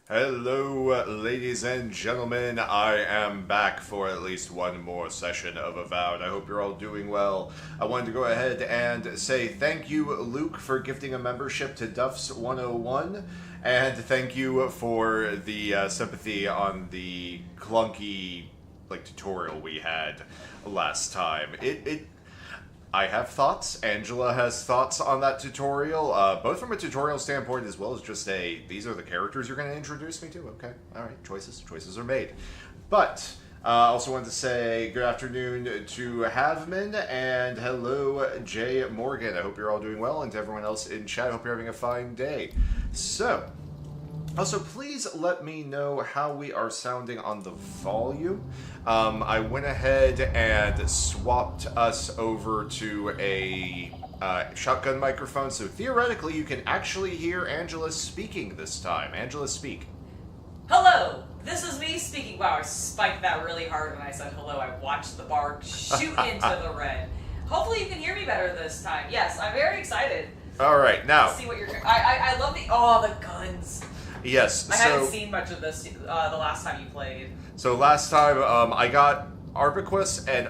Hello, ladies and gentlemen. I am back for at least one more session of Avowed. I hope you're all doing well. I wanted to go ahead and say thank you, Luke, for gifting a membership to Duff's 101, and thank you for the sympathy on the clunky tutorial we had last time. I have thoughts. Angela has thoughts on that tutorial, both from a tutorial standpoint as well as just these are the characters you're going to introduce me to. Okay, all right, choices are made. But I also wanted to say good afternoon to Havman and hello, Jay Morgan. I hope you're all doing well, and to everyone else in chat, I hope you're having a fine day. So, also, please let me know how we are sounding on the volume. I went ahead and swapped us over to a shotgun microphone, so theoretically you can actually hear Angela speaking this time. Angela, speak. Hello, this is me speaking. Wow, I spiked that really hard when I said hello. I watched the bar shoot into the red. Hopefully you can hear me better this time. Yes, I'm very excited. All right, now. Let's see what you're... I love the guns. Yes, I haven't seen much of this the last time you played. So last time, I got Arbiquus and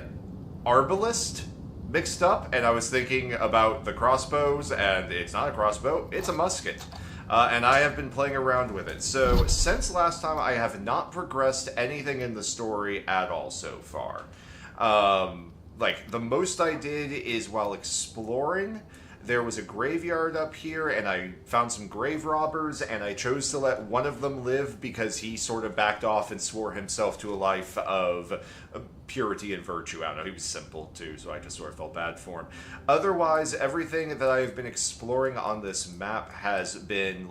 Arbalist mixed up, and I was thinking about the crossbows, and it's not a crossbow, it's a musket. And I have been playing around with it. So since last time, I have not progressed anything in the story at all so far. The most I did is while exploring, there was a graveyard up here, and I found some grave robbers, and I chose to let one of them live because he sort of backed off and swore himself to a life of purity and virtue. I don't know, he was simple too, so I just sort of felt bad for him. Otherwise, everything that I've been exploring on this map has been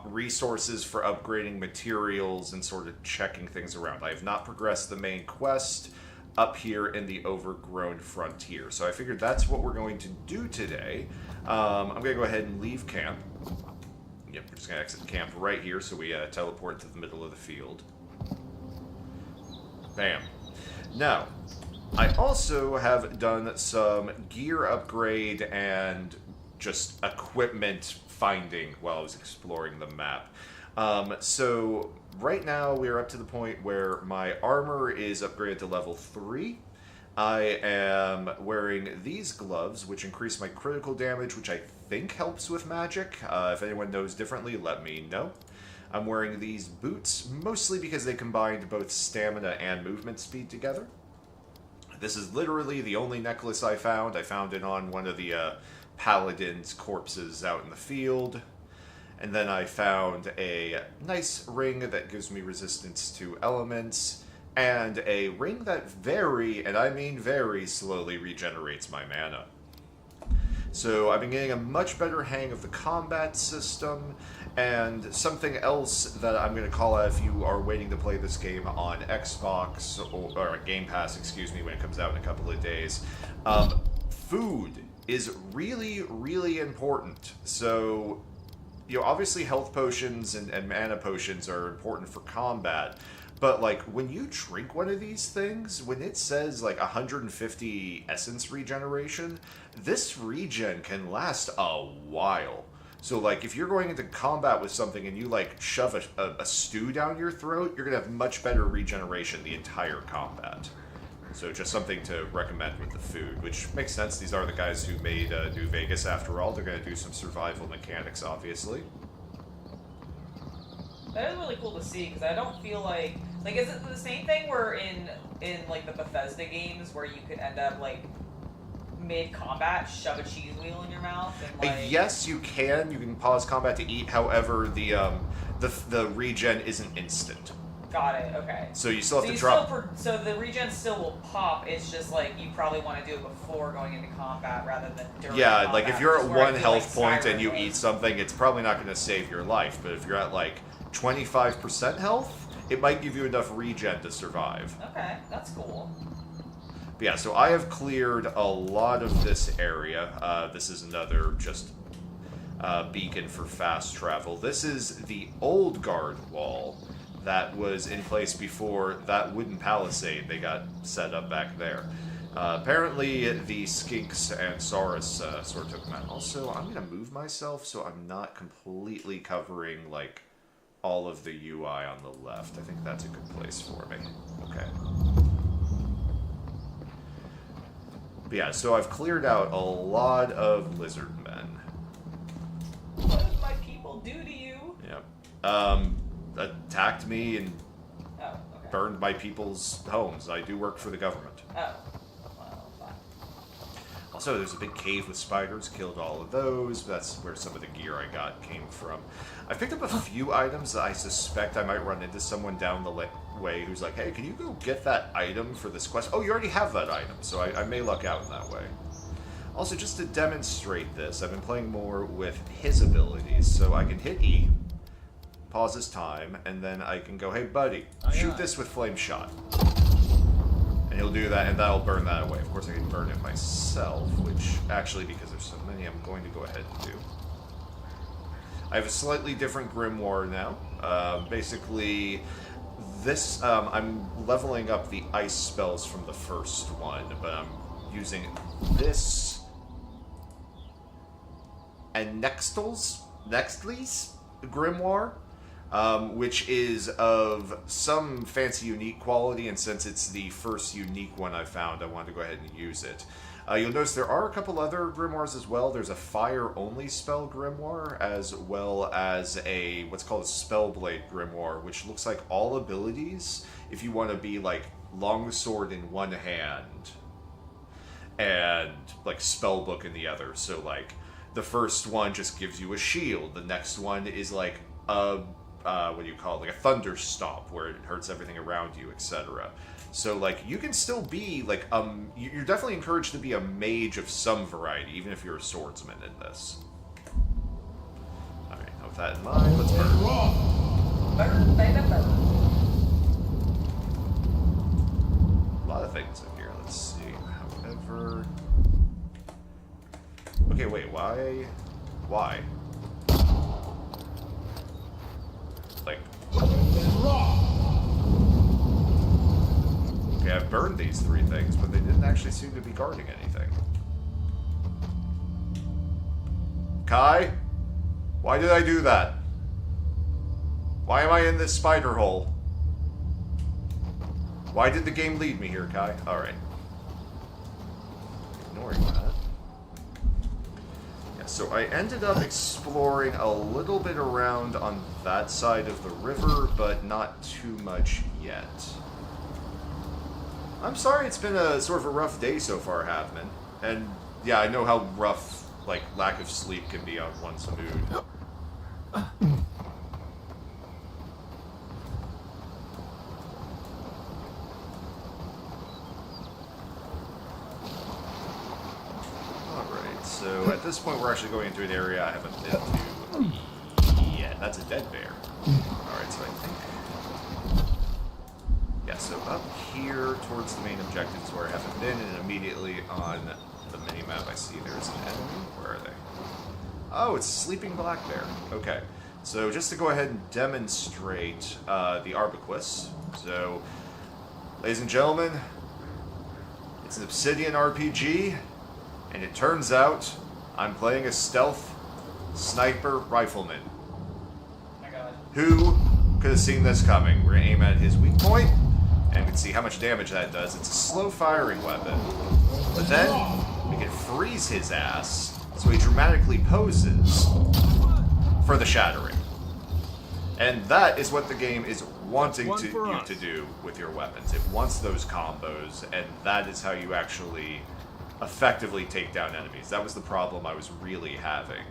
resources for upgrading materials and sort of checking things around. I have not progressed the main quest up here in the overgrown frontier. So I figured that's what we're going to do today. I'm going to go ahead and leave camp. Yep, we're just going to exit camp right here so we teleport to the middle of the field. Bam. Now, I also have done some gear upgrade and just equipment finding while I was exploring the map. So right now we are up to the point where my armor is upgraded to level 3. I am wearing these gloves, which increase my critical damage, which I think helps with magic. If anyone knows differently, let me know. I'm wearing these boots, mostly because they combined both stamina and movement speed together. This is literally the only necklace I found. I found it on one of the paladin's corpses out in the field. And then I found a nice ring that gives me resistance to elements, and a ring that very, and I mean very, slowly regenerates my mana. So I've been getting a much better hang of the combat system, and something else that I'm going to call out if you are waiting to play this game on Xbox, or Game Pass, excuse me, when it comes out in a couple of days. Food is really, really important. So, obviously health potions and mana potions are important for combat, but when you drink one of these things, when it says 150 essence regeneration, this regen can last a while. So if you're going into combat with something and you shove a stew down your throat, you're gonna have much better regeneration the entire combat. So just something to recommend with the food, which makes sense. These are the guys who made New Vegas after all. They're going to do some survival mechanics, obviously. That is really cool to see, because I don't feel is it the same thing where in the Bethesda games where you could end up mid-combat shove a cheese wheel in your mouth and Yes, you can. You can pause combat to eat. However, the regen isn't instant. Got it, okay. So you still have to drop... So the regen still will pop, it's just you probably want to do it before going into combat rather than during combat. If you're at one health point and you eat something, it's probably not going to save your life. But if you're at 25% health, it might give you enough regen to survive. Okay, that's cool. But yeah, so I have cleared a lot of this area. This is another just beacon for fast travel. This is the old guard wall that was in place before that wooden palisade they got set up back there. Apparently, the Skinks and Saurus sort of took them out. Also, I'm going to move myself so I'm not completely covering, all of the UI on the left. I think that's a good place for me. Okay. But yeah, so I've cleared out a lot of lizard men. What did my people do to you? Yep. Attacked me and Oh, okay. burned my people's homes. I do work for the government. Oh. Well, fine. Also, there's a big cave with spiders. Killed all of those. That's where some of the gear I got came from. I picked up a few items that I suspect I might run into someone down the way who's like, hey, can you go get that item for this quest? Oh, you already have that item, so I may luck out in that way. Also, just to demonstrate this, I've been playing more with his abilities. So I can hit E, pause his time, and then I can go, hey, buddy, shoot this with flame shot. And he'll do that, and that'll burn that away. Of course, I can burn it myself, which, actually, because there's so many, I'm going to go ahead and do. I have a slightly different grimoire now. Basically, this, I'm leveling up the ice spells from the first one, but I'm using this and Nextle's grimoire, which is of some fancy unique quality, and since it's the first unique one I found, I wanted to go ahead and use it. You'll notice there are a couple other grimoires as well. There's a fire-only spell grimoire, as well as a what's called a spellblade grimoire, which looks like all abilities, if you want to be like longsword in one hand and like spellbook in the other. So like the first one just gives you a shield. The next one is like a what do you call it? Like a thunder stomp, where it hurts everything around you, etc. So like you can still be like you're definitely encouraged to be a mage of some variety, even if you're a swordsman in this. All right, with that in mind, let's burn. Burn, baby, burn. A lot of things in here. Let's see. However, okay, wait. Why? Like. Okay, I've burned these three things, but they didn't actually seem to be guarding anything. Kai? Why did I do that? Why am I in this spider hole? Why did the game lead me here, Kai? Alright. Ignoring that. Yeah, so I ended up exploring a little bit around on that side of the river, but not too much yet. I'm sorry it's been a sort of a rough day so far, Havman. And yeah, I know how rough, like, lack of sleep can be on one's mood. Alright, so at this point we're actually going into an area I haven't been to yet. That's a dead bear. Alright, so I think... yeah, so up here towards the main objective is where I haven't been, and immediately on the mini-map I see there's an enemy. Where are they? Oh, it's Sleeping Black Bear. Okay, so just to go ahead and demonstrate the Arbiquis. So, ladies and gentlemen, it's an Obsidian RPG, and it turns out I'm playing a stealth sniper rifleman. Oh my god. Who could have seen this coming? We're going to aim at his weak point, and we can see how much damage that does. It's a slow-firing weapon. But then, we can freeze his ass, so he dramatically poses for the shattering. And that is what the game is wanting you to do with your weapons. It wants those combos, and that is how you actually effectively take down enemies. That was the problem I was really having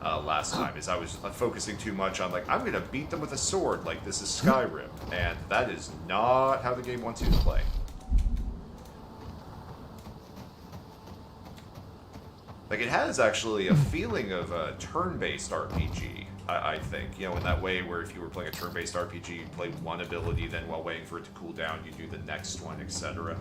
last time, is I was focusing too much on, like, I'm going to beat them with a sword, like this is Skyrim, and that is not how the game wants you to play. Like, it has actually a feeling of a turn-based RPG, I think. You know, in that way where if you were playing a turn-based RPG, you played one ability, then while waiting for it to cool down, you do the next one, etc.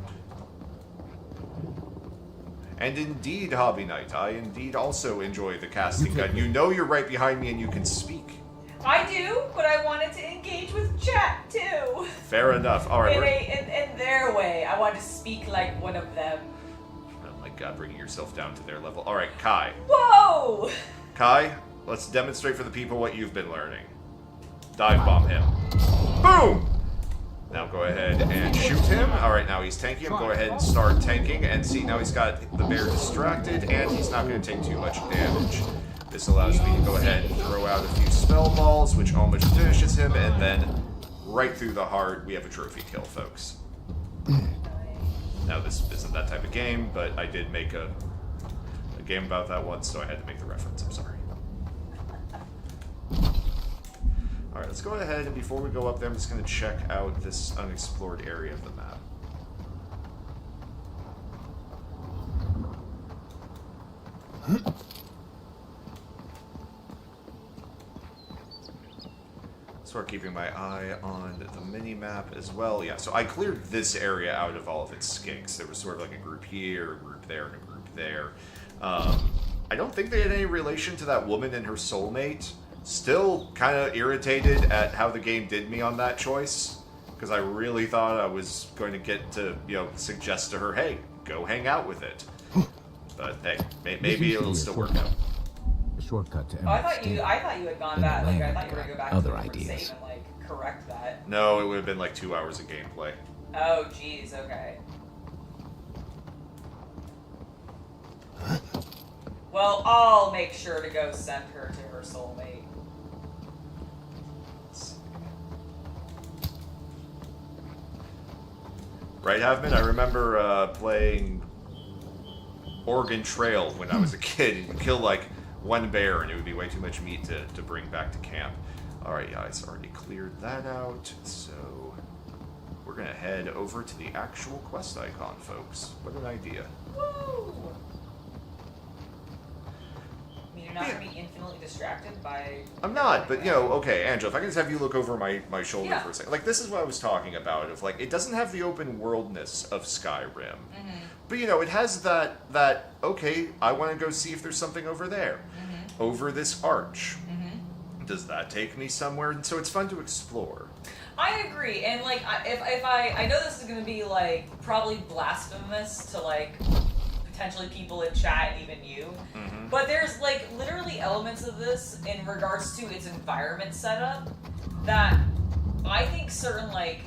And indeed, Hobby Knight, I indeed also enjoy the casting gun. You know you're right behind me and you can speak. I do, but I wanted to engage with chat too. Fair enough. All right. In their way, I wanted to speak like one of them. Oh my god, bringing yourself down to their level. All right, Kai. Whoa! Kai, let's demonstrate for the people what you've been learning. Dive bomb him. Boom! Now go ahead and shoot him. Alright, now he's tanking him. Go ahead and start tanking. And see, now he's got the bear distracted, and he's not going to take too much damage. This allows me to go ahead and throw out a few spell balls, which almost finishes him, and then right through the heart, we have a trophy kill, folks. Now, this isn't that type of game, but I did make a game about that once, so I had to make the reference. I'm sorry. Alright, let's go ahead, and before we go up there, I'm just going to check out this unexplored area of the map. Start keeping my eye on the mini-map as well. Yeah, so I cleared this area out of all of its skinks. There was sort of like a group here, a group there, and a group there. I don't think they had any relation to that woman and her soulmate. Still kind of irritated at how the game did me on that choice, because I really thought I was going to get to, you know, suggest to her, hey, go hang out with it. But hey, maybe it'll still work out. A shortcut to I thought you had gone back. Like I thought you were gonna go back other to the ideas. save and like correct that. No, it would have been like 2 hours of gameplay. Oh, jeez. Okay. Well, I'll make sure to go send her to her soulmate. Right, Havman? I remember playing Oregon Trail when I was a kid. You would kill like one bear and it would be way too much meat to bring back to camp. Alright, guys, already cleared that out, so we're gonna head over to the actual quest icon, folks. What an idea. Woo! I mean, you're not gonna be infinitely distracted by... I'm not, but, you know, okay, Angela, if I can just have you look over my shoulder Yeah. for a second. Like, this is what I was talking about, of, like, it doesn't have the open worldness of Skyrim. Mm-hmm. But, you know, it has that, okay, I want to go see if there's something over there. Mm-hmm. Over this arch. Mm-hmm. Does that take me somewhere? And so it's fun to explore. I agree, and like, if I know this is gonna be like probably blasphemous to like potentially people in chat and even you, Mm-hmm. but there's like literally elements of this in regards to its environment setup that I think certain like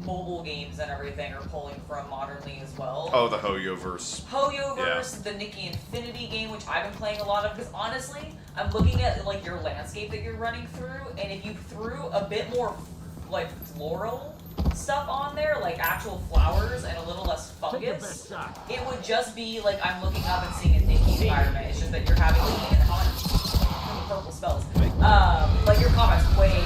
mobile games and everything are pulling from modernly as well. Oh, the Hoyoverse. Hoyoverse, the Nikki Infinity game, which I've been playing a lot of, because honestly, I'm looking at like your landscape that you're running through, and if you threw a bit more like floral stuff on there, like actual flowers and a little less fungus, it would just be like I'm looking up and seeing a Nikki environment. It's just that you're having in the comments, purple spells. Like your combat's way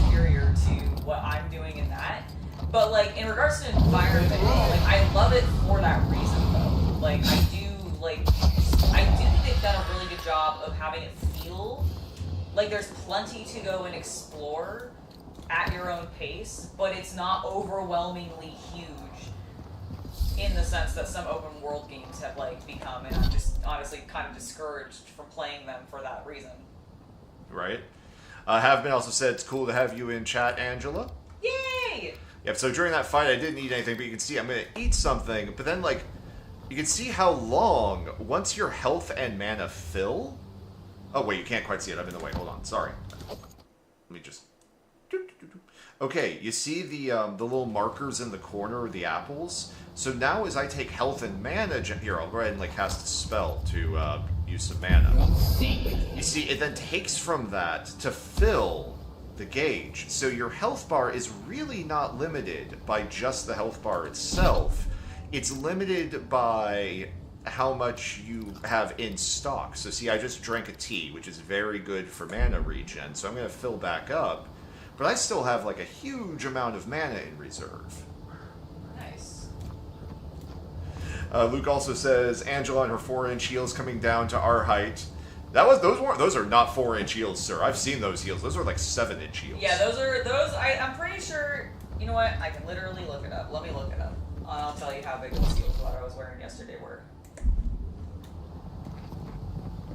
superior to what I'm doing in that. But like in regards to environment, like I love it for that reason though. Like I do think they've done a really good job of having it feel like there's plenty to go and explore at your own pace, but it's not overwhelmingly huge in the sense that some open world games have like become, and I'm just honestly kind of discouraged from playing them for that reason. Right. Havman also said it's cool to have you in chat, Angela. Yay! Yep, so during that fight I didn't eat anything, but you can see I'm going to eat something, but then, like, you can see how long, once your health and mana fill... Oh, wait, you can't quite see it. I'm in the way. Hold on. Sorry. Let me just... Okay, you see the little markers in the corner of the apples? So now as I take health and mana... Here, I'll go ahead and, like, cast a spell to use some mana. You see, it then takes from that to fill... the gauge. So your health bar is really not limited by just the health bar itself. It's limited by how much you have in stock. So see, I just drank a tea, which is very good for mana regen, so I'm going to fill back up. But I still have like a huge amount of mana in reserve. Nice. Luke also says, Angela and her 4-inch heels coming down to our height. Those are not 4-inch heels, sir. I've seen those heels. Those are like 7-inch heels. Yeah, I'm pretty sure, you know what, I can literally look it up. Let me look it up. I'll tell you how big those heels that I was wearing yesterday were.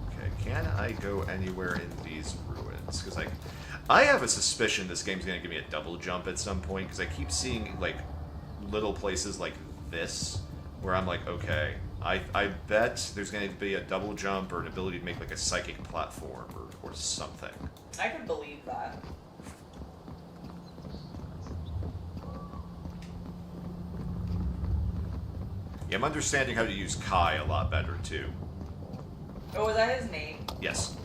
Okay, can I go anywhere in these ruins? Because I have a suspicion this game's going to give me a double jump at some point, because I keep seeing, like, little places like this, where I'm like, okay, I bet there's going to be a double jump or an ability to make, like, a psychic platform or something. I can believe that. Yeah, I'm understanding how to use Kai a lot better, too. Oh, was that his name? Yes.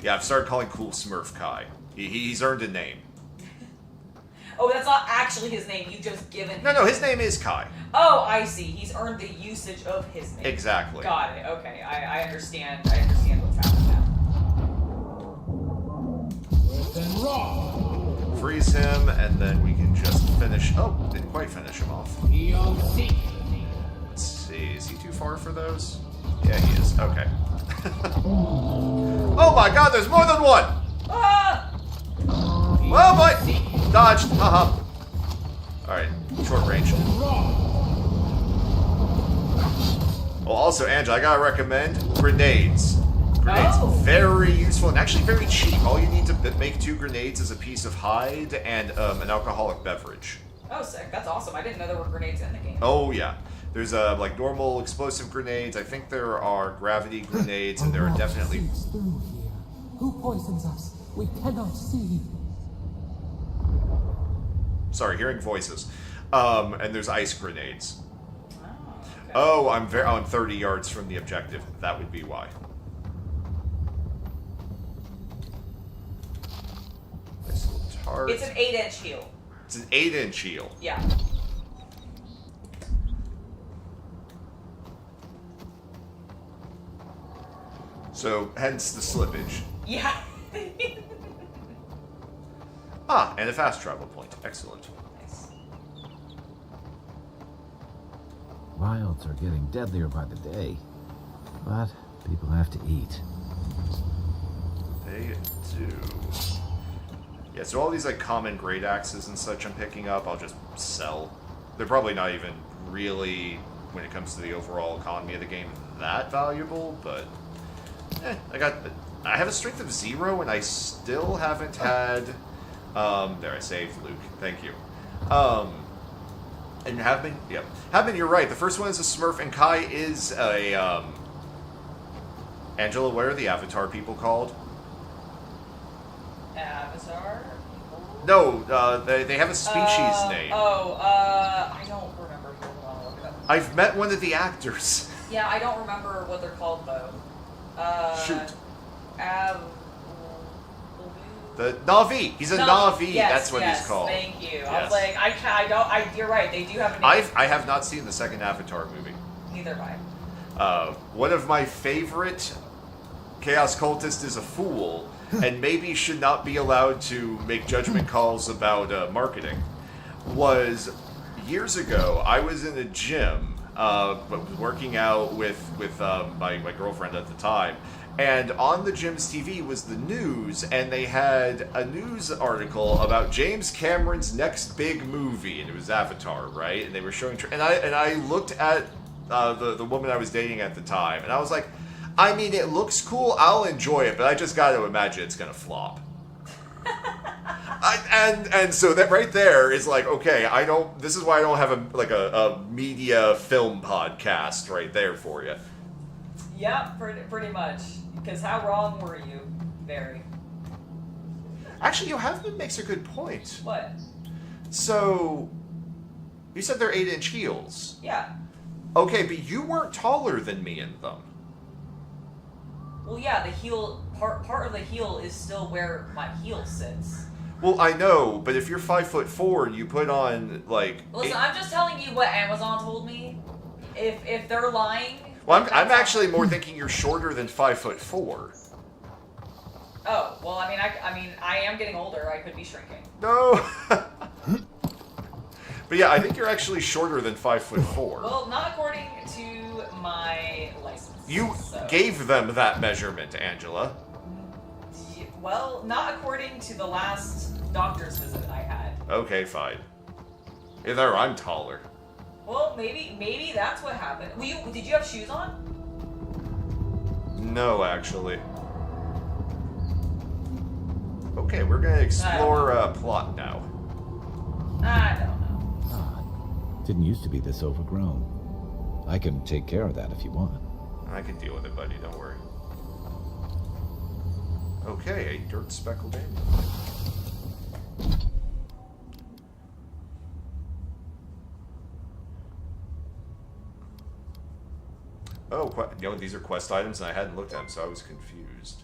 Yeah, I've started calling Cool Smurf Kai. He's earned a name. Oh, that's not actually his name. You've just given him... No, his name is Kai. Oh, I see. He's earned the usage of his name. Exactly. Got it. Okay, I understand. I understand what's happening now. Freeze him, and then we can just finish... Oh, didn't quite finish him off. Let's see. Is he too far for those? Yeah, he is. Okay. Oh my god, there's more than one! Ah! Oh boy! Dodged! Haha. Alright, short range. Well, also, Angela, I gotta recommend grenades. Grenades, very useful and actually very cheap. All you need to make 2 grenades is a piece of hide and an alcoholic beverage. Oh, sick. That's awesome. I didn't know there were grenades in the game. Oh, yeah. There's like normal explosive grenades. I think there are gravity grenades, and there are definitely... Through here. Who poisons us? We cannot see. Sorry, hearing voices. And there's ice grenades. Oh, okay. Oh, I'm 30 yards from the objective. That would be why. Nice little tart. It's an 8-inch heal. It's an 8-inch heal. Yeah. So, hence the slippage. Yeah. Ah, and a fast travel point. Excellent. Nice. Wilds are getting deadlier by the day. But people have to eat. They do. Yeah, so all these like common great axes and such I'm picking up, I'll just sell. They're probably not even really, when it comes to the overall economy of the game, that valuable, but I have a strength of 0 and I still haven't had there I saved Luke. Thank you. And Habman, you're right. The first one is a Smurf, and Kai is a Angela, what are the Avatar people called? Avatar? No, they have a species name. I don't remember. Hold on, I'll look it up. I've met one of the actors. Yeah, I don't remember what they're called though. Shoot. The The Na'vi. He's a Na'vi. Yes, That's what he's called. Thank you. Yes. I was like, you're right. They do have a name. I have not seen the second Avatar movie. Neither have I. One of my favorite Chaos Cultist is a fool, and maybe should not be allowed to make judgment calls about marketing. Was years ago, I was in a gym, working out with my girlfriend at the time, and on the gym's TV was the news, and they had a news article about James Cameron's next big movie, and it was Avatar, right? And they were showing, and I looked at the woman I was dating at the time, and I was like, I mean, it looks cool, I'll enjoy it, but I just got to imagine it's gonna flop. And so that right there is like, okay, this is why I don't have a media film podcast right there for you. Yeah, pretty much. Because how wrong were you? Very. Actually, Habman makes a good point. What? So, you said they're 8-inch heels. Yeah. Okay, but you weren't taller than me in them. Well, yeah, the heel, part of the heel is still where my heel sits. Well, I know, but if you're 5'4" and you put on, like... Listen, I'm just telling you what Amazon told me. If they're lying... Well, I'm actually more thinking you're shorter than 5'4". Oh, well, I mean, I am getting older. I could be shrinking. No! But yeah, I think you're actually shorter than 5'4". Well, not according to my license. You gave them that measurement, Angela. Well, not according to the last doctor's visit I had. Okay, fine. Either I'm taller. Well, maybe that's what happened. Did you have shoes on? No, actually. Okay, we're gonna explore plot now. I don't know. Odd. Didn't used to be this overgrown. I can take care of that if you want. I can deal with it, buddy. Don't worry. Okay, a dirt speckled animal. Oh, these are quest items, and I hadn't looked at them, so I was confused.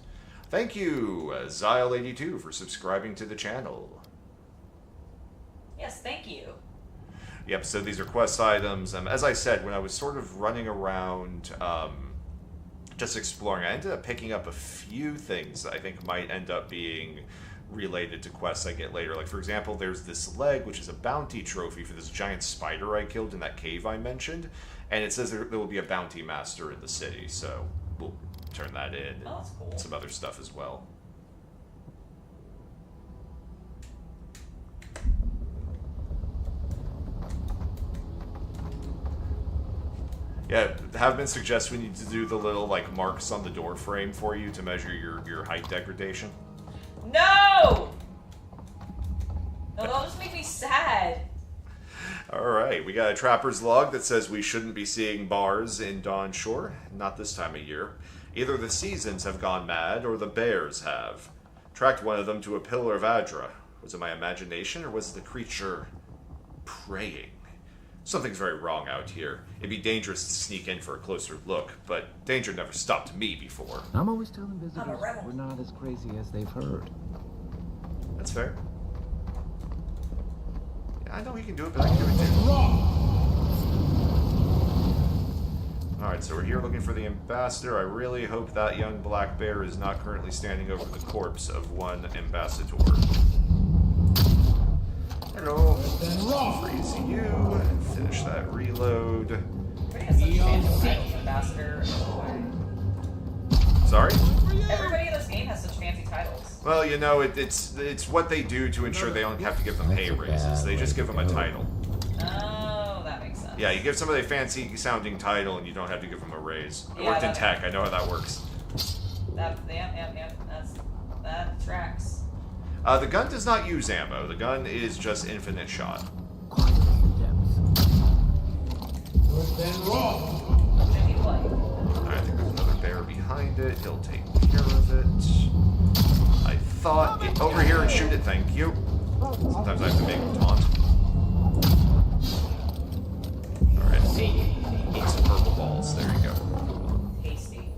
Thank you, Zyle82, for subscribing to the channel. Yes, thank you. Yep, so these are quest items. As I said, when I was sort of running around, just exploring, I ended up picking up a few things that I think might end up being related to quests I get later. Like, for example, there's this leg, which is a bounty trophy for this giant spider I killed in that cave I mentioned, and it says there will be a bounty master in the city, so we'll turn that in. Oh, that's cool. And some other stuff as well. Yeah, have been suggested we need to do the little, like, marks on the door frame for you to measure your height degradation. No! No, that'll just make me sad. Alright, we got a trapper's log that says we shouldn't be seeing bars in Dawn Shore. Not this time of year. Either the seasons have gone mad, or the bears have. Tracked one of them to a pillar of Adra. Was it my imagination, or was the creature praying? Something's very wrong out here. It'd be dangerous to sneak in for a closer look, but danger never stopped me before. I'm always telling visitors I'm a rebel. we're not as crazy as they've heard. That's fair. Yeah, I know he can do it, but I can do it too. Alright, so we're here looking for the ambassador. I really hope that young black bear is not currently standing over the corpse of one ambassador. Hello. Freeze you. Finish that reload. Everybody has such fancy ambassador. Sorry? Everybody in this game has such fancy titles. Well, you know, it's what they do to ensure they don't have to give them pay raises. They just give them a title. Oh, that makes sense. Yeah, you give somebody a fancy sounding title and you don't have to give them a raise. I Yeah, worked in tech, I know how that works. That tracks. The gun does not use ammo. The gun is just infinite shot. Quietly in depths. What should he play? I think there's another bear behind it. He'll take care of it. I thought... Get over here and shoot it, thank you. Sometimes I have to make a taunt. Alright. Eat some purple balls. There you go. Tasty.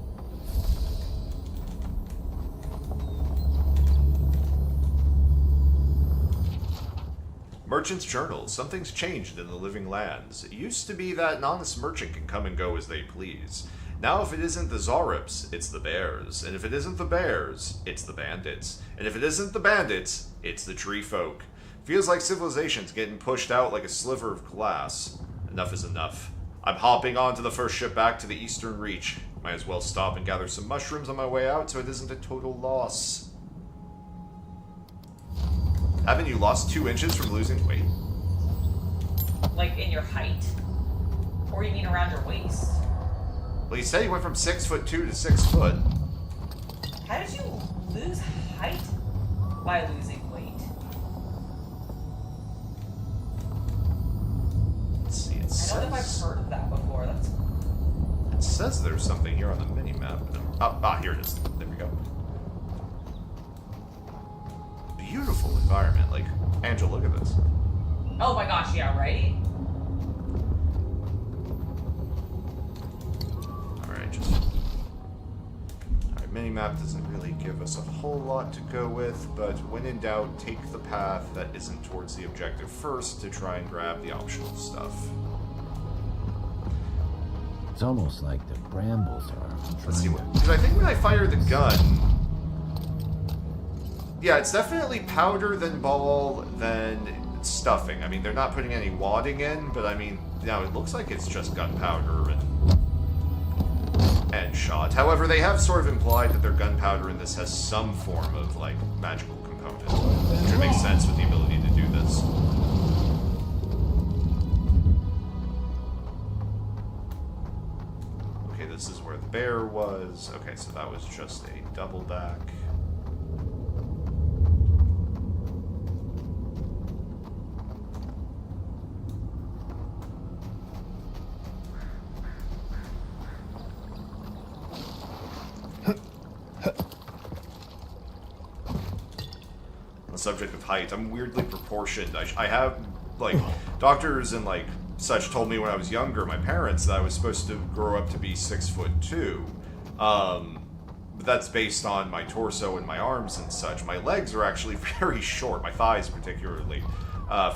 Merchant's Journal. Something's changed in the living lands. It used to be that an honest merchant can come and go as they please. Now if it isn't the Zarips, it's the bears. And if it isn't the bears, it's the bandits. And if it isn't the bandits, it's the tree folk. Feels like civilization's getting pushed out like a sliver of glass. Enough is enough. I'm hopping on to the first ship back to the Eastern Reach. Might as well stop and gather some mushrooms on my way out so it isn't a total loss. Haven't you lost 2 inches from losing weight? Like in your height? Or you mean around your waist? Well, you said you went from 6'2" to 6 foot. How did you lose height by losing weight? Let's see, it I don't know if I've says... heard of that before. That's It says there's something here on the mini-map. Here it is. There we go. Beautiful environment. Like, Angel, look at this. oh my gosh, yeah, right? Alright, mini-map doesn't really give us a whole lot to go with, but when in doubt, take the path that isn't towards the objective first to try and grab the optional stuff. It's almost like the brambles are Let's see trying what... to... Because I think when I fire the gun... Yeah, it's definitely powder, then ball, then stuffing. I mean, they're not putting any wadding in, but I mean, now it looks like it's just gunpowder and shot. However, they have sort of implied that their gunpowder in this has some form of, like, magical component, which would make sense with the ability to do this. Okay, this is where the bear was. Okay, so that was just a double back. On the subject of height, I'm weirdly proportioned. I have, like, doctors and, like, such told me when I was younger, my parents, that I was supposed to grow up to be 6'2". But that's based on my torso and my arms and such. My legs are actually very short, my thighs particularly,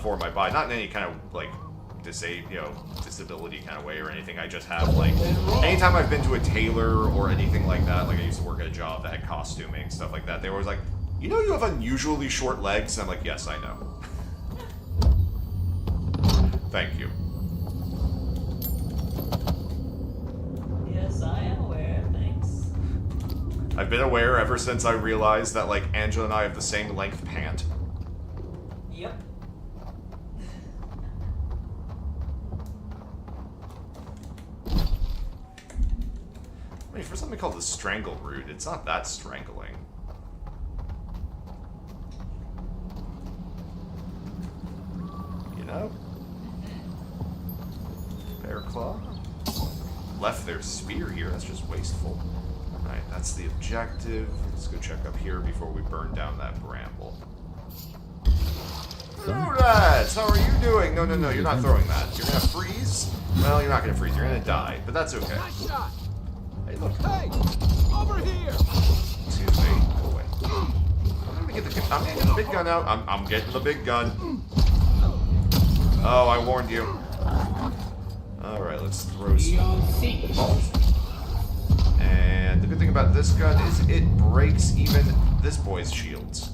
for my body. Not in any kind of, like, disability kind of way or anything. I just have, like, anytime I've been to a tailor or anything like that, like I used to work at a job that had costuming, stuff like that, they were always like, you know you have unusually short legs? And I'm like, yes, I know. Thank you. Yes, I am aware, thanks. I've been aware ever since I realized that, like, Angela and I have the same length pant. Yep. I mean, for something called the strangle root, it's not that strangling. You know? Bear claw. Left their spear here, that's just wasteful. Alright, that's the objective. Let's go check up here before we burn down that bramble. Hello, lads! How are you doing? No, you're not throwing that. You're gonna freeze? Well, you're not gonna freeze, you're gonna die, but that's okay. Hey, look. Hey! Over here! Excuse me. Go away. I'm gonna get the big gun out. I'm getting the big gun. Oh, I warned you. Alright, let's throw some balls. And the good thing about this gun is it breaks even this boy's shields.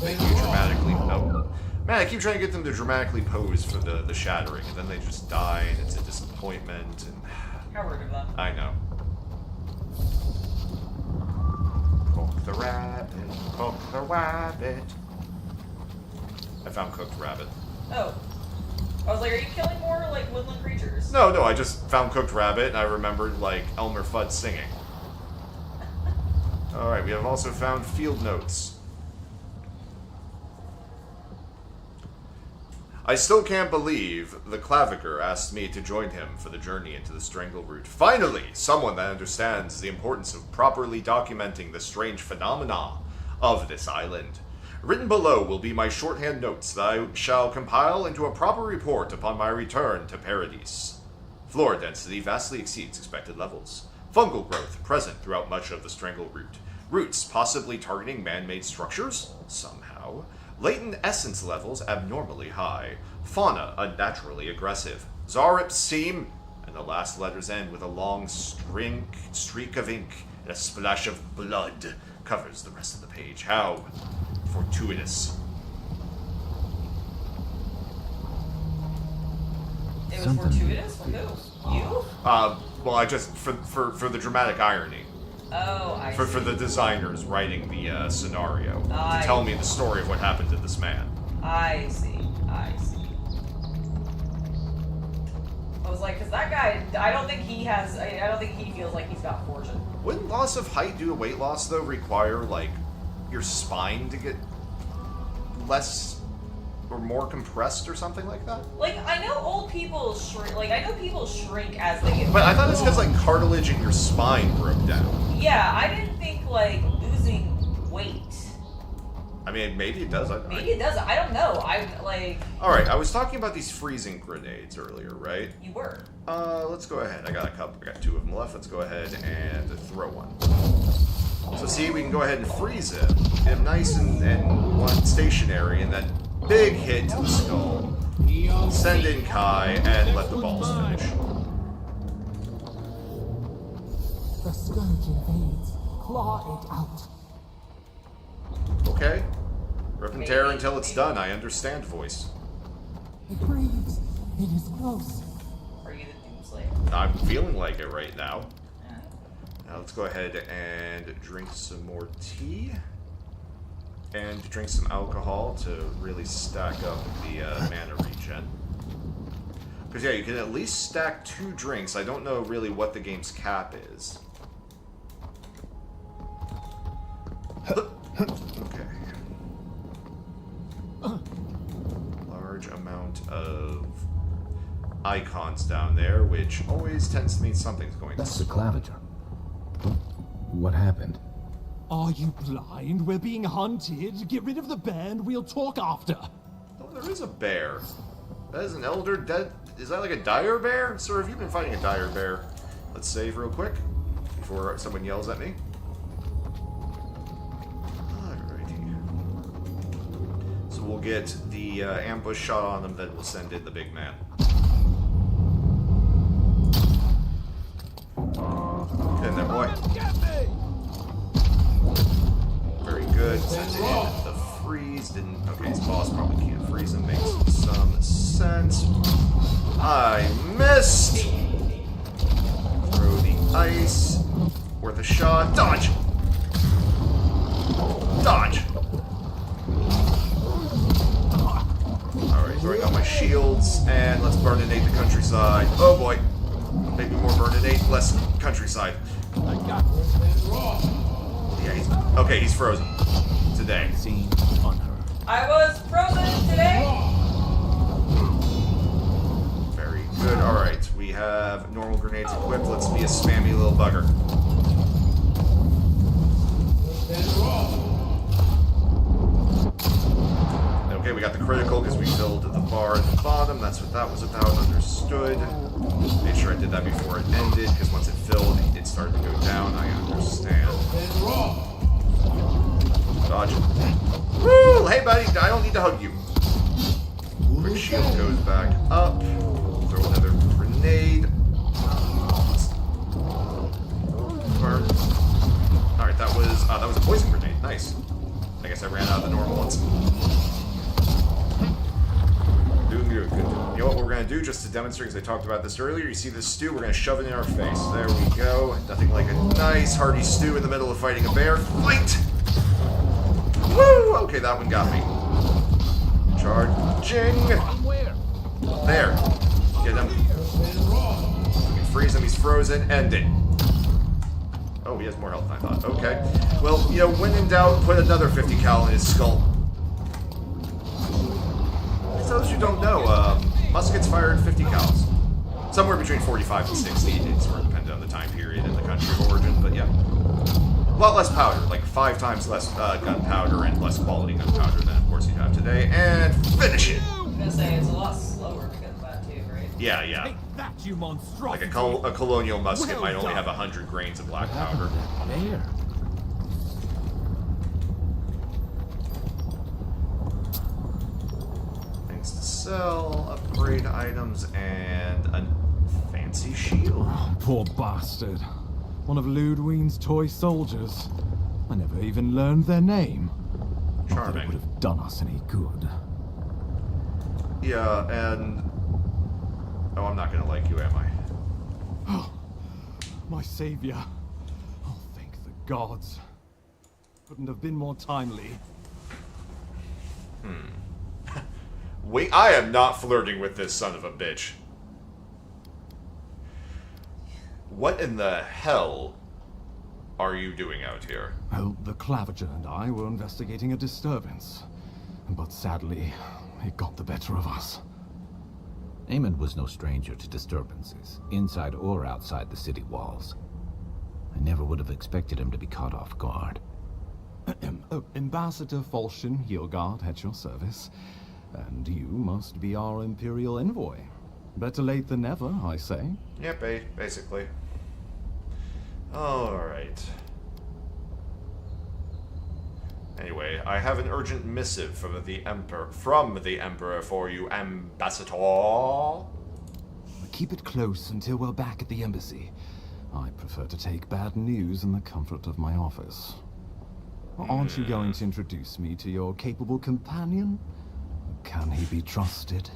Make you dramatically... Oh. Man, I keep trying to get them to dramatically pose for the shattering, and then they just die, and it's a disappointment, and... How rude of them. I know. Cook the rabbit, cook the rabbit. I found cooked rabbit. Oh. I was like, are you killing more, like, woodland creatures? No, I just found cooked rabbit, and I remembered, like, Elmer Fudd singing. Alright, we have also found field notes. I still can't believe the Claviger asked me to join him for the journey into the Strangle Root. Finally, someone that understands the importance of properly documenting the strange phenomena of this island. Written below will be my shorthand notes that I shall compile into a proper report upon my return to Paradise. Floor density vastly exceeds expected levels. Fungal growth present throughout much of the Strangle Root. Roots possibly targeting man-made structures? Somehow. Latent essence levels abnormally high. Fauna unnaturally aggressive. Zarip seam, and the last letters end with a long streak of ink and a splash of blood covers the rest of the page. How fortuitous. It was Something. fortuitous? For who? You? Well, I just, for the dramatic irony. Oh, I For see. the designers writing the scenario. I To tell me the story of what happened to this man. I see. I was like, because that guy, I don't think he feels like he's got fortune. Wouldn't loss of height due to weight loss, though, require, like, your spine to get less or more compressed or something like that? Like, I know old people shrink, like, I know people shrink as they get But I thought it's because, like, cartilage in your spine broke down. Yeah, I didn't think, like, losing weight. I mean, maybe it does. Maybe it does. I don't know. Alright, I was talking about these freezing grenades earlier, right? You were. Let's go ahead. I got a couple. I got 2 of them left. Let's go ahead and throw one. So see, we can go ahead and freeze him. Get him nice and one stationary, and then big hit to the skull. Send in Kai, and let the balls finish. The scourge invades. Claw it out. Okay. Rip and tear until it's done. I understand, voice. It breathes. It is close. Are you the Doomslayer? I'm feeling like it right now. Yeah. Now let's go ahead and drink some more tea. And drink some alcohol to really stack up the mana regen. Because, yeah, you can at least stack 2 drinks. I don't know really what the game's cap is. Okay. Large amount of icons down there, which always tends to mean something's going That's to the Claviger. What happened? Are you blind? We're being hunted. Get rid of the bear and we'll talk after. Oh, there is a bear. That is an elder dead. Is that like a dire bear? Sir, have you been fighting a dire bear? Let's save real quick before someone yells at me. Alrighty. So we'll get the ambush shot on them, then we'll send in the big man. Get in there, boy. Very good. Sent in the freeze. Didn't. Okay, his boss probably can't freeze him. Makes some sense. I missed. Throw the ice. Worth a shot. Dodge. Dodge. All right, throwing out my shields, and let's burninate the countryside. Oh boy. Maybe more burninate, less countryside. Yeah, he's frozen. Today. I was frozen today. Very good. Alright, we have normal grenades equipped. Let's be a spammy little bugger. Okay, we got the critical because we filled the bar at the bottom. That's what that was about. Understood. Made sure I did that before it ended, because once it filled, it started to go down. I understand. Dodge. Woo! Hey, buddy, I don't need to hug you. Quick shield goes back up. Throw another grenade. Burn. Alright, that was a poison grenade. Nice. I guess I ran out of the normal ones. Doing good. You know what we're going to do, just to demonstrate, because I talked about this earlier, you see this stew, we're going to shove it in our face. There we go. Nothing like a nice hearty stew in the middle of fighting a bear. Fight! Woo! Okay, that one got me. Charging! There. Get him. We can freeze him, he's frozen. End it. Oh, he has more health than I thought. Okay. Well, you know, when in doubt, put another 50 cal in his skull. For those who don't know, muskets fired 50 cals. Somewhere between 45 and 60. It sort of depended on the time period and the country of origin, but yeah. A lot less powder, like 5 times less gunpowder and less quality gunpowder than, of course, you have today. And finish it! I was gonna say, it's a lot slower because of that too, right? Yeah, yeah. Take that, you monstrosity! Like a colonial musket Well might only done. have 100 grains of black What powder. happened to that bear? Things to sell, upgrade items, and a fancy shield. Oh, poor bastard. One of Ludwine's toy soldiers. I never even learned their name. Not that it Charming. would have done us any good. Yeah, and... Oh, I'm not gonna like you, am I? Oh, my savior. Oh, thank the gods. Couldn't have been more timely. Wait, I am not flirting with this son of a bitch. What in the hell are you doing out here? Well, the Clavager and I were investigating a disturbance. But sadly, it got the better of us. Eamon was no stranger to disturbances, inside or outside the city walls. I never would have expected him to be caught off guard. Ambassador Falchion Heelguard at your service. And you must be our Imperial envoy. Better late than never, I say. Yeah, basically. Alright. Anyway, I have an urgent missive from the Emperor for you, Ambassador. Keep it close until we're back at the embassy. I prefer to take bad news in the comfort of my office. Aren't you going to introduce me to your capable companion? Can he be trusted?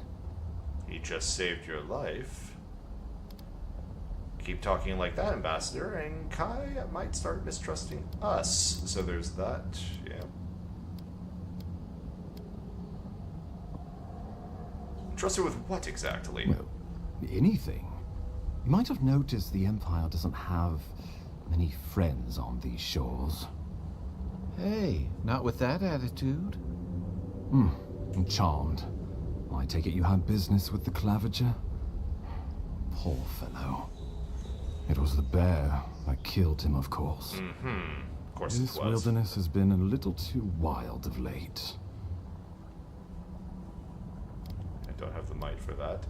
He just saved your life. Keep talking like that, Ambassador, and Kai might start mistrusting us. So there's that, yeah. Trusted with what exactly? Well, anything. You might have noticed the Empire doesn't have many friends on these shores. Hey, not with that attitude. I'm charmed. I take it you had business with the Clavager? Poor fellow. It was the bear that killed him, of course. Of course This it was. wilderness has been a little too wild of late. I don't have the might for that.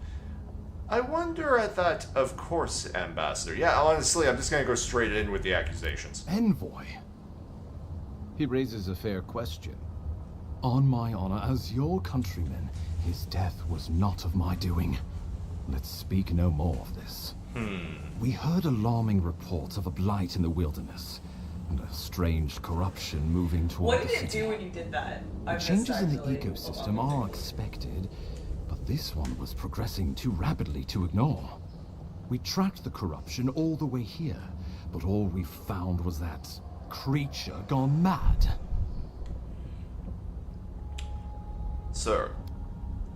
I wonder at that, of course, Ambassador. Yeah, honestly, I'm just gonna go straight in with the accusations. Envoy? He raises a fair question. On my honor as your countryman, his death was not of my doing. Let's speak no more of this. We heard alarming reports of a blight in the wilderness, and a strange corruption moving toward What the did it city. do when you did that? The changes in the ecosystem are expected, but this one was progressing too rapidly to ignore. We tracked the corruption all the way here, but all we found was that creature gone mad. Sir,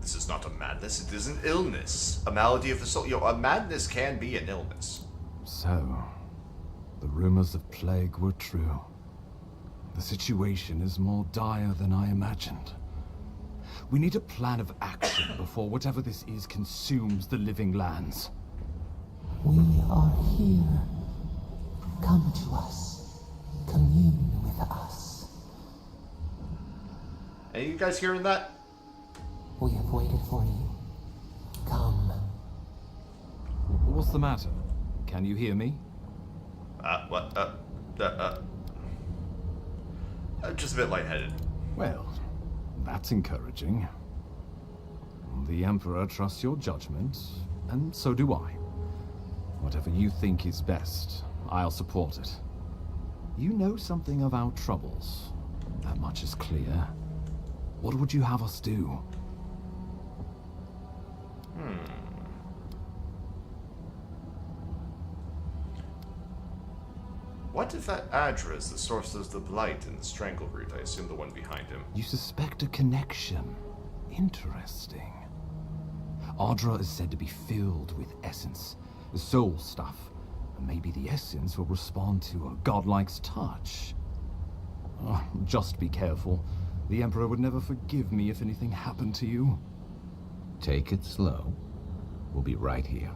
this is not a madness, it is an illness. A malady of the soul. A madness can be an illness. So, the rumors of plague were true. The situation is more dire than I imagined. We need a plan of action before whatever this is consumes the living lands. We are here. Come to us. Commune with us. Are you guys hearing that? We have waited for you. Come. What's the matter? Can you hear me? What? I'm just a bit lightheaded. Well, that's encouraging. The Emperor trusts your judgment, and so do I. Whatever you think is best, I'll support it. You know something of our troubles. That much is clear. What would you have us do? What if that Adra is the source of the blight and the strangleroot? I assume the one behind him. You suspect a connection. Interesting. Adra is said to be filled with essence, soul stuff. And maybe the essence will respond to a godlike's touch. Oh, just be careful. The Emperor would never forgive me if anything happened to you. Take it slow. We'll be right here.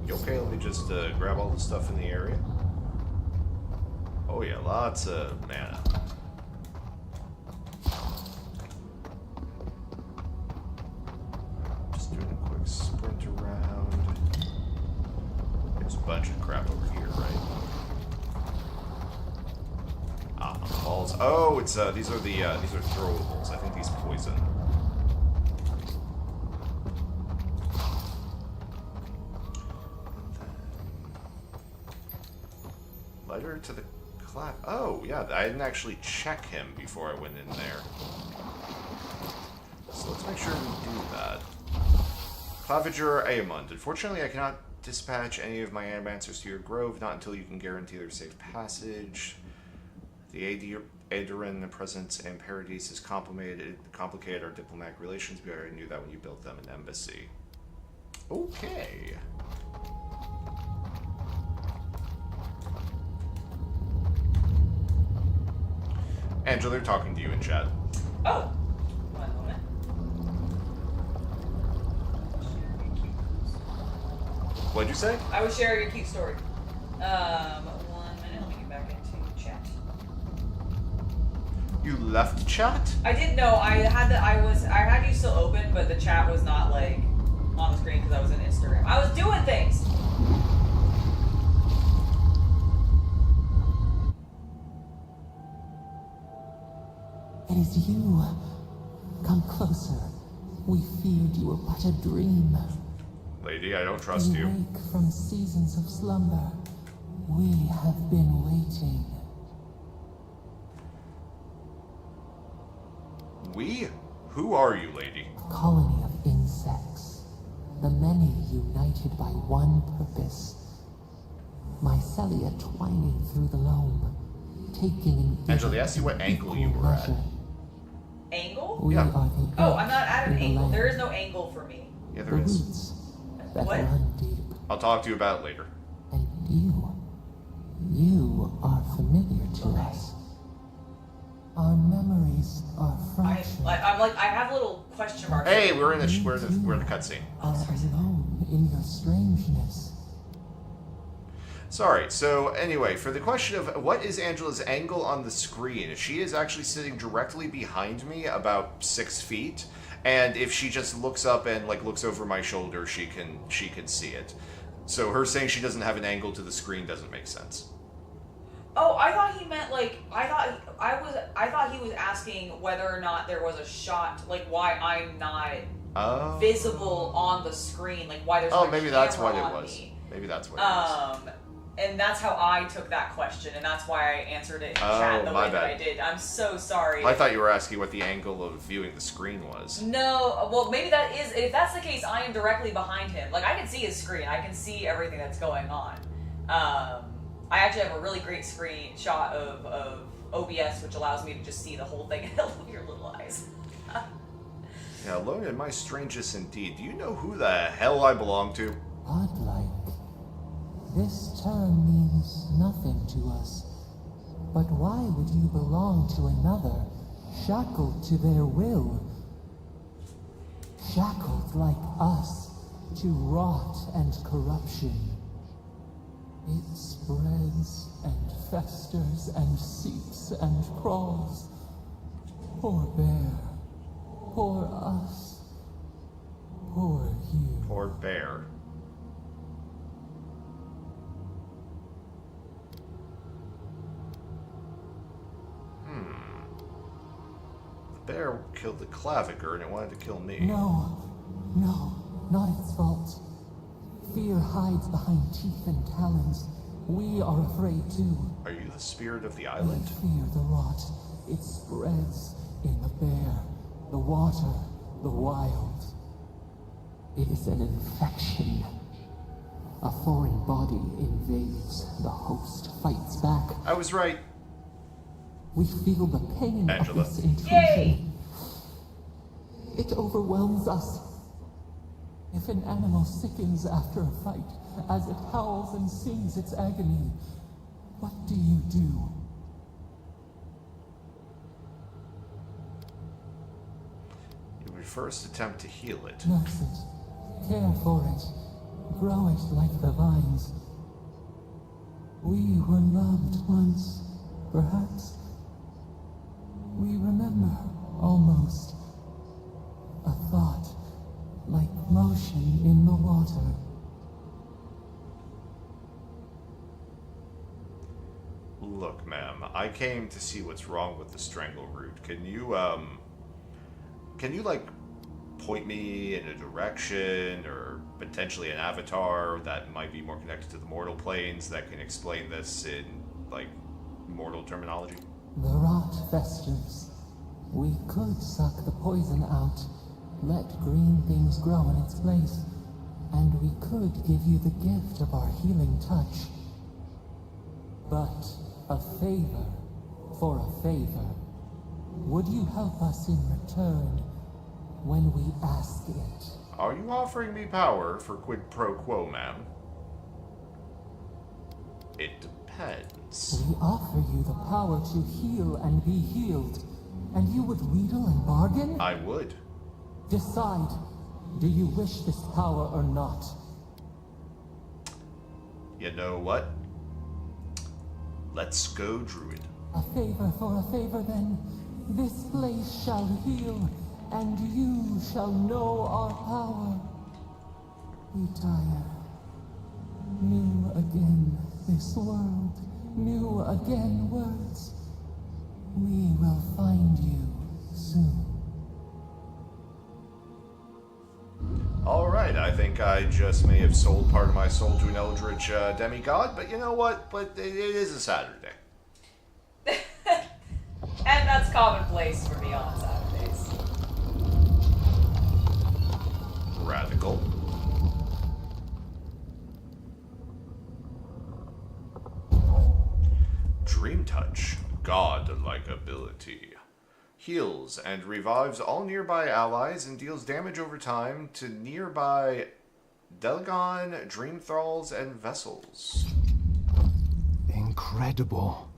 You okay? Let me just grab all the stuff in the area. Oh yeah, lots of mana. Just doing a quick sprint around. There's a bunch of crap over here, right? Ah, balls. Oh, it's these are throwables. I think these poison. Letter to the clap. Oh, yeah, I didn't actually check him before I went in there. So let's make sure we do that. Claviger Aemond. Unfortunately, I cannot dispatch any of my animancers to your grove, not until you can guarantee their safe passage. The Aedaran presence in Paradise has complicated our diplomatic relations. We already knew that when you built them an embassy. Okay. Angela, they're talking to you in chat. Oh! One moment. What'd you say? I was sharing a cute story. 1 minute, let me get back into chat. You left chat? I didn't know. I had you still open, but the chat was not like on the screen because I was in Instagram. I was doing things. It is you. Come closer. We feared you were but a dream. Lady, I don't trust you. Wake from seasons of slumber. We have been waiting. We? Who are you, lady? A colony of insects. The many united by one purpose. Mycelia twining through the loam. Taking an Angela, they asked you what angle you were at. Angle? We Yeah. are the Oh, I'm not at an in the angle. land. There is no angle for me. Yeah, The there is. roots that What? run deep. I'll talk to you about it later. And you are familiar to us. Our memories are fractured. I have a little question mark. Hey, we're in the cutscene. Are alone in your strangeness. Sorry. So anyway, for the question of what is Angela's angle on the screen, she is actually sitting directly behind me, about 6 feet, and if she just looks up and like looks over my shoulder, she can see it. So her saying she doesn't have an angle to the screen doesn't make sense. Oh, I thought he meant like I thought he was asking whether or not there was a shot, like why I'm not visible on the screen, like why there's no maybe that's what it camera on was. me. Maybe that's what it was. And that's how I took that question, and that's why I answered it in chat the way that I did. I'm so sorry. I thought you were asking what the angle of viewing the screen was. No, well, maybe that is. If that's the case, I am directly behind him. Like, I can see his screen. I can see everything that's going on. I actually have a really great screenshot of OBS, which allows me to just see the whole thing. I love your little eyes. Yeah, alone in my strangest indeed. Do you know who the hell I belong to? Godlike. This term means nothing to us. But why would you belong to another, shackled to their will? Shackled like us to rot and corruption. It spreads and festers and seeps and crawls. Poor bear. Poor us. Poor you. Poor bear. The bear killed the claviger and it wanted to kill me. No, not its fault. Fear hides behind teeth and talons. We are afraid too. Are you the spirit of the We island? fear the rot. It spreads in the bear, the water, the wild. It is an infection. A foreign body invades. The host fights back. I was right. We feel the pain Angela. of this intrusion. Yay! It overwhelms us. If an animal sickens after a fight, as it howls and sings its agony, what do you do? You would first attempt to heal it. Nurse it, care for it, grow it like the vines. We were loved once, perhaps. We remember, almost. A thought, like motion in the water. Look, ma'am, I came to see what's wrong with the strangle root. Can you, like, point me in a direction, or potentially an avatar that might be more connected to the mortal planes that can explain this in, like, mortal terminology? The rot festers. We could suck the poison out, let green things grow in its place, and we could give you the gift of our healing touch. But a favor for a favor. Would you help us in return when we ask it? Are you offering me power for quid pro quo, ma'am? It depends. We offer you the power to heal and be healed, and you would wheedle and bargain? I would. Decide. Do you wish this power or not? You know what? Let's go, Druid. A favor for a favor, then. This place shall heal, and you shall know our power. We tire. New again this world, new again words. We will find you soon. Alright, I think I just may have sold part of my soul to an eldritch demigod, but you know what? But it is a Saturday. And that's commonplace for me on Saturdays. Radical. Dream Touch, god-like ability. Heals and revives all nearby allies and deals damage over time to nearby Delgon, Dream Thralls, and Vessels. Incredible.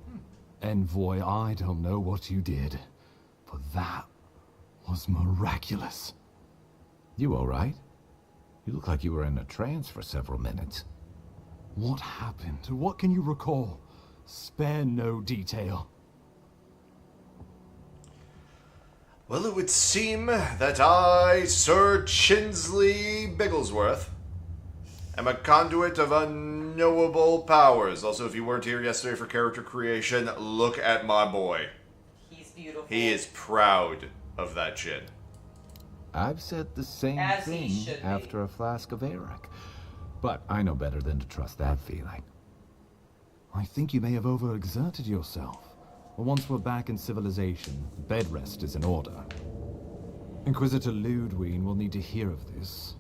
Envoy, I don't know what you did, but that was miraculous. You all right? You look like you were in a trance for several minutes. What happened? What can you recall? Spare no detail. Well, it would seem that I, Sir Chinsley Bigglesworth, am a conduit of unknowable powers. Also, if you weren't here yesterday for character creation, look at my boy. He's beautiful. He is proud of that chin. I've said the same As he thing should be. after a flask of Arak. But I know better than to trust that feeling. I think you may have overexerted yourself. Once we're back in civilization, bed rest is in order. Inquisitor Ludwig will need to hear of this.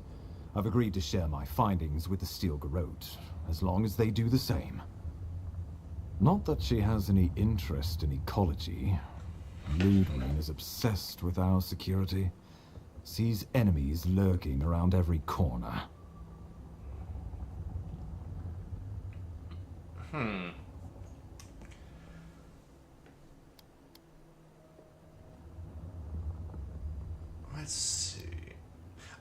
I've agreed to share my findings with the Steel Garrote, as long as they do the same. Not that she has any interest in ecology. Ludwig is obsessed with our security. Sees enemies lurking around every corner. Let's see.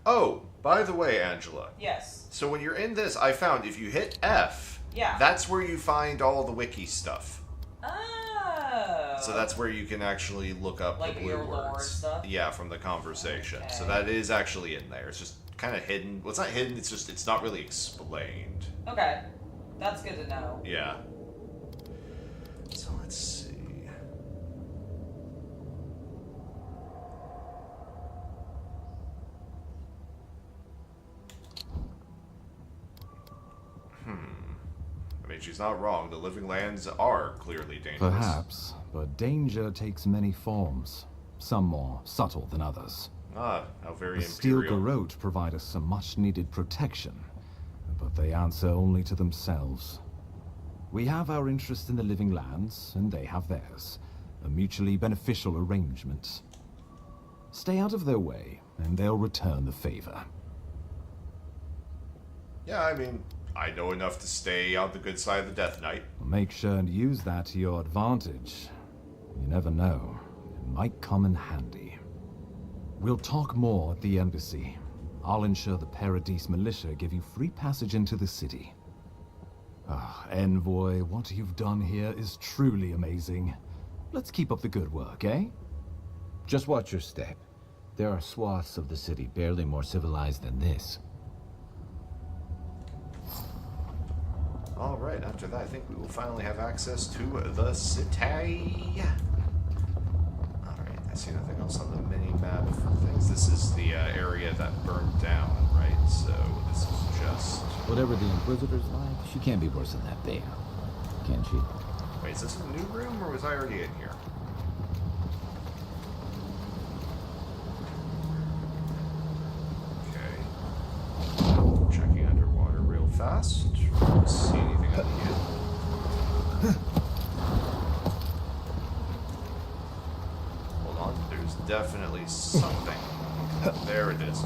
Oh, by the way, Angela. Yes. So when you're in this, I found if you hit F, Yeah. that's where you find all the wiki stuff. Oh. So that's where you can actually look up Like the blue your lore words. stuff? Yeah, from the conversation. So Okay. that is actually in there. It's just kind of hidden. Well, it's not hidden. It's just it's not really explained. Okay. That's good to know. Yeah. So let's see. I mean, she's not wrong. The living lands are clearly dangerous. Perhaps, but danger takes many forms. Some more subtle than others. Ah, how very The Steel imperial. Garrote provide us some much-needed protection, but they answer only to themselves. We have our interest in the living lands, and they have theirs. A mutually beneficial arrangement. Stay out of their way, and they'll return the favor. Yeah, I mean, I know enough to stay on the good side of the Death Knight. Make sure and use that to your advantage. You never know. It might come in handy. We'll talk more at the embassy. I'll ensure the Paradise militia give you free passage into the city. Envoy, what you've done here is truly amazing. Let's keep up the good work, eh? Just watch your step. There are swaths of the city barely more civilized than this. Alright, after that, I think we will finally have access to the city. Alright, I see nothing else on the mini-map for things. This is the area that burned down, right? So this is just... Whatever the Inquisitor's like, she can't be worse than that there. Can she? Wait, is this a new room, or was I already in here? Okay. Checking underwater real fast. See anything on the end? Hold on, there's definitely something. There it is.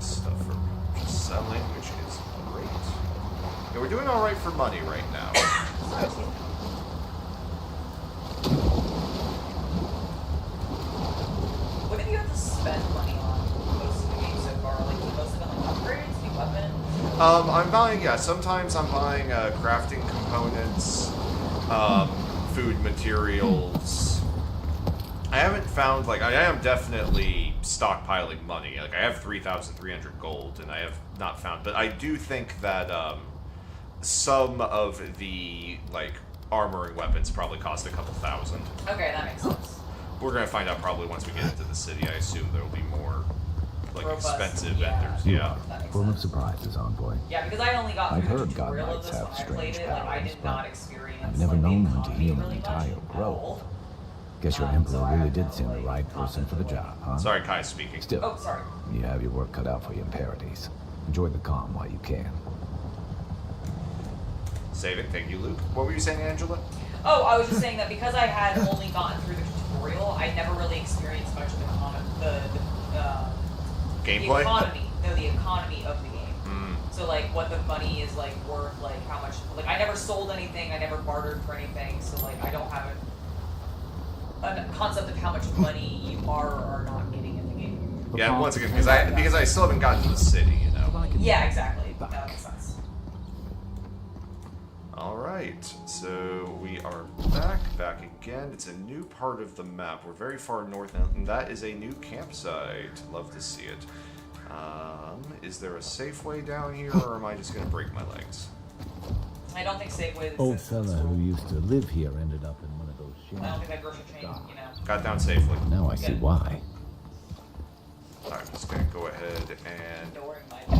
Stuff for just selling, which is great. Yeah, we're doing alright for money right now. What have you had to spend money on most of the game so far? Like, most of it on upgrades, new weapons? I'm buying, yeah, sometimes I'm buying crafting components, food materials. I haven't found, like, I am definitely stockpiling money. Like, I have 3,300 gold, and I have not found, but I do think that, some of the, like, armor and weapons probably cost a couple thousand. Okay, that makes sense. We're gonna find out probably once we get into the city. I assume there'll be more, like, Robust, expensive yeah. vendors. Yeah. That makes Full of sense. surprises, Envoy. Yeah, because I only got I've through the heard God tutorial of Knights this have when I played strange it. Like, I powers, did but not experience I've never like, the known one to economy heal an really entire much at grove. all. Guess your So Emperor I really have did no, seem the like, right person for the concept of, job, huh? Sorry, Kai speaking. Still, Oh, sorry. you have your work cut out for you in Paradise. Enjoy the calm while you can. Save it. Thank you, Luke. What were you saying, Angela? Oh, I was just saying that because I had only gotten through the tutorial, I never really experienced much of the Gameplay? the economy of the game. Mm. So like what the money is like worth, like how much, like I never sold anything, I never bartered for anything, so like I don't have a concept of how much money you are or are not getting in the game. Yeah, once again, because I still haven't gotten to the city, you know. Yeah, exactly. That makes sense. All right. Alright, so we are back again. It's a new part of the map. We're very far north, and that is a new campsite. Love to see it. Is there a safe way down here, or am I just going to break my legs? I don't think Safeway Old exists. fella who used to live here ended up in one of those I don't shacks. think that grocery chain, you know. Got down safely. Now I see why. Alright, I'm just going to go ahead and... Ignoring my bad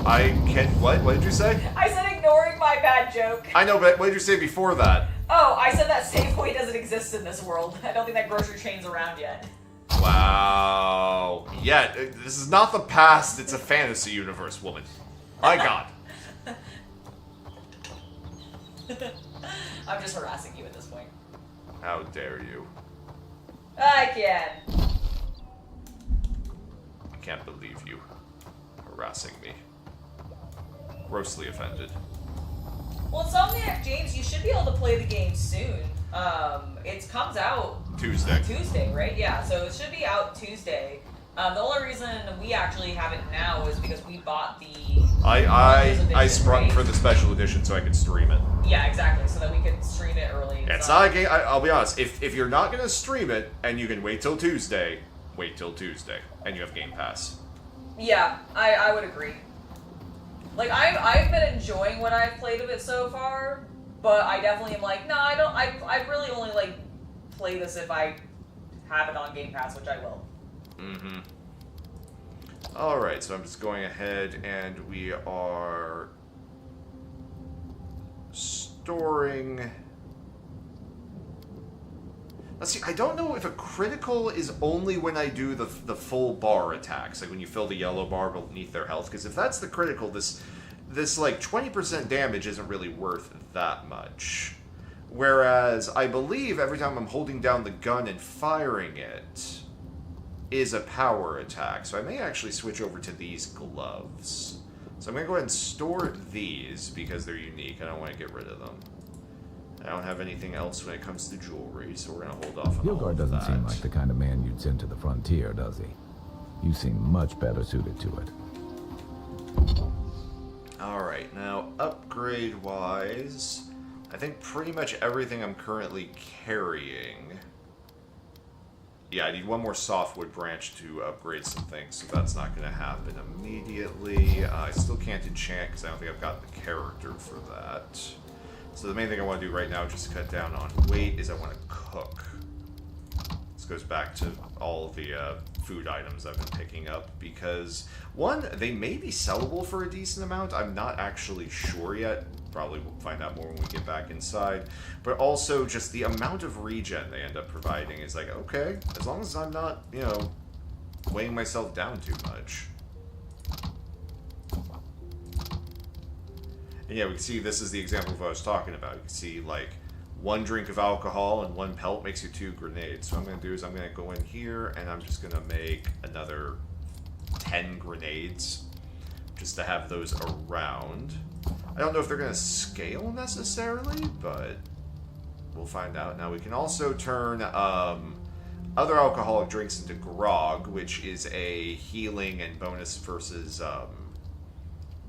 I can... What? What did you say? I said ignoring my bad joke. I know, but what did you say before that? Oh, I said that Safeway doesn't exist in this world. I don't think that grocery chain's around yet. Wow. Yeah, this is not the past, it's a fantasy universe, woman. My god. I'm just harassing you at this point. How dare you. I can. I can't believe you. Harassing me. Grossly offended. Well, Insomniac James, you should be able to play the game soon. It comes out Tuesday, right? Yeah, so it should be out Tuesday. The only reason we actually have it now is because we bought the I sprung right? for the special edition so I could stream it. Yeah, exactly, so that we could stream it early. It's not a game. I'll be honest. If you're not gonna stream it and you can wait till Tuesday, wait till Tuesday, and you have Game Pass. Yeah, I would agree. Like I've been enjoying what I've played of it so far, but I definitely am like, no, I don't. I really only like play this if I have it on Game Pass, which I will. Mm-hmm. Alright, so I'm just going ahead and we are storing... Let's see, I don't know if a critical is only when I do the full bar attacks, like when you fill the yellow bar beneath their health, because if that's the critical, this like 20% damage isn't really worth that much. Whereas I believe every time I'm holding down the gun and firing it is a power attack, so I may actually switch over to these gloves. So I'm going to go ahead and store these because they're unique. I don't want to get rid of them. I don't have anything else when it comes to jewelry, so we're going to hold off on all Yilgard of doesn't that. seem like the kind of man you'd send to the frontier, does he? You seem much better suited to it. Alright, now upgrade-wise, I think pretty much everything I'm currently carrying... Yeah, I need one more softwood branch to upgrade some things, so that's not going to happen immediately. I still can't enchant because I don't think I've got the character for that. So the main thing I want to do right now, just to cut down on weight, is I want to cook. This goes back to all the food items I've been picking up, because, one, they may be sellable for a decent amount. I'm not actually sure yet. Probably we'll find out more when we get back inside. But also, just the amount of regen they end up providing is like, okay, as long as I'm not, you know, weighing myself down too much. And yeah, we can see this is the example of what I was talking about. You can see, like, one drink of alcohol and one pelt makes you 2 grenades. So what I'm going to do is I'm going to go in here and I'm just going to make another 10 grenades just to have those around. I don't know if they're going to scale necessarily, but we'll find out. Now, we can also turn other alcoholic drinks into grog, which is a healing and bonus versus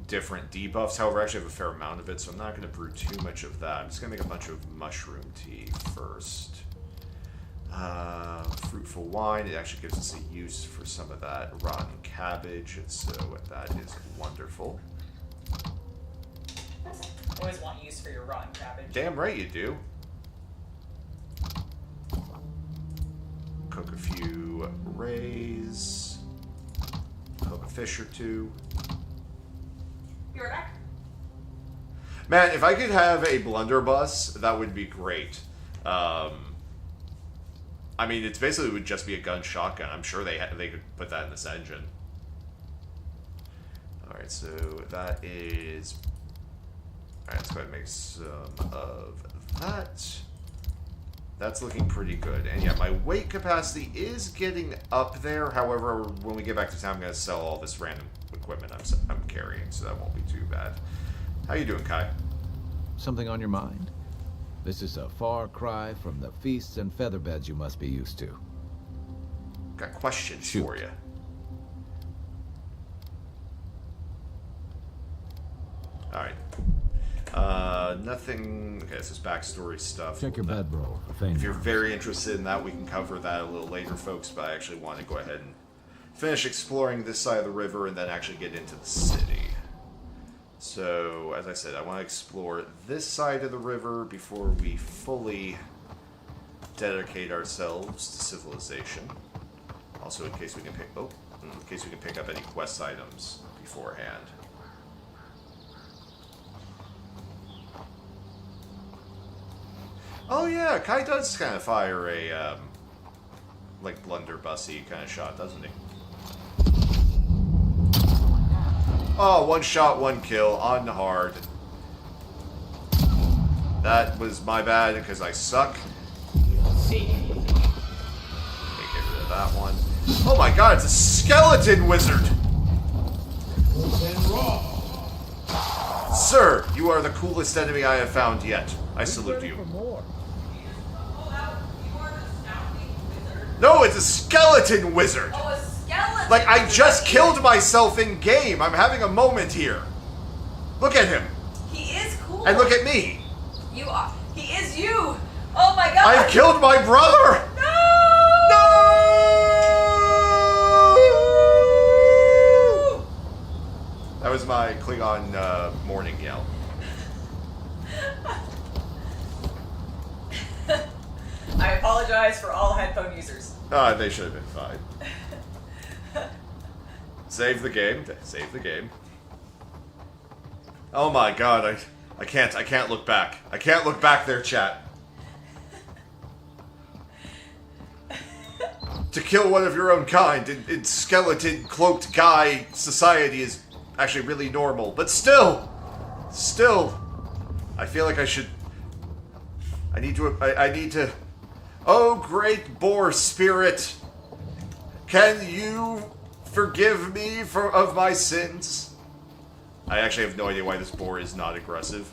different debuffs. However, I actually have a fair amount of it, so I'm not going to brew too much of that. I'm just going to make a bunch of mushroom tea first. Fruitful wine, it actually gives us a use for some of that rotten cabbage, so that is wonderful. Always want use for your rotten cabbage. Damn right you do. Cook a few rays. Cook a fish or two. You're back. Man, if I could have a blunderbuss, that would be great. I mean, it basically would just be a gun shotgun. I'm sure they could put that in this engine. Alright, so that is... Alright, let's go ahead and make some of that. That's looking pretty good. And yeah, my weight capacity is getting up there. However, when we get back to town, I'm going to sell all this random equipment I'm carrying, so that won't be too bad. How you doing, Kai? Something on your mind? This is a far cry from the feasts and featherbeds you must be used to. Got questions Shoot. for you. Alright. Nothing. Okay, this is backstory stuff. Check your bedroll for things. If you're very interested in that, we can cover that a little later, folks, but I actually want to go ahead and finish exploring this side of the river and then actually get into the city. So, as I said, I want to explore this side of the river before we fully dedicate ourselves to civilization. Also, in case we can pick up any quest items beforehand. Oh yeah, Kai does kind of fire a like blunderbussy kind of shot, doesn't he? Oh, one shot, one kill on hard. That was my bad because I suck. Okay, get rid of that one. Oh my god, it's a skeleton wizard! Sir, you are the coolest enemy I have found yet. I salute you. No, it's a skeleton wizard! Oh, a skeleton! Like, I just killed myself in game. I'm having a moment here. Look at him. He is cool. And look at me. You are. He is you. Oh my god. I've killed my brother! No! That was my Klingon morning yell. I apologize for all headphone users. They should have been fine. Save the game. Save the game. Oh my god, I can't look back. I can't look back there, chat. To kill one of your own kind in skeleton cloaked guy society is actually really normal, but still, I feel like I should. I need to. Oh, great boar spirit, can you forgive me of my sins? I actually have no idea why this boar is not aggressive,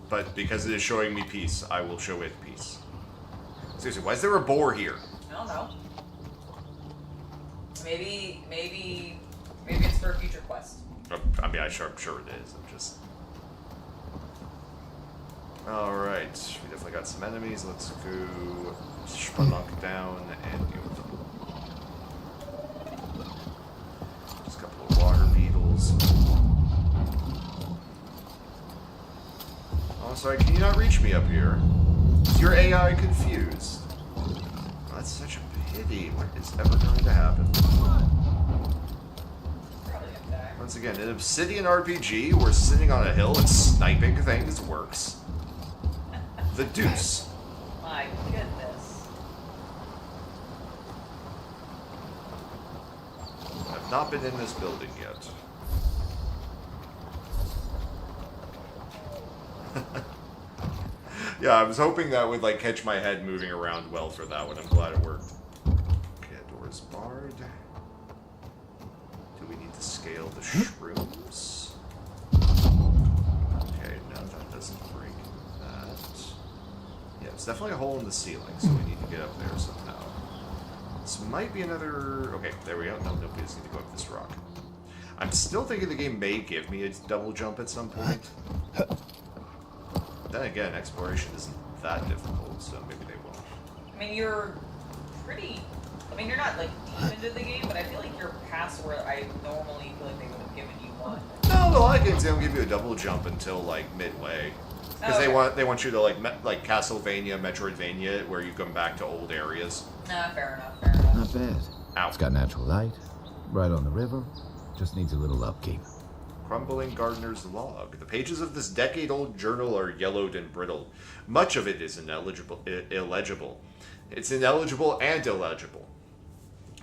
but because it is showing me peace, I will show it peace. Seriously, why is there a boar here? I don't know. Maybe it's for a future quest. I mean, I'm sure it is. I'm just. Alright, we definitely got some enemies. Let's go Spelunk down and deal with them. Just a couple of water beetles. Oh, sorry, can you not reach me up here? Is your AI confused? Oh, that's such a pity. What is ever going to happen? Probably gonna die. Once again, an Obsidian RPG, we're sitting on a hill and sniping things works. The deuce. My goodness. I've not been in this building yet. Yeah, I was hoping that would like catch my head moving around well for that one. I'm glad it worked. Okay, that door is barred. Do we need to scale the shrooms? Okay, no, that doesn't break that. Yeah, it's definitely a hole in the ceiling, so we need to get up there somehow. This might be another... Okay, there we go. No, we just need to go up this rock. I'm still thinking the game may give me a double jump at some point. Then again, exploration isn't that difficult, so maybe they won't. I mean, you're pretty. I mean, you're not like deep into the game, but I feel like you're past where I normally feel like they would have given you one. No, a lot of games they don't give you a double jump until like midway, because Oh, okay. they want you to like Castlevania, Metroidvania, where you come back to old areas. Nah, fair enough. Fair enough. Not bad. Ow. It's got natural light, right on the river. Just needs a little upkeep. Crumbling gardener's log. The pages of this decade-old journal are yellowed and brittle. Much of it is illegible. It's ineligible and illegible.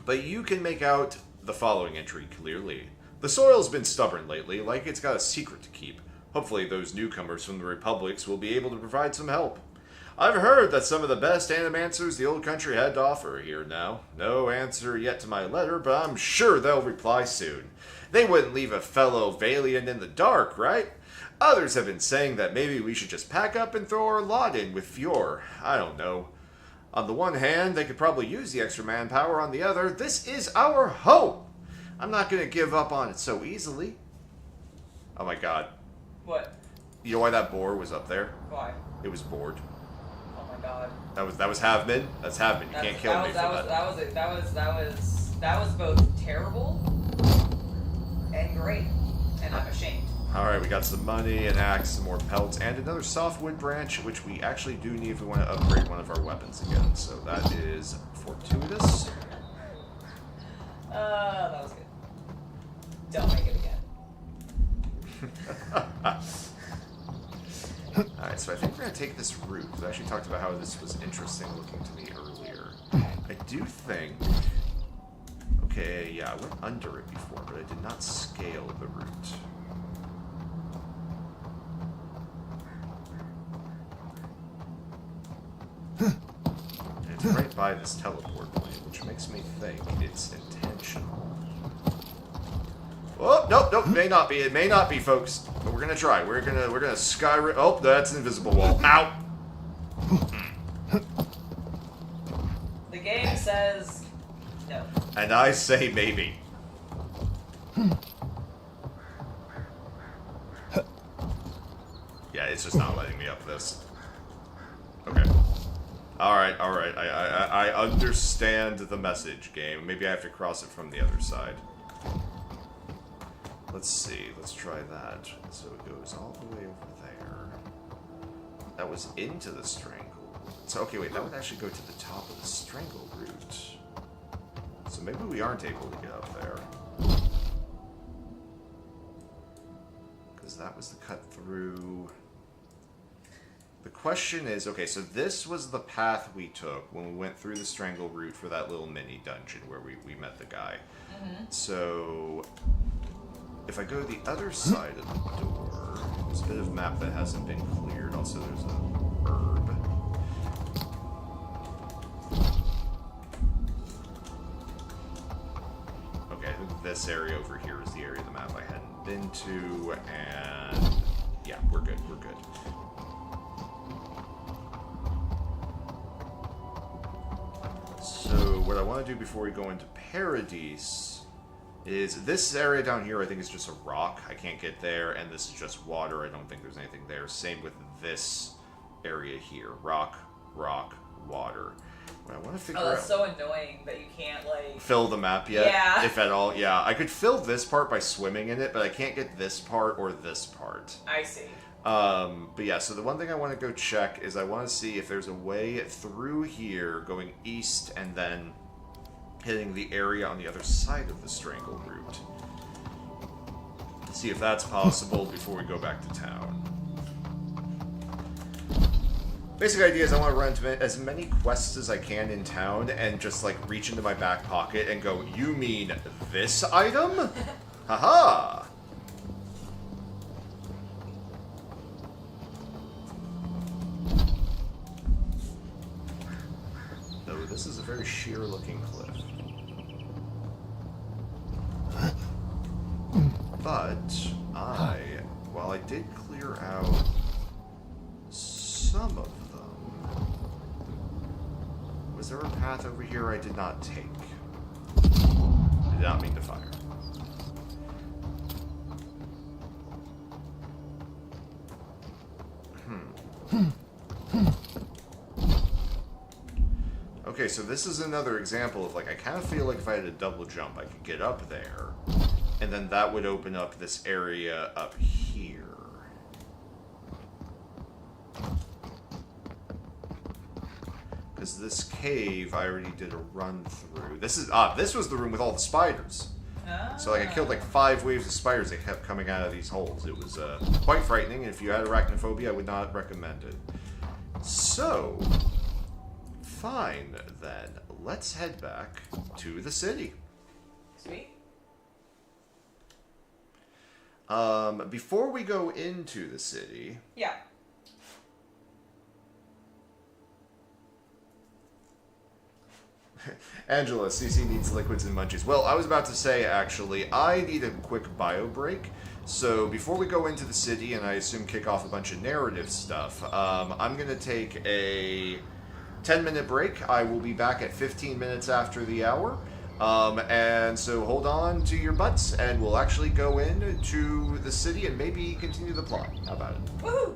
But you can make out the following entry clearly. The soil's been stubborn lately, like it's got a secret to keep. Hopefully those newcomers from the Republics will be able to provide some help. I've heard that some of the best animancers the old country had to offer are here now. No answer yet to my letter, but I'm sure they'll reply soon. They wouldn't leave a fellow Valiant in the dark, right? Others have been saying that maybe we should just pack up and throw our lot in with Fior. I don't know. On the one hand, they could probably use the extra manpower. On the other, this is our home. I'm not going to give up on it so easily. Oh my god. What? You know why that boar was up there? Why? It was bored. Oh my god. That was Havman. That's Havman. You can't kill me for that. That was both terrible and great, and I'm ashamed. Alright, we got some money, an axe, some more pelts, and another softwood branch, which we actually do need if we want to upgrade one of our weapons again. So that is fortuitous. That was good. Don't make it again. Alright, so I think we're going to take this route, because I actually talked about how this was interesting looking to me earlier. I do think... Okay, yeah, I went under it before, but I did not scale the route. And it's right by this teleport plane, which makes me think it's intentional. Oh, nope, may not be. It may not be, folks. But we're gonna try. We're gonna skyrim. Oh, that's an invisible wall. Ow! The game says no. And I say maybe. Yeah, it's just not letting me up this. Okay. Alright. I understand the message, game. Maybe I have to cross it from the other side. Let's see. Let's try that. So it goes all the way over there. That was into the strangle. So, okay, wait. That would actually go to the top of the strangle route. So maybe we aren't able to get up there. Because that was the cut through... The question is, okay, so this was the path we took when we went through the strangle route for that little mini dungeon where we met the guy. Mm-hmm. So, if I go to the other side of the door, there's a bit of map that hasn't been cleared. Also, there's a herb. Okay, I think this area over here is the area of the map I hadn't been to, and yeah, we're good, we're good. So what I want to do before we go into Paradise is this area down here I think is just a rock. I can't get there, and this is just water. I don't think there's anything there. Same with this area here. Rock, rock, water. What I want to figure out... Oh, that's so annoying that you can't, like... Fill the map yet? Yeah. If at all. Yeah, I could fill this part by swimming in it, but I can't get this part or this part. I see. But yeah, so the one thing I want to go check is I want to see if there's a way through here going east and then hitting the area on the other side of the strangle route. See if that's possible before we go back to town. Basic idea is I want to run into as many quests as I can in town and just like reach into my back pocket and go, you mean this item? Haha! Though this is a very sheer looking cliff. But while I did clear out some of them, was there a path over here I did not take? I did not mean to fire. Okay, so this is another example of, like, I kind of feel like if I had a double jump, I could get up there, and then that would open up this area up here. Because this cave, I already did a run through. This was the room with all the spiders. Ah. So, like, I killed, like, 5 waves of spiders that kept coming out of these holes. It was, quite frightening, and if you had arachnophobia, I would not recommend it. So... Fine, then. Let's head back to the city. Sweet. Before we go into the city... Yeah. Angela, CC needs liquids and munchies. Well, I was about to say, actually, I need a quick bio break. So before we go into the city, and I assume kick off a bunch of narrative stuff, I'm going to take a 10-minute break. I will be back at 15 minutes after the hour. And so hold on to your butts, and we'll actually go into the city and maybe continue the plot. How about it? Woohoo!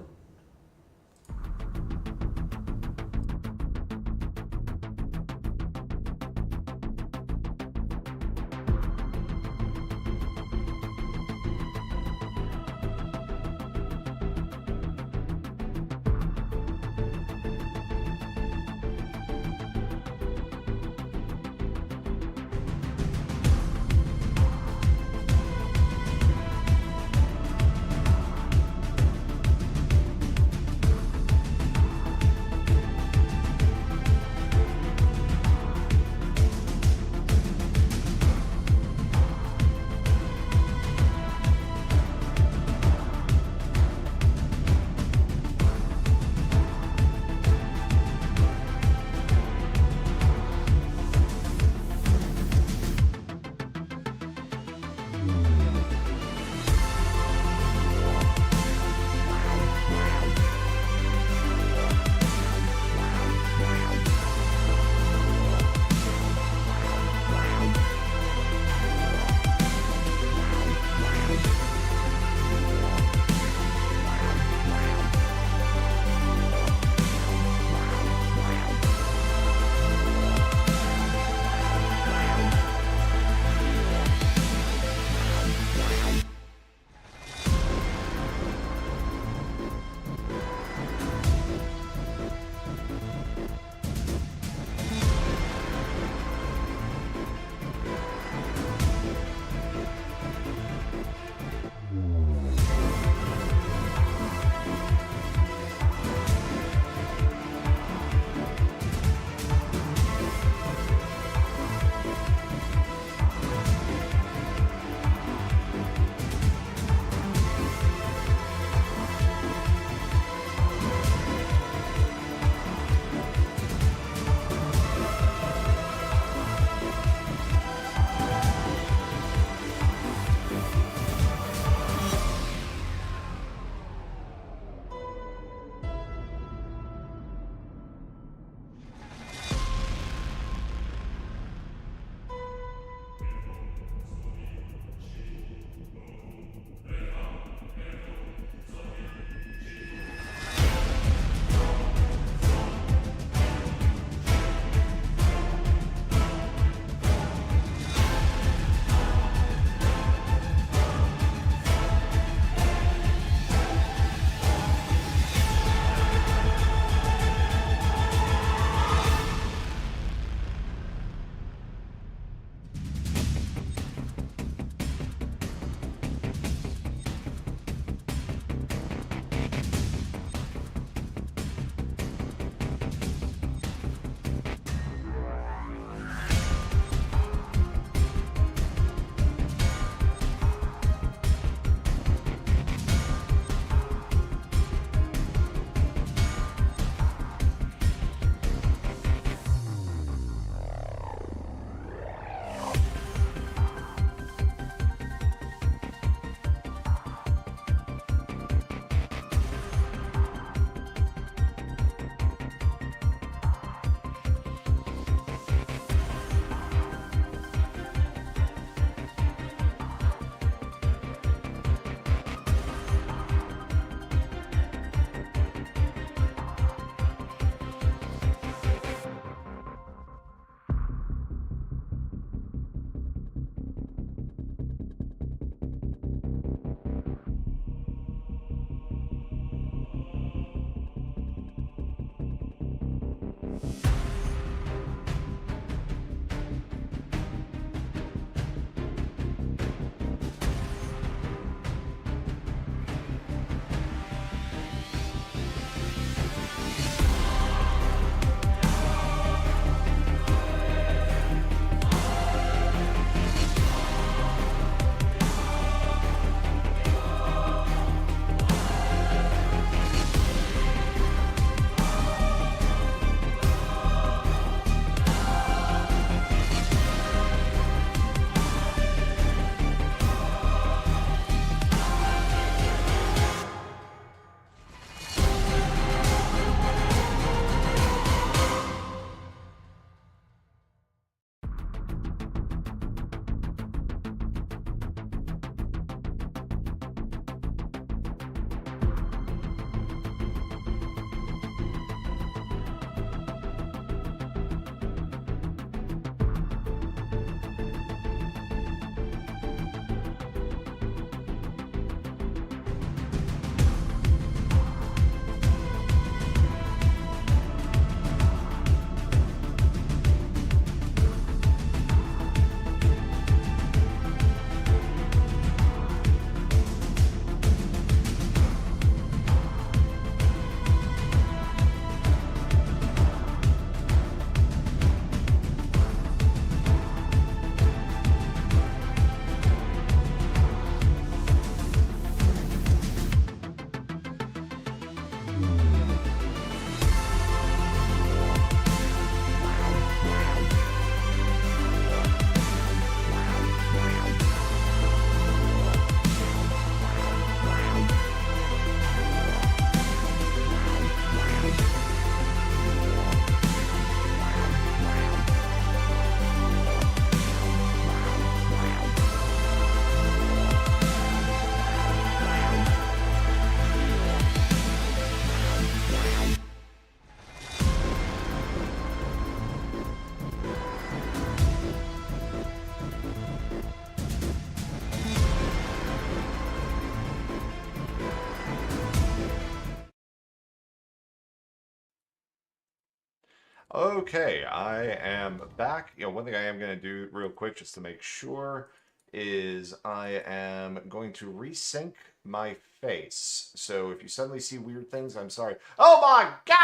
Okay, I am back. One thing I am going to do real quick just to make sure is I am going to resync my face. So if you suddenly see weird things, I'm sorry. Oh my god!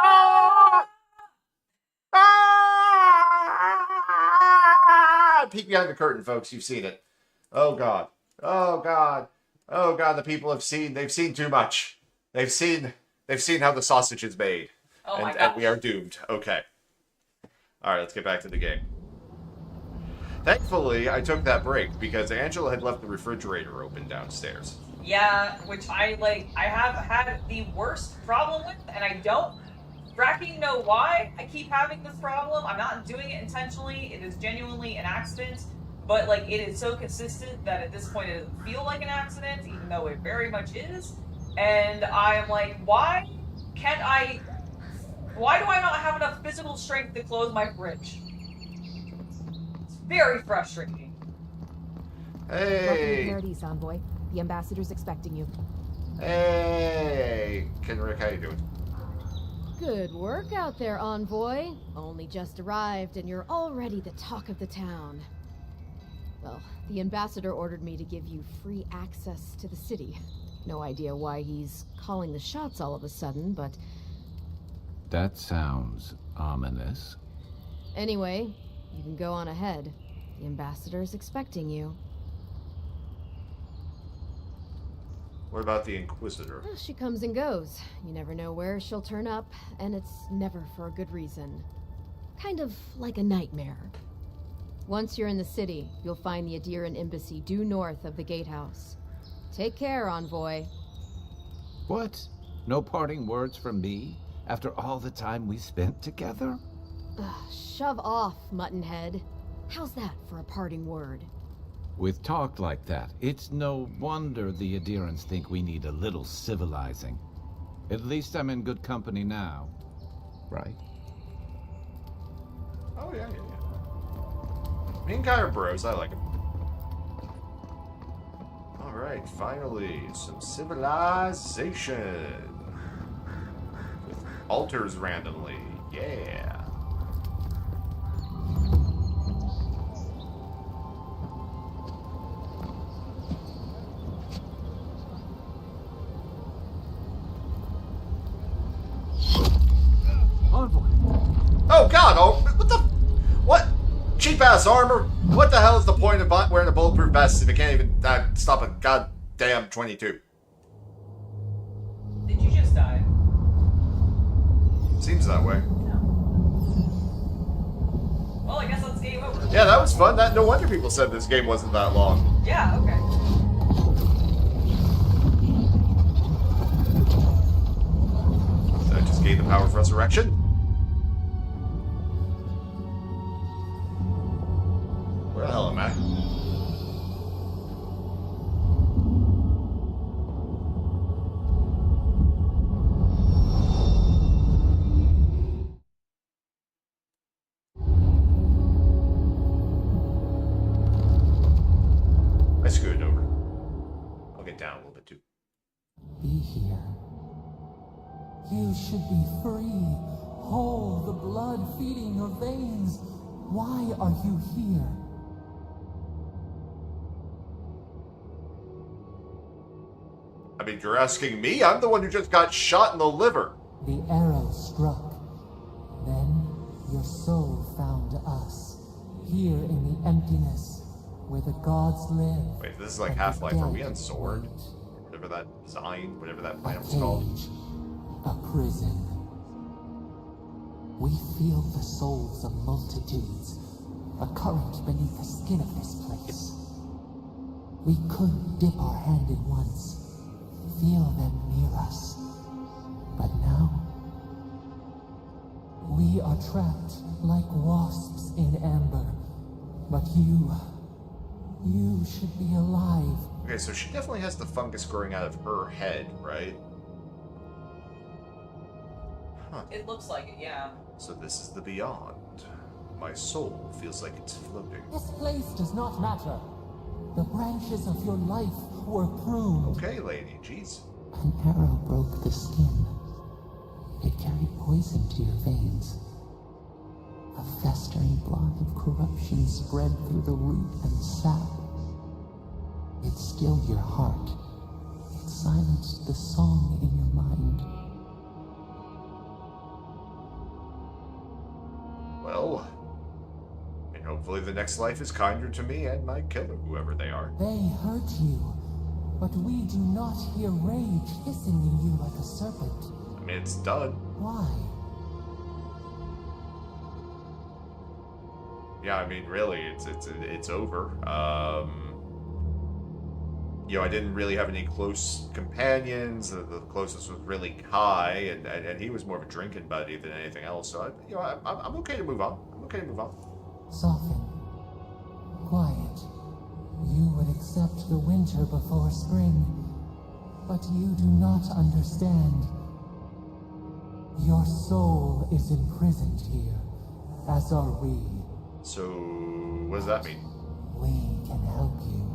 Ah! Ah! Peek behind the curtain, folks. You've seen it. Oh god. Oh god. Oh god, the people have seen. They've seen too much. They've seen how the sausage is made. Oh my And we gosh. are doomed. Okay. Alright, let's get back to the game. Thankfully, I took that break because Angela had left the refrigerator open downstairs. Yeah, which I have had the worst problem with, and I don't fracking know why I keep having this problem. I'm not doing it intentionally. It is genuinely an accident. But, like, it is so consistent that at this point it doesn't feel like an accident, even though it very much is. And I am like, why do I not have enough physical strength to close my fridge? It's very frustrating. Hey! Welcome to Paradise, Envoy. The ambassador's expecting you. Hey! Kenrick, how you doing? Good work out there, Envoy. Only just arrived and you're already the talk of the town. Well, the ambassador ordered me to give you free access to the city. No idea why he's calling the shots all of a sudden, but... That sounds ominous. Anyway, you can go on ahead. The ambassador's expecting you. What about the Inquisitor? Well, she comes and goes. You never know where she'll turn up, and it's never for a good reason. Kind of like a nightmare. Once you're in the city, you'll find the Adiran embassy due north of the gatehouse. Take care, Envoy. What? No parting words from me? After all the time we spent together? Shove off, Muttonhead. How's that for a parting word? With talk like that, it's no wonder the Adirans think we need a little civilizing. At least I'm in good company now. Right? Oh, yeah. Me and Kai are bros. I like him. Alright, finally, some civilization. With altars randomly. Yeah. Envoy! Oh god, what? Cheap ass armor? What the hell is the point of wearing a bulletproof vest if it can't even stop a goddamn 22? Did you just die? Seems that way. No. Well, I guess that's game over. Yeah, that was fun. No wonder people said this game wasn't that long. Yeah, okay. Did I just gain the power of resurrection? Where the hell am I? I screwed over. I'll get down a little bit too. Be here. You should be free, whole, the blood feeding your veins. Why are you here? I mean, you're asking me? I'm the one who just got shot in the liver. The arrow struck. Then your soul found us, here in the emptiness, where the gods live. Wait, this is like and the Half-Life. Are we dead on Sword? wait. Whatever that design, whatever that A planet was called. cage, a prison. We feel the souls of multitudes, a current beneath the skin of this place. We could dip our hand in once, feel them near us. But now, we are trapped like wasps in amber. But you should be alive. Okay, so she definitely has the fungus growing out of her head, right? Huh. It looks like it, yeah. So this is the beyond. My soul feels like it's floating. This place does not matter. The branches of your life were pruned. Okay, lady, jeez. An arrow broke the skin. It carried poison to your veins. A festering blot of corruption spread through the root and sap. It stilled your heart. It silenced the song in your mind. Well, and hopefully the next life is kinder to me and my killer, whoever they are. They hurt you, but we do not hear rage hissing in you like a serpent. I mean, it's done. Why? Yeah, I mean, really, it's over. You know, I didn't really have any close companions. The closest was really Kai, and he was more of a drinking buddy than anything else. So, I'm okay to move on. I'm okay to move on. Soften. Quiet. You would accept the winter before spring, but you do not understand. Your soul is imprisoned here, as are we. So, what does that mean? We can help you.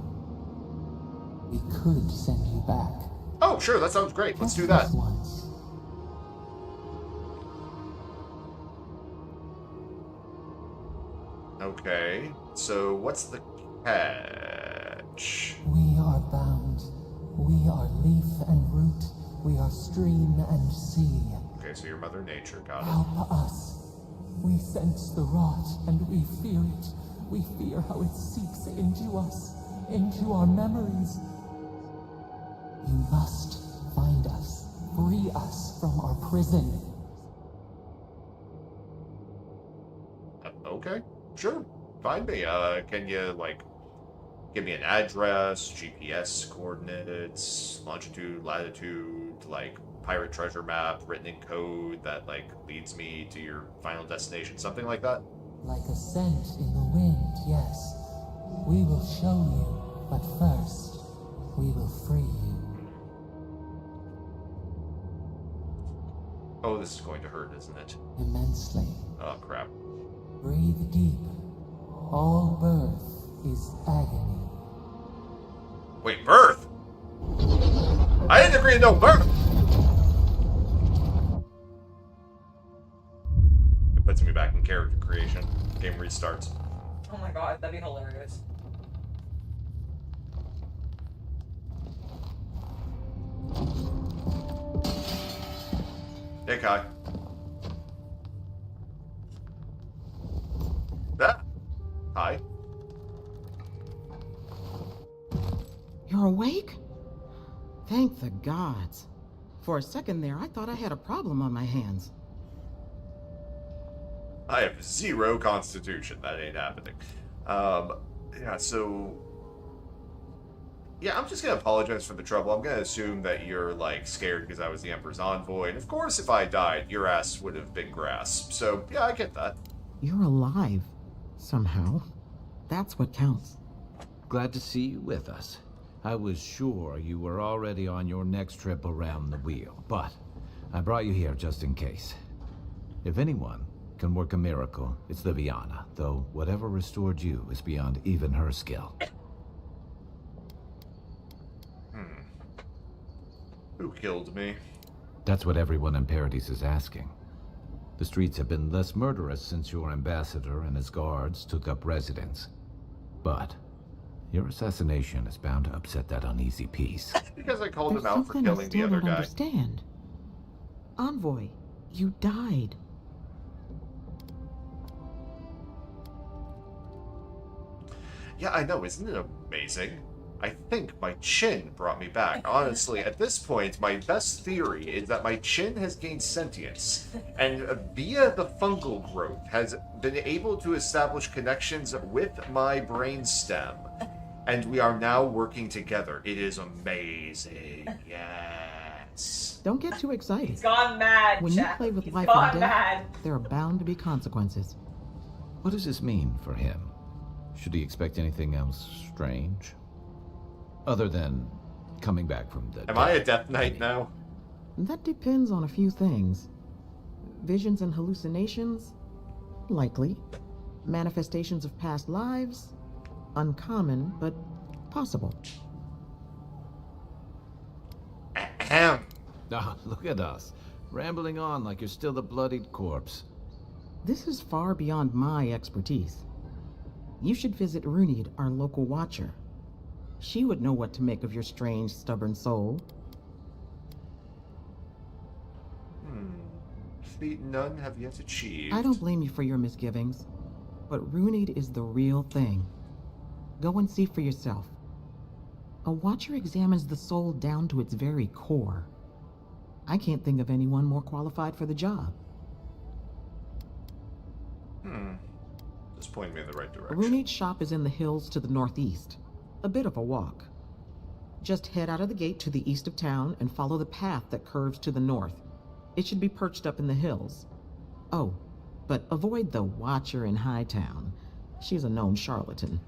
We could send you back. Oh, sure, that sounds great. Let's do Just that. this once. Okay, so what's the catch? We are bound. We are leaf and root. We are stream and sea. Okay, so you're Mother Nature, got it. Help us. We sense the rot and we fear it. We fear how it seeps into us, into our memories. You must find us, free us from our prison. Okay, sure. Find me. Can you, like, give me an address, GPS coordinates, longitude, latitude, like, pirate treasure map written in code that, like, leads me to your final destination, something like that? Like a scent in the wind, yes. We will show you, but first, we will free you. Oh, this is going to hurt, isn't it? Immensely. Oh, crap. Breathe deep. All birth is agony. Wait, birth? I didn't agree to no birth! It puts me back in character creation. Game restarts. Oh my god, that'd be hilarious. Hey, Kai. Ah. Hi. You're awake? Thank the gods. For a second there, I thought I had a problem on my hands. I have 0 constitution. That ain't happening. Yeah, so... Yeah, I'm just gonna apologize for the trouble. I'm gonna assume that you're, like, scared because I was the Emperor's envoy. And of course, if I died, your ass would have been grass. So, yeah, I get that. You're alive. Somehow. That's what counts. Glad to see you with us. I was sure you were already on your next trip around the wheel, but I brought you here just in case. If anyone can work a miracle, it's Liviana, though whatever restored you is beyond even her skill. Who killed me? That's what everyone in Paradise is asking. The streets have been less murderous since your ambassador and his guards took up residence. But your assassination is bound to upset that uneasy peace. Because I called There's him out for something I killing the still other don't guy. understand. Envoy, you died. Yeah, I know, isn't it amazing? I think my chin brought me back. Honestly, at this point, my best theory is that my chin has gained sentience, and via the fungal growth has been able to establish connections with my brainstem, and we are now working together. It is amazing. Yes. Don't get too excited. He's gone mad, When you Jack. play with He's life gone and death, mad. there are bound to be consequences. What does this mean for him? Should he expect anything else strange? Other than coming back from the Am I a Death Knight now? That depends on a few things. Visions and hallucinations? Likely. Manifestations of past lives? Uncommon, but possible. Ahem. Ah, look at us. Rambling on like you're still a bloodied corpse. This is far beyond my expertise. You should visit Runid, our local watcher. She would know what to make of your strange, stubborn soul. Feat none have yet achieved. I don't blame you for your misgivings, but Runid is the real thing. Go and see for yourself. A watcher examines the soul down to its very core. I can't think of anyone more qualified for the job. Just point me in the right direction. Runid's shop is in the hills to the northeast. A bit of a walk. Just head out of the gate to the east of town and follow the path that curves to the north. It should be perched up in the hills. Oh, but avoid the Watcher in Hightown. She's a known charlatan.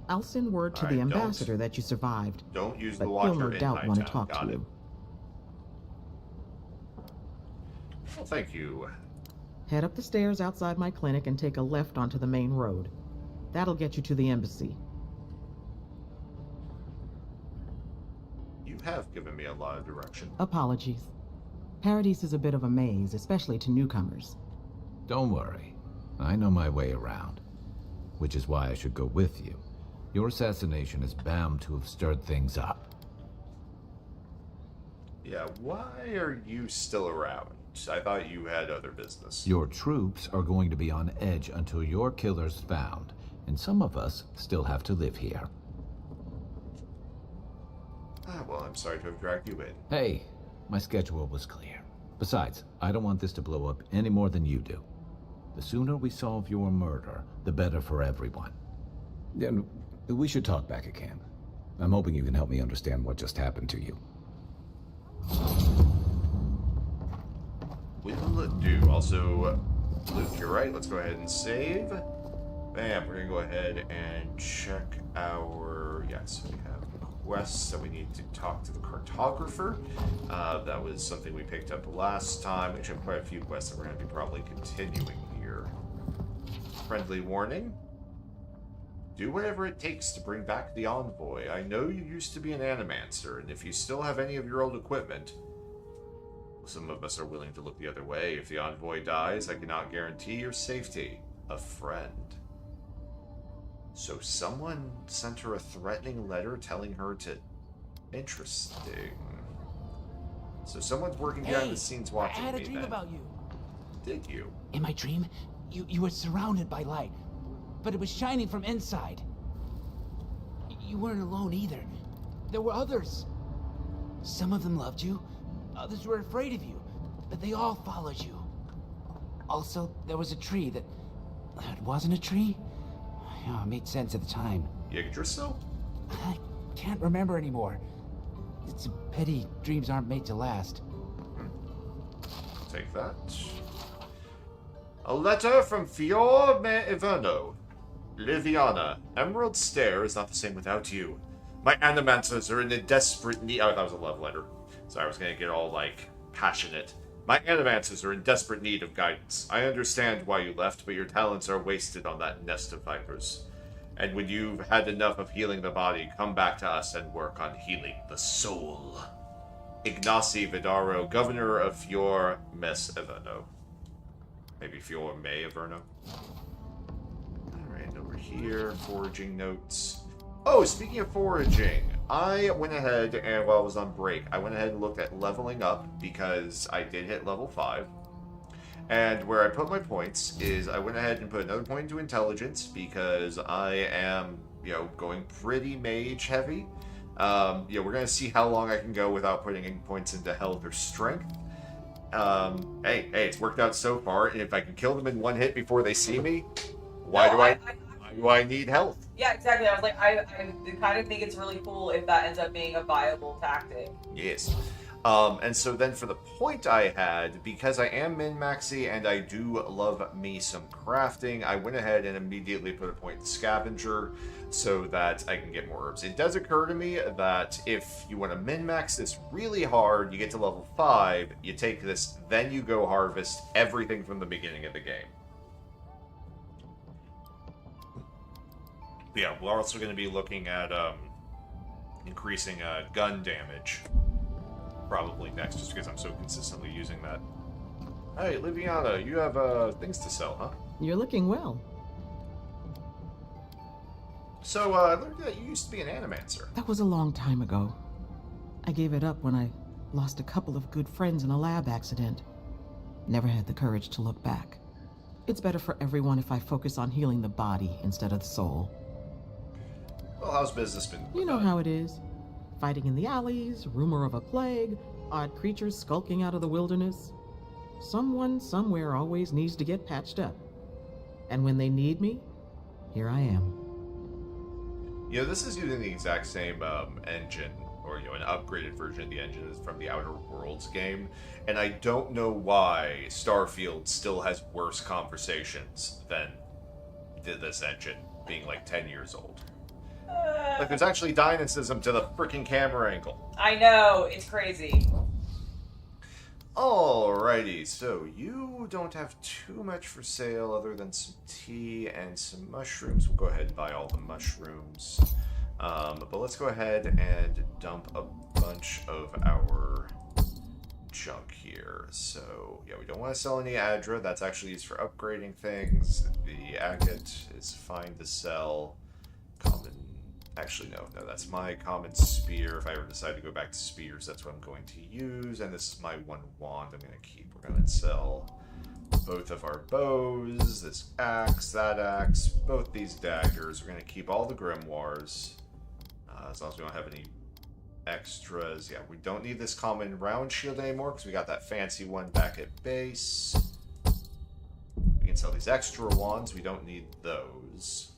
I'll send word to the ambassador that you survived. Don't use but the Watcher he'll no in doubt want to Hightown. talk to you. Well, thank you. Head up the stairs outside my clinic and take a left onto the main road. That'll get you to the embassy. You have given me a lot of direction. Apologies. Paradise is a bit of a maze, especially to newcomers. Don't worry. I know my way around. Which is why I should go with you. Your assassination is bound to have stirred things up. Yeah, why are you still around? I thought you had other business. Your troops are going to be on edge until your killer's found, and some of us still have to live here. Well, I'm sorry to have dragged you in. Hey, my schedule was clear. Besides, I don't want this to blow up any more than you do. The sooner we solve your murder, the better for everyone. Then we should talk back at camp. I'm hoping you can help me understand what just happened to you. Will do. Also, Luke, you're right. Let's go ahead and save. Bam. We're going to go ahead and check our... Yes, we have quests that we need to talk to the cartographer. That was something we picked up last time. We actually have quite a few quests that we're going to be probably continuing here. Friendly warning. Do whatever it takes to bring back the envoy. I know you used to be an animancer, and if you still have any of your old equipment, some of us are willing to look the other way. If the envoy dies, I cannot guarantee your safety. A friend. So someone sent her a threatening letter telling her to... Interesting. So someone's working behind the scenes watching me. I had a dream about you. Did you? In my dream, you were surrounded by light, but it was shining from inside. You weren't alone either. There were others. Some of them loved you, others were afraid of you, but they all followed you. Also, there was a tree that... It wasn't a tree? Oh, it made sense at the time. Yggdrasil? I can't remember anymore. It's a pity dreams aren't made to last. Take that. A letter from Fior me Iverno. Liviana. Emerald Stair is not the same without you. My animancers are in a desperate need... Oh, that was a love letter. Sorry, I was going to get all, like, passionate. My animancers are in desperate need of guidance. I understand why you left, but your talents are wasted on that nest of vipers. And when you've had enough of healing the body, come back to us and work on healing the soul. Ignacy Vidaro, Governor of Fior Mes Averno. Maybe Fior Me Averno. Alright, over here, foraging notes. Oh, speaking of foraging, I went ahead and while I was on break, I went ahead and looked at leveling up because I did hit level 5. And where I put my points is I went ahead and put another point into intelligence because I am, going pretty mage heavy. We're going to see how long I can go without putting any points into health or strength. Hey, it's worked out so far, and if I can kill them in one hit before they see me, why do I need health? Yeah, exactly. I was like, I kind of think it's really cool if that ends up being a viable tactic. Yes. And so then for the point I had, because I am min-maxy and I do love me some crafting, I went ahead and immediately put a point in scavenger so that I can get more herbs. It does occur to me that if you want to min-max this really hard, you get to level 5, you take this, then you go harvest everything from the beginning of the game. Yeah, we're also going to be looking at increasing gun damage. probably next, just because I'm so consistently using that. Hey, Liviana, you have things to sell, huh? You're looking well. So, I learned that you used to be an animancer. That was a long time ago. I gave it up when I lost a couple of good friends in a lab accident. Never had the courage to look back. It's better for everyone if I focus on healing the body instead of the soul. Well, how's business been? You know how it is. Fighting in the alleys, rumor of a plague, odd creatures skulking out of the wilderness. Someone somewhere always needs to get patched up. And when they need me, here I am. You know, this is using the exact same engine, or, you know, an upgraded version of the engine is from the Outer Worlds game, and I don't know why Starfield still has worse conversations than this engine, being like 10 years old. Like, there's actually dynamism to the freaking camera angle. I know, it's crazy. Alrighty, so you don't have too much for sale other than some tea and some mushrooms. We'll go ahead and buy all the mushrooms. But let's go ahead and dump a bunch of our junk here. So, yeah, we don't want to sell any Adra. That's actually used for upgrading things. The agate is fine to sell. Common... Actually, no, that's my common spear. If I ever decide to go back to spears, that's what I'm going to use. And this is my one wand I'm going to keep. We're going to sell both of our bows, this axe, that axe, both these daggers. We're going to keep all the grimoires, as long as we don't have any extras. Yeah, we don't need this common round shield anymore because we got that fancy one back at base. We can sell these extra wands. We don't need those.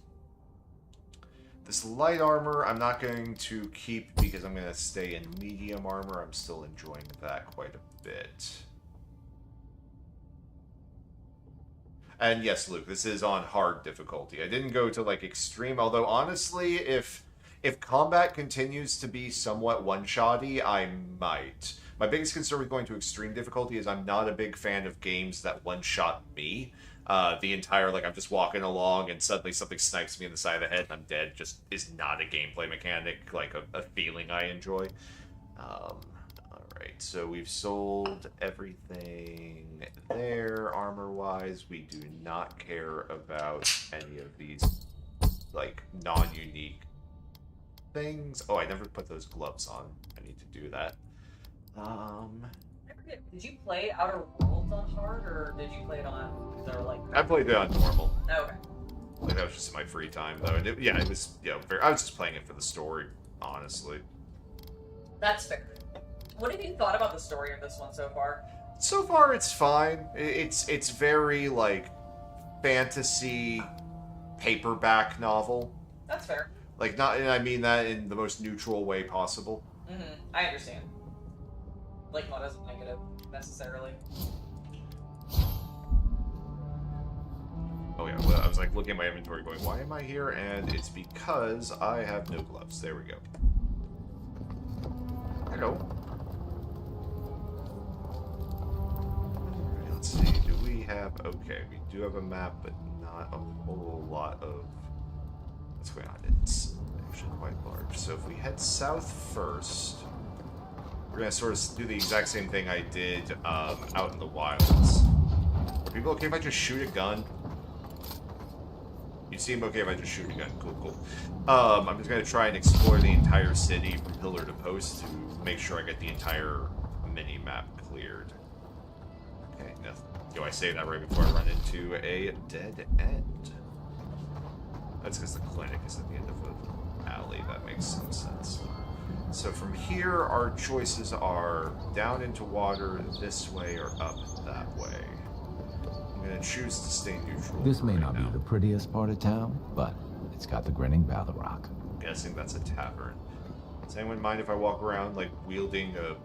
This light armor, I'm not going to keep because I'm going to stay in medium armor. I'm still enjoying that quite a bit. And yes, Luke, this is on hard difficulty. I didn't go to, like, extreme, although honestly, if combat continues to be somewhat one-shotty, I might. My biggest concern with going to extreme difficulty is I'm not a big fan of games that one-shot me. The entire, like, I'm just walking along and suddenly something snipes me in the side of the head and I'm dead just is not a gameplay mechanic, like a feeling I enjoy. Alright, so we've sold everything there, armor-wise. We do not care about any of these, like, non-unique things. Oh, I never put those gloves on. I need to do that. Did you play Outer Worlds on hard, or did you play it on? Like, I played it on normal. Okay. Like, that was just in my free time, though. And it was, you know, I was just playing it for the story, honestly. That's fair. What have you thought about the story of this one so far? So far, it's fine. It's very, like, fantasy paperback novel. That's fair. Like, not, and I mean that in the most neutral way possible. I understand. Like, not as negative, necessarily. Oh yeah, well, I was like looking at my inventory going, why am I here? And it's because I have no gloves. There we go. Hello. Alright, let's see, do we have... Okay, we do have a map, but not a whole lot of... What's going on? It's actually quite large. So if we head south first... We're going to sort of do the exact same thing I did out in the wilds. Are people okay if I just shoot a gun? You seem okay if I just shoot a gun. Cool, cool. I'm just going to try and explore the entire city from pillar to post to make sure I get the entire mini-map cleared. Okay, nothing. Do I say that right before I run into a dead end? That's because the clinic is at the end of the alley. That makes some sense. So from here, our choices are down into water this way or up that way. I'm going to choose to stay neutral. This may not be the prettiest part of town, but it's got the grinning Balrog. I'm guessing that's a tavern. Does anyone mind if I walk around, like, wielding a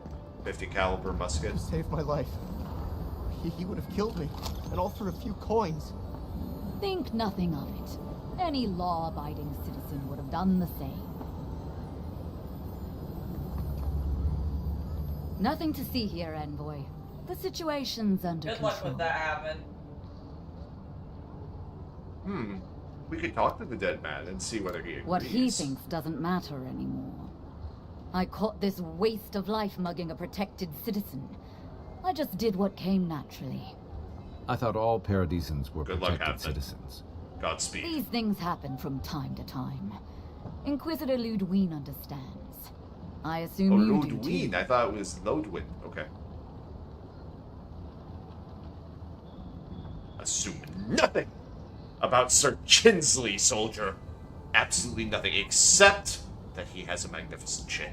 50 caliber musket? You saved my life. He would have killed me, and all for a few coins. Think nothing of it. Any law-abiding citizen would have done the same. Nothing to see here, Envoy. The situation's under control. Good luck with that happening. We could talk to the dead man and see whether he agrees. What he thinks doesn't matter anymore. I caught this waste of life mugging a protected citizen. I just did what came naturally. I thought all Paradisans were Good luck, protected Captain. citizens. Godspeed. These things happen from time to time. Inquisitor Ludween understands. I assume Oh, you do Ludween. too. I thought it was Lodwin. Okay. Assume nothing about Sir Chinsley, soldier. Absolutely nothing, except that he has a magnificent chin.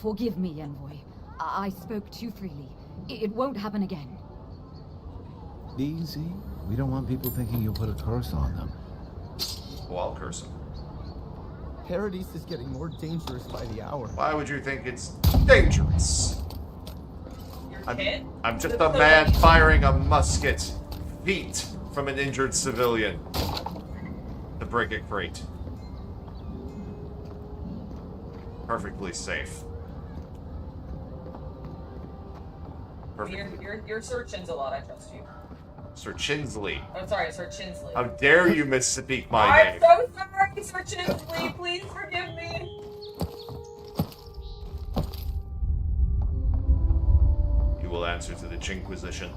Forgive me, Envoy. I spoke too freely. It won't happen again. Easy. We don't want people thinking you'll put a curse on them. Well, I'll curse him. Paradise is getting more dangerous by the hour. Why would you think it's dangerous? Your kid? I'm just a man firing a musket feet from an injured civilian to break a crate. Perfectly safe. Perfect. Your Sir Chin's a lot, I trust you. Sir Chinsley. I'm sorry, Sir Chinsley. How dare you misspeak my I'm name? so sorry, Sir Chinsley. Please forgive me. You will answer to the Chinquisition.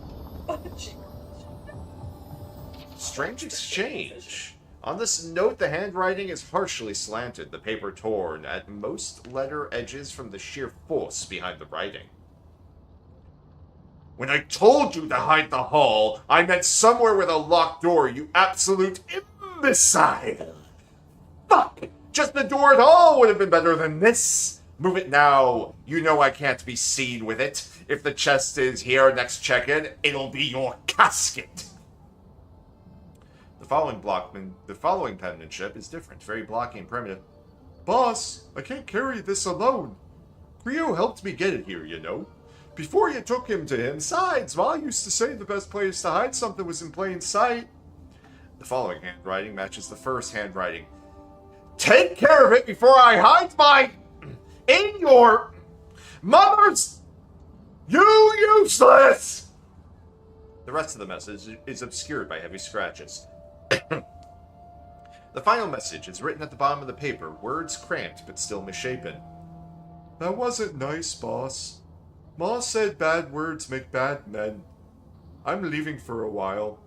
Strange exchange. On this note, the handwriting is harshly slanted, the paper torn, at most letter edges from the sheer force behind the writing. When I told you to hide the hall, I meant somewhere with a locked door, you absolute imbecile! Fuck! Just the door at all would have been better than this! Move it now. You know I can't be seen with it. If the chest is here next check-in, it'll be your casket! The following penmanship is different, very blocky and primitive. Boss, I can't carry this alone. Rio helped me get it here, you know. Before you took him to him, sides, Ma used to say the best place to hide something was in plain sight. The following handwriting matches the first handwriting. Take care of it before I hide my... in your... mother's... You useless! The rest of the message is obscured by heavy scratches. The final message is written at the bottom of the paper, words cramped but still misshapen. That wasn't nice, boss. Ma said bad words make bad men. I'm leaving for a while.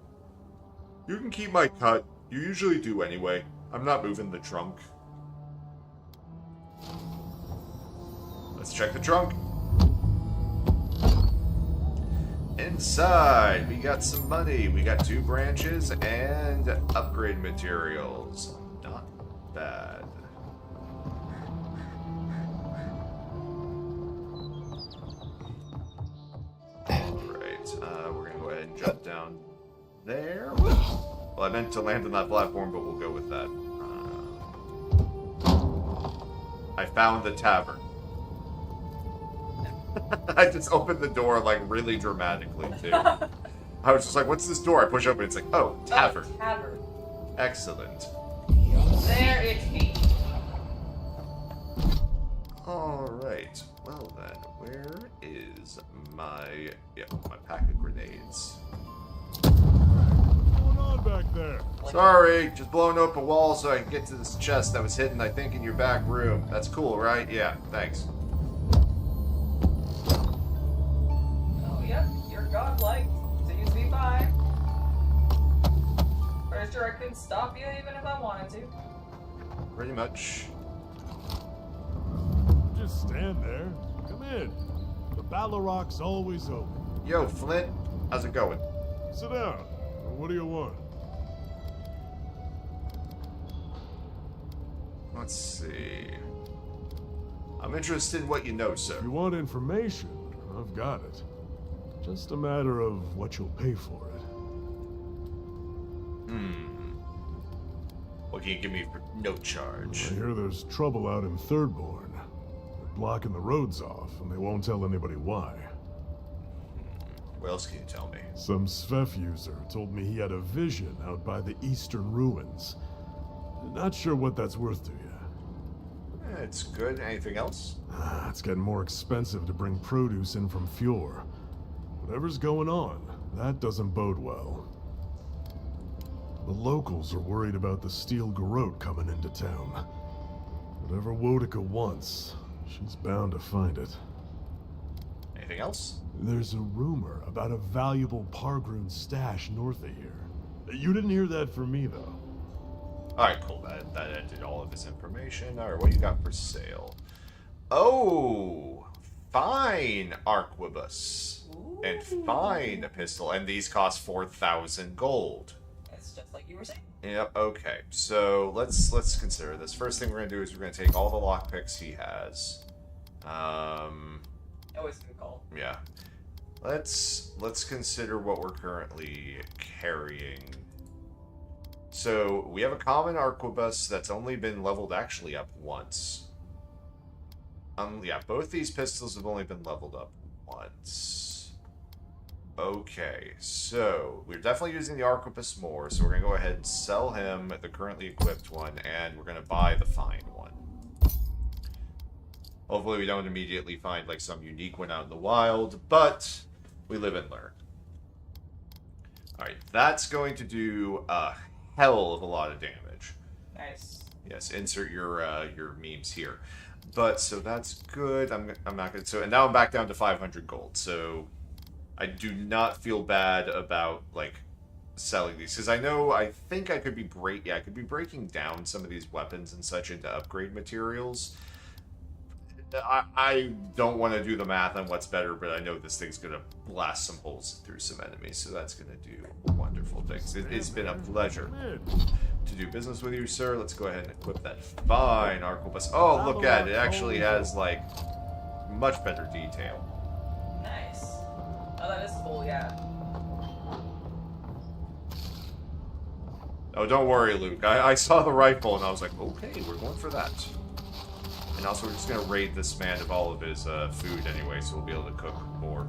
You can keep my cut. You usually do anyway. I'm not moving the trunk. Let's check the trunk. Inside, we got some money. We got 2 branches and upgrade materials. Not bad. We're gonna go ahead and jump down there. Well, I meant to land on that platform, but we'll go with that. I found the tavern. I just opened the door, like, really dramatically, too. I was just like, what's this door? I push open, it's like, oh, tavern. Oh, tavern. Excellent. There it be. Alright. Well then, where is my... yeah, my pack of grenades? What's going on back there? Sorry, just blowing up a wall so I can get to this chest that was hidden, I think, in your back room. That's cool, right? Yeah, thanks. Oh, yep. You're godlike. Seems me by. Pretty sure I couldn't stop you even if I wanted to. Pretty much. Just stand there. Come in. The Ballaroc's always open. Yo, Flint, how's it going? Sit down. What do you want? Let's see. I'm interested in what you know, sir. If you want information, I've got it. Just a matter of what you'll pay for it. What can you give me for no charge? I hear there's trouble out in Thirdborn. They're blocking the roads off, and they won't tell anybody why. What else can you tell me? Some Svef user told me he had a vision out by the eastern ruins. Not sure what that's worth to you. It's good. Anything else? It's getting more expensive to bring produce in from Fjord. Whatever's going on, that doesn't bode well. The locals are worried about the steel garrote coming into town. Whatever Wodica wants, She's bound to find it. Anything else? There's a rumor about a valuable Pargroon stash north of here. You didn't hear that from me, though. Alright, cool. That ended all of this information. Alright, what do you got for sale? Oh, fine arquebus. Ooh. And fine pistol. And these cost 4,000 gold. It's just like you were saying. Yep, okay. So let's consider this. First thing we're gonna do is we're gonna take all the lockpicks he has. Always a good call. Yeah. Let's consider what we're currently carrying. So we have a common arquebus that's only been leveled actually up once. Yeah, both these pistols have only been leveled up once. Okay, so we're definitely using the arquebus more, so we're gonna go ahead and sell him the currently equipped one, and we're gonna buy the fine one. Hopefully we don't immediately find like some unique one out in the wild, but we live and learn. Alright, that's going to do a hell of a lot of damage. Nice. Yes, insert your memes here. But, so that's good. I'm not gonna, so, and now I'm back down to 500 gold, so I do not feel bad about, like, selling these, because I think I could be breaking down some of these weapons and such into upgrade materials. I don't want to do the math on what's better, but I know this thing's going to blast some holes through some enemies, so that's going to do wonderful things. It's been a pleasure to do business with you, sir. Let's go ahead and equip that fine arquebus. Oh, look at it. It actually has, like, much better detail. Nice. Oh, that is cool, yeah. Oh, don't worry, Luke. I saw the rifle, and I was like, okay, we're going for that. And also, we're just going to raid this man of all of his food anyway, so we'll be able to cook more,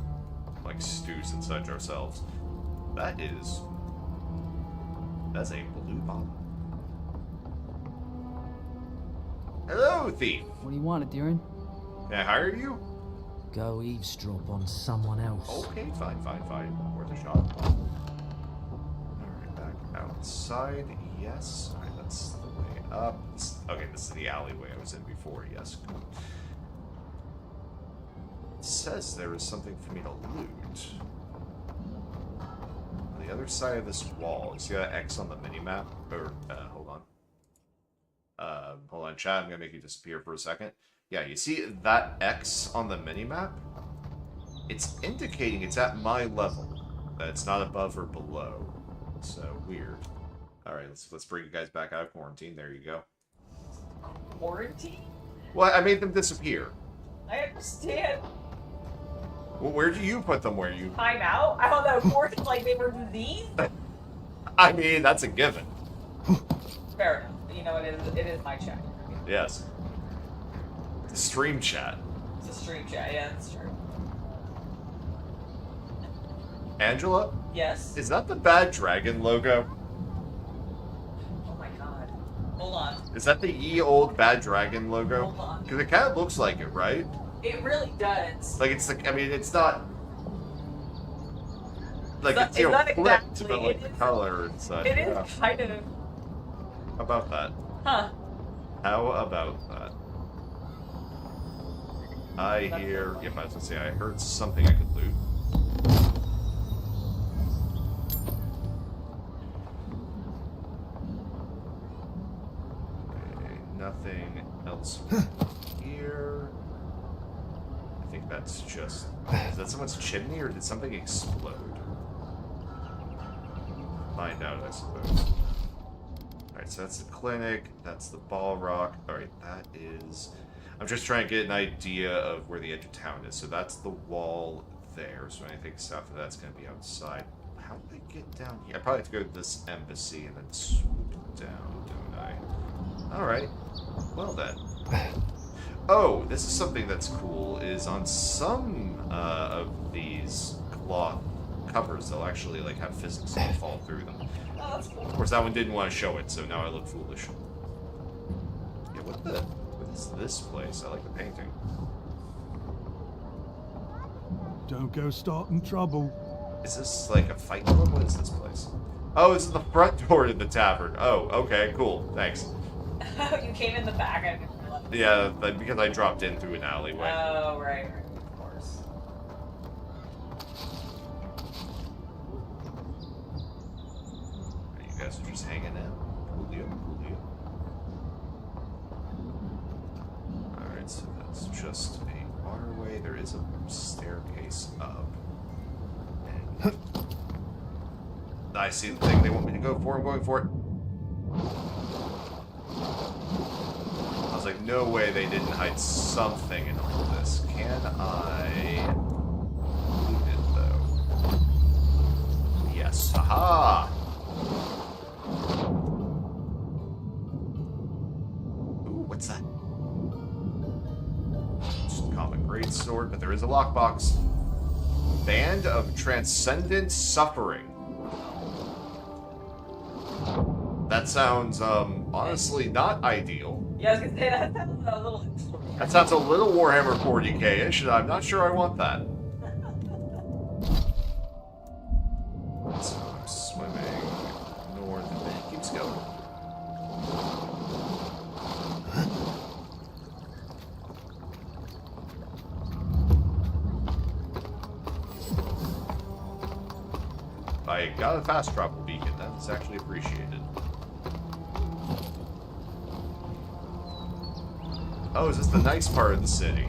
like, stews and such ourselves. That's a blue bottle. Hello, thief. What do you want, Darren? Can I hire you? Go eavesdrop on someone else. Okay, fine. Worth a shot. Alright, back outside. Yes. Alright, that's the way up. Okay, this is the alleyway I was in before. Yes. It says there is something for me to loot. On the other side of this wall. You see that X on the minimap? Or, hold on. Hold on, chat. I'm gonna make you disappear for a second. Yeah, you see that X on the minimap? It's indicating it's at my level. That it's not above or below. So, weird. Alright, let's bring you guys back out of quarantine. There you go. Quarantine? Well, I made them disappear. I understand. Well, where do you put them? Where you... Time out? I thought that quarantine like they were diseased? I mean, that's a given. Fair enough. You know, it is my chat. Yes. The stream chat. It's a stream chat, yeah, that's true. Angela? Yes? Is that the Bad Dragon logo? Oh my god. Hold on. Is that the ye old Bad Dragon logo? Hold on. Because it kind of looks like it, right? It really does. Like, it's like, I mean, it's not... Like, It's it's, you know, not flipped, exactly, but, like, it the is- color and such. It is Yeah. kind of... How about that? Huh. How about that? I hear... Yep, I was gonna say, I heard something I could loot. Okay, nothing else here. I think that's just... Is that someone's chimney, or did something explode? Find out, I suppose. Alright, so that's the clinic, that's the ball rock. Alright, that is... I'm just trying to get an idea of where the edge of town is. So that's the wall there. So anything south of that's going to be outside. How do I get down here? I probably have to go to this embassy and then swoop down, don't I? Alright. Well then. Oh, this is something that's cool, is on some of these cloth covers, they'll actually like have physics that fall through them. Oh, that's cool. Of course, that one didn't want to show it, so now I look foolish. Yeah, what is this place? I like the painting. Don't go starting trouble. Is this like a fight club? What is this place? Oh, this is the front door to the tavern. Oh, okay, cool. Thanks. You came in the back, I didn't realize. Yeah, because I dropped in through an alleyway. Oh, right, of course. You guys are just hanging out. Coolio. Alright, so that's just a waterway. There is a staircase up. And I see the thing they want me to go for. I'm going for it. I was like, no way they didn't hide something in all of this. Can I loot it, though? Yes. Haha! Ooh, what's that? Just a common greatsword, but there is a lockbox. Band of Transcendent Suffering. That sounds, honestly not ideal. Yeah, I was gonna say that sounds a little. That sounds a little Warhammer 40k-ish, and I'm not sure I want that. So I'm swimming north, and then it keeps going. I got a fast travel beacon. That's actually appreciated. Oh, is this the nice part of the city?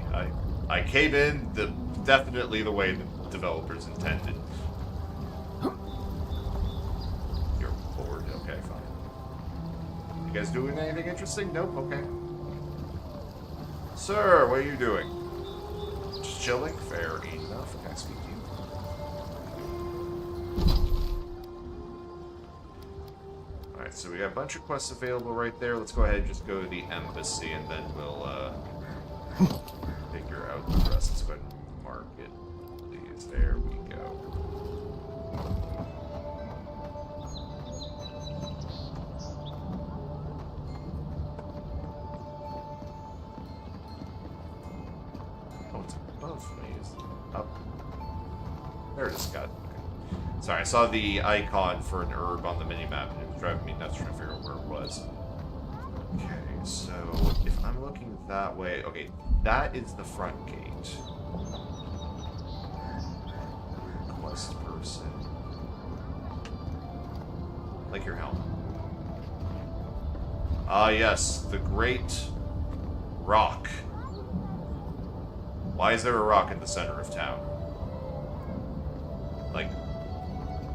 I came in definitely the way the developers intended. You're bored. Okay, fine. You guys doing anything interesting? Nope. Okay. Sir, what are you doing? Just chilling? Fair enough. Can I speak to you? Alright, so we got a bunch of quests available right there. Let's go ahead and just go to the embassy, and then we'll figure out the rest. Let's go ahead and mark it, please. There we go. Oh, it's above me. Is it up? There it is. Got it. Sorry, I saw the icon for an herb on the minimap, and it was driving me nuts trying to figure out where it was. Okay, so if I'm looking that way... Okay, that is the front gate. Quest person. Like your helmet. Ah, yes, the Great Rock. Why is there a rock in the center of town? Like...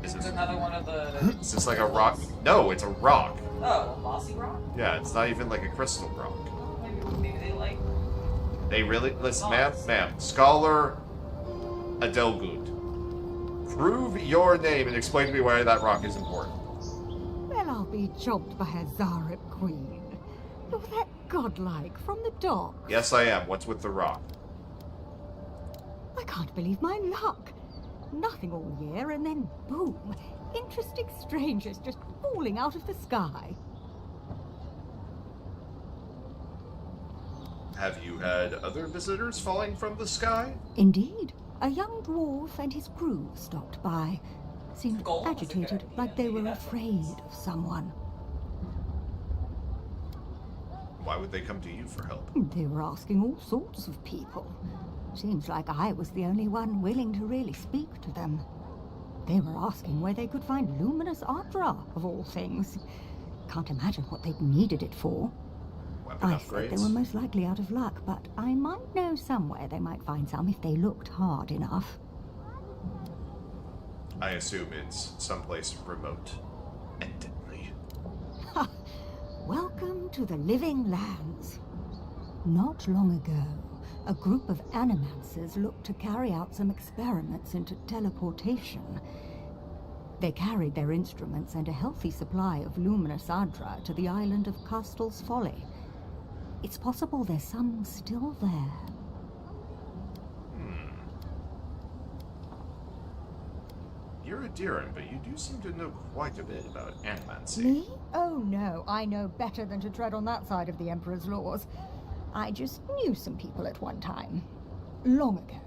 Is it another one of the... Is this like a rock? No, it's a rock. Oh, a mossy rock? Yeah, it's not even like a crystal rock. Maybe they like... They really... Listen, ma'am. Scholar Adelgund. Prove your name and explain to me why that rock is important. Well, I'll be chopped by a Zarep queen. You're that godlike from the dock. Yes, I am. What's with the rock? I can't believe my luck. Nothing all year, and then boom. Interesting strangers just falling out of the sky. Have you had other visitors falling from the sky? Indeed. A young dwarf and his crew stopped by. Seemed agitated, like they were afraid of someone. Why would they come to you for help? They were asking all sorts of people. Seems like I was the only one willing to really speak to them. They were asking where they could find luminous Ardra, of all things. Can't imagine what they'd needed it for. Weapon I upgrades? said they were most likely out of luck, but I might know somewhere they might find some if they looked hard enough. I assume it's someplace remote and deadly. Ha! Welcome to the Living Lands. Not long ago, a group of animancers looked to carry out some experiments into teleportation. They carried their instruments and a healthy supply of luminous Ardra to the island of Castel's Folly. It's possible there's some still there. You're a Diran, but you do seem to know quite a bit about animancy. Me? Oh no, I know better than to tread on that side of the Emperor's laws. I just knew some people at one time. Long ago.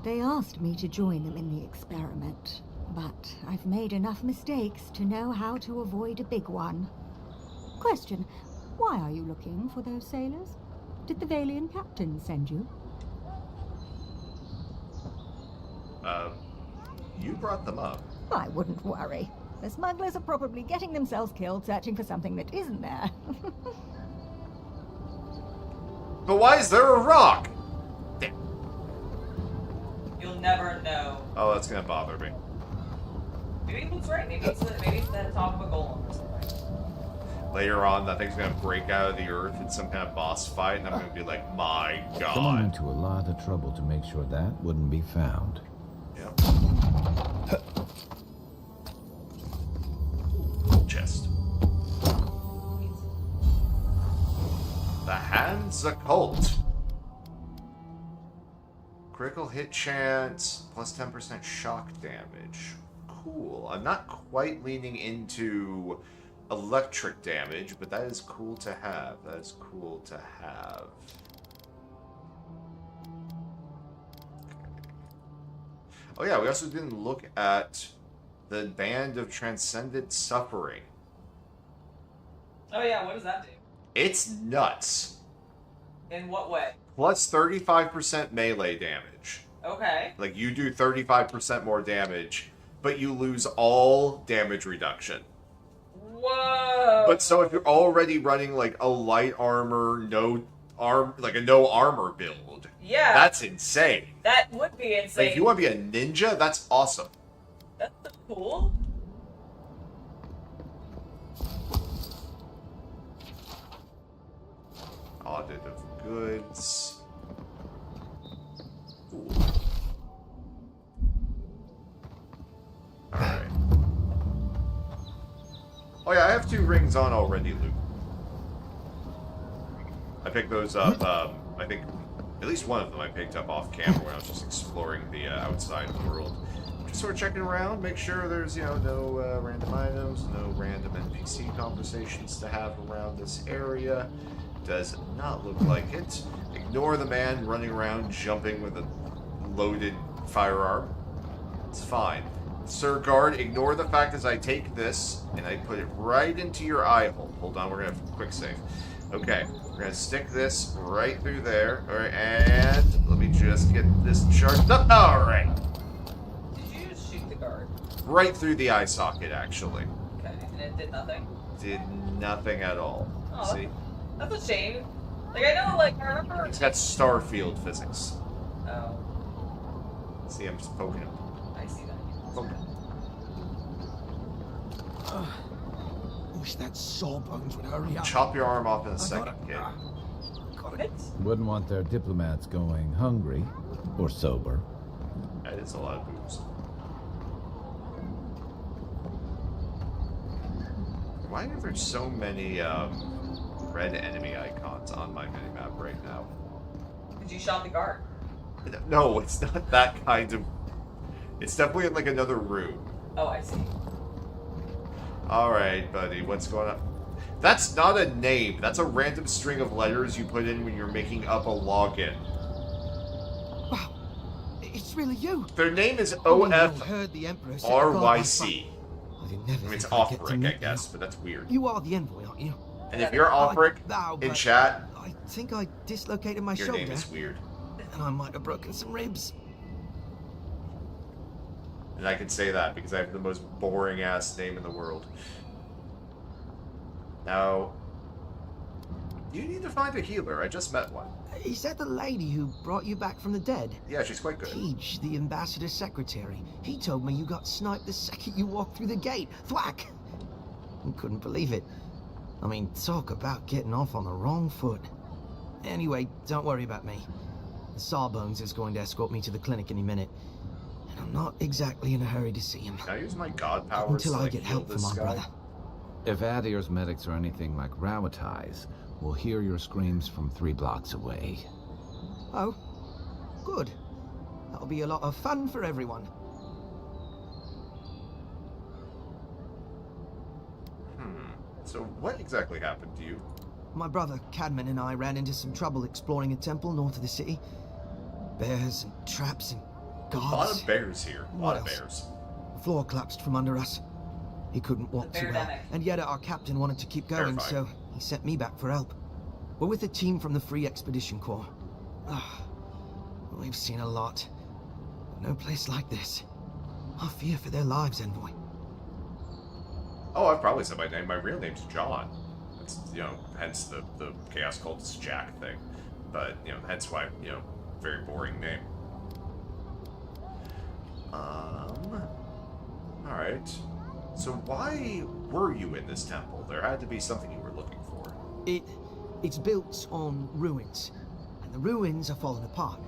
They asked me to join them in the experiment, but I've made enough mistakes to know how to avoid a big one. Question, Why are you looking for those sailors? Did the Valian captain send you? You brought them up. I wouldn't worry. The smugglers are probably getting themselves killed searching for something that isn't there. But why is there a rock? Damn. You'll never know. Oh, that's gonna bother me. Maybe Luke's right. Maybe it's the top of a golem or something. Later on, that thing's gonna break out of the earth in some kind of boss fight, and I'm gonna be like, my god. Someone went to a lot of trouble to make sure that wouldn't be found. Yep. Chest. The Hand's Occult. Critical hit chance, plus 10% shock damage. Cool. I'm not quite leaning into electric damage, but that is cool to have. That is cool to have. Oh yeah, we also didn't look at the Band of Transcendent Suffering. Oh yeah, what does that do? It's nuts. In what way? Plus 35% melee damage. Okay. Like, you do 35% more damage, but you lose all damage reduction. Whoa! But so if you're already running, like, a light armor, no armor build, yeah, that's insane. That would be insane. Like, if you want to be a ninja, that's awesome. That's cool. Audit of goods. Ooh. Alright. Oh yeah, I have 2 rings on already, Luke. I picked those up, I think at least one of them I picked up off camera when I was just exploring the outside world. Just sort of checking around, make sure there's, you know, no random items, no random NPC conversations to have around this area. Does not look like it. Ignore the man running around jumping with a loaded firearm. It's fine. Sir Guard, ignore the fact as I take this and I put it right into your eye hole. Hold on, we're gonna have a quick save. Okay, we're gonna stick this right through there. Alright, and let me just get this charged up. Alright. Did you just shoot the guard? Right through the eye socket, actually. Okay, and it did nothing? Did nothing at all. Oh, See? That's a shame. Like, I know, like, I remember... It's got Starfield physics. Oh. See, I'm just poking him. I see that. Poke him. Wish that sawbones would hurry up. Chop your arm off in a second, kid. Wouldn't want their diplomats going hungry or sober. That is a lot of booze. Why are there so many red enemy icons on my minimap right now? Did you shot the guard? No, it's not that kind of... It's definitely in, like, another room. Oh, I see. Alright, buddy, what's going on? That's not a name. That's a random string of letters you put in when you're making up a login. Wow, it's really you. Their name is OFRYC. I mean, it's Offric, I guess, but that's weird. You are the envoy, aren't you? And if you're Offric in chat, I think I dislocated my shoulder. Your name is weird. And I might have broken some ribs. And I can say that because I have the most boring ass name in the world. Now, you need to find a healer. I just met one. Is that the lady who brought you back from the dead? Yeah, she's quite good. Peach, the ambassador's secretary. He told me you got sniped the second you walked through the gate. Thwack! I couldn't believe it. I mean, talk about getting off on the wrong foot. Anyway, don't worry about me. The Sawbones is going to escort me to the clinic any minute. And I'm not exactly in a hurry to see him. Can I use my god powers until to, I get help from my brother. If Adir's medics are anything like Rawatais, we'll hear your screams from 3 blocks away. Oh, good. That'll be a lot of fun for everyone. So what exactly happened to you? My brother, Cadman, and I ran into some trouble exploring a temple north of the city. Bears and traps and guards. A lot of bears here. A lot of bears. The floor collapsed from under us. He couldn't walk too well, and yet our captain wanted to keep going, so he sent me back for help. We're with a team from the Free Expedition Corps. We've seen a lot. No place like this. I fear for their lives, Envoy. Oh, I've probably said my name. My real name's John. It's, hence the Chaos Cultist Jack thing. But, hence why, very boring name. Alright. So why were you in this temple? There had to be something you were looking for. It's built on ruins. And the ruins are falling apart.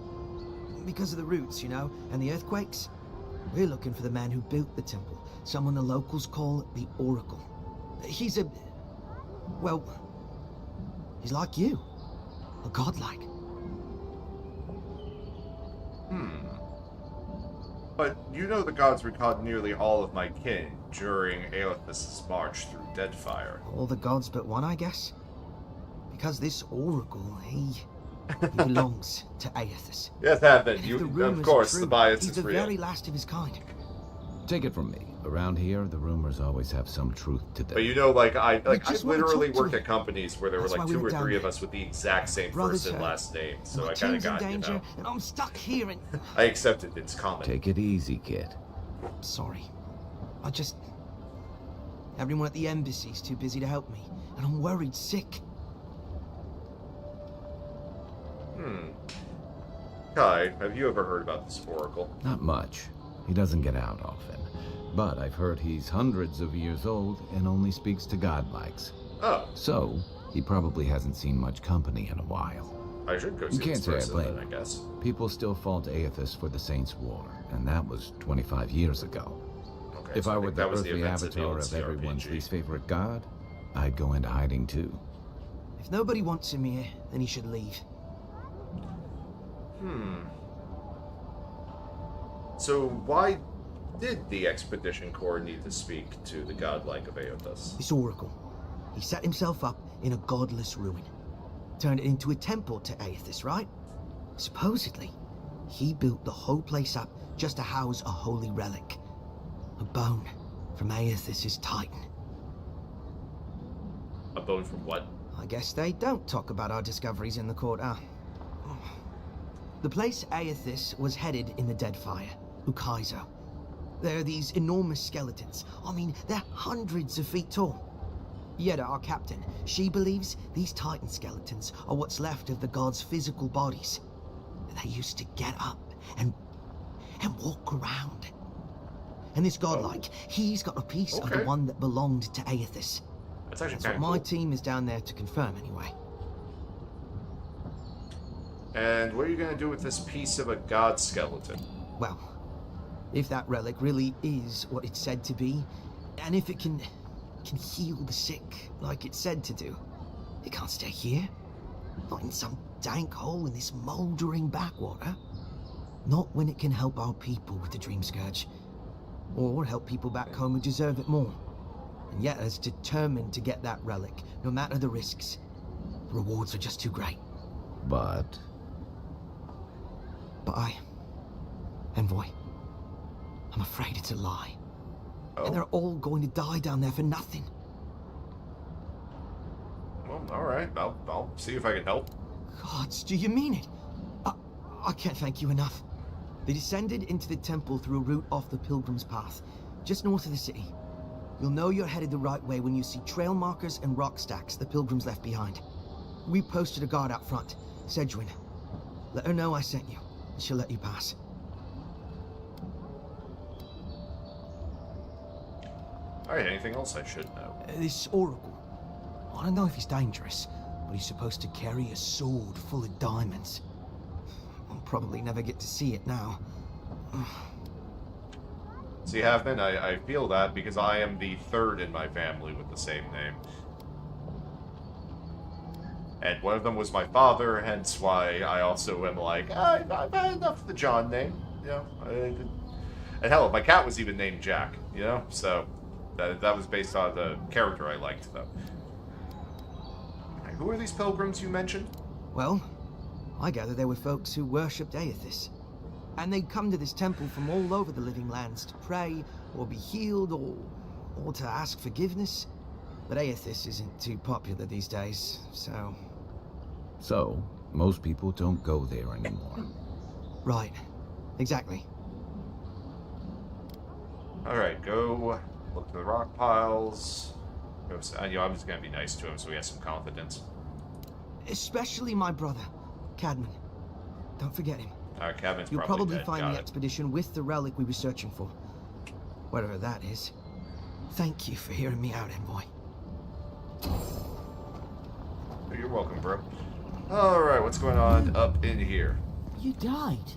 Because of the roots, and the earthquakes. We're looking for the man who built the temple. Someone the locals call the Oracle. He's he's like you. A godlike. But the gods recalled nearly all of my kin during Aethys' march through Deadfire. All the gods but one, I guess? Because this Oracle, he belongs to Aethys. Yes, Haven. Of course, true, the bias he's is the real. very last of his kind. Take it from me. Around here, the rumors always have some truth to them. But I literally worked at companies where there were like 2 or 3 of us with the exact same first and last name, so I kind of got, danger, and I'm stuck here and... I accepted it's common. Take it easy, kid. Sorry. Everyone at the embassy's too busy to help me, and I'm worried sick. Kai, have you ever heard about this Oracle? Not much. He doesn't get out often. But I've heard he's hundreds of years old and only speaks to godlikes. Oh. So, he probably hasn't seen much company in a while. I should go see You can't this say I person blame then, I him. guess. People still fault Aethys for the Saints' War, and that was 25 years ago. Okay, If so I think were that the was the earthly events of the avatar old of everyone's CRPG. least favorite god, I'd go into hiding too. If nobody wants him here, then he should leave. So why did the Expedition Corps need to speak to the godlike of Aethys? This Oracle. He set himself up in a godless ruin. Turned it into a temple to Aethys, right? Supposedly, he built the whole place up just to house a holy relic. A bone from Aethys' Titan. A bone from what? I guess they don't talk about our discoveries in the court, The place Aethys was headed in the Deadfire, Ukaizo. There are these enormous skeletons. I mean, they're hundreds of feet tall. Yeda, our captain, she believes these Titan skeletons are what's left of the gods' physical bodies. They used to get up and walk around. And this godlike, he's got a piece of the one that belonged to Aethys. That's actually That's kind what of my cool. team is down there to confirm, anyway. And what are you going to do with this piece of a god skeleton? Well, if that relic really is what it's said to be, and if it can heal the sick like it's said to do, it can't stay here. Not in some dank hole in this mouldering backwater. Not when it can help our people with the Dream Scourge. Or help people back home who deserve it more. And yet is determined to get that relic, no matter the risks. The rewards are just too great. But Envoy, I'm afraid it's a lie. And they're all going to die down there for nothing. Well, alright. I'll see if I can help. Gods, do you mean it? I can't thank you enough. They descended into the temple through a route off the Pilgrim's Path, just north of the city. You'll know you're headed the right way when you see trail markers and rock stacks the Pilgrims left behind. We posted a guard out front, Sedgwin. Let her know I sent you, and she'll let you pass. Alright, anything else I should know? This Oracle. I don't know if he's dangerous, but he's supposed to carry a sword full of diamonds. I'll probably never get to see it now. See, Halfman, I feel that because I am the third in my family with the same name. And one of them was my father, hence why I also am like, I've had enough of the John name, you know. And hell, my cat was even named Jack, you know? So, that was based on the character I liked, though. Who are these pilgrims you mentioned? Well, I gather they were folks who worshipped Aethys. And they'd come to this temple from all over the living lands to pray, or be healed, or to ask forgiveness. But Aethys isn't too popular these days, so... So, most people don't go there anymore. Right. Exactly. Alright, go look at the rock piles. I'm just gonna be nice to him so he has some confidence. Especially my brother, Cadman. Don't forget him. Cadman's You'll probably probably dead. find Got the it. expedition with the relic we were searching for. Whatever that is. Thank you for hearing me out, Envoy. Oh, you're welcome, bro. Alright, what's going on up in here? You died.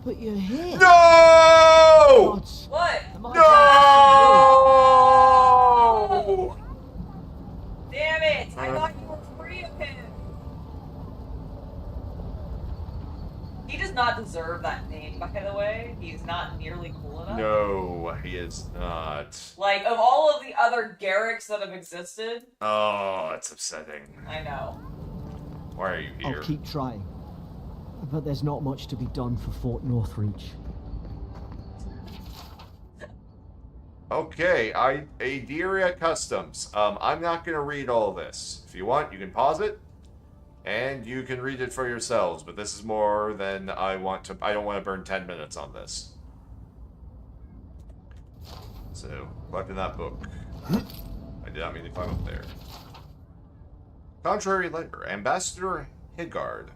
But you're here. No! What? No! Damn it! I thought you were free of him. He does not deserve that name, by the way. He's not nearly cool enough. No, he is not. Like, of all of the other Garricks that have existed... Oh, it's upsetting. I know. Why are you here? I'll keep trying. But there's not much to be done for Fort Northreach. Okay, Aderia Customs. I'm not gonna read all this. If you want, you can pause it, and you can read it for yourselves. But this is more than I want to. I don't want to burn 10 minutes on this. So, collecting that book. I did not mean to climb up there. Contrary letter, Ambassador Higard.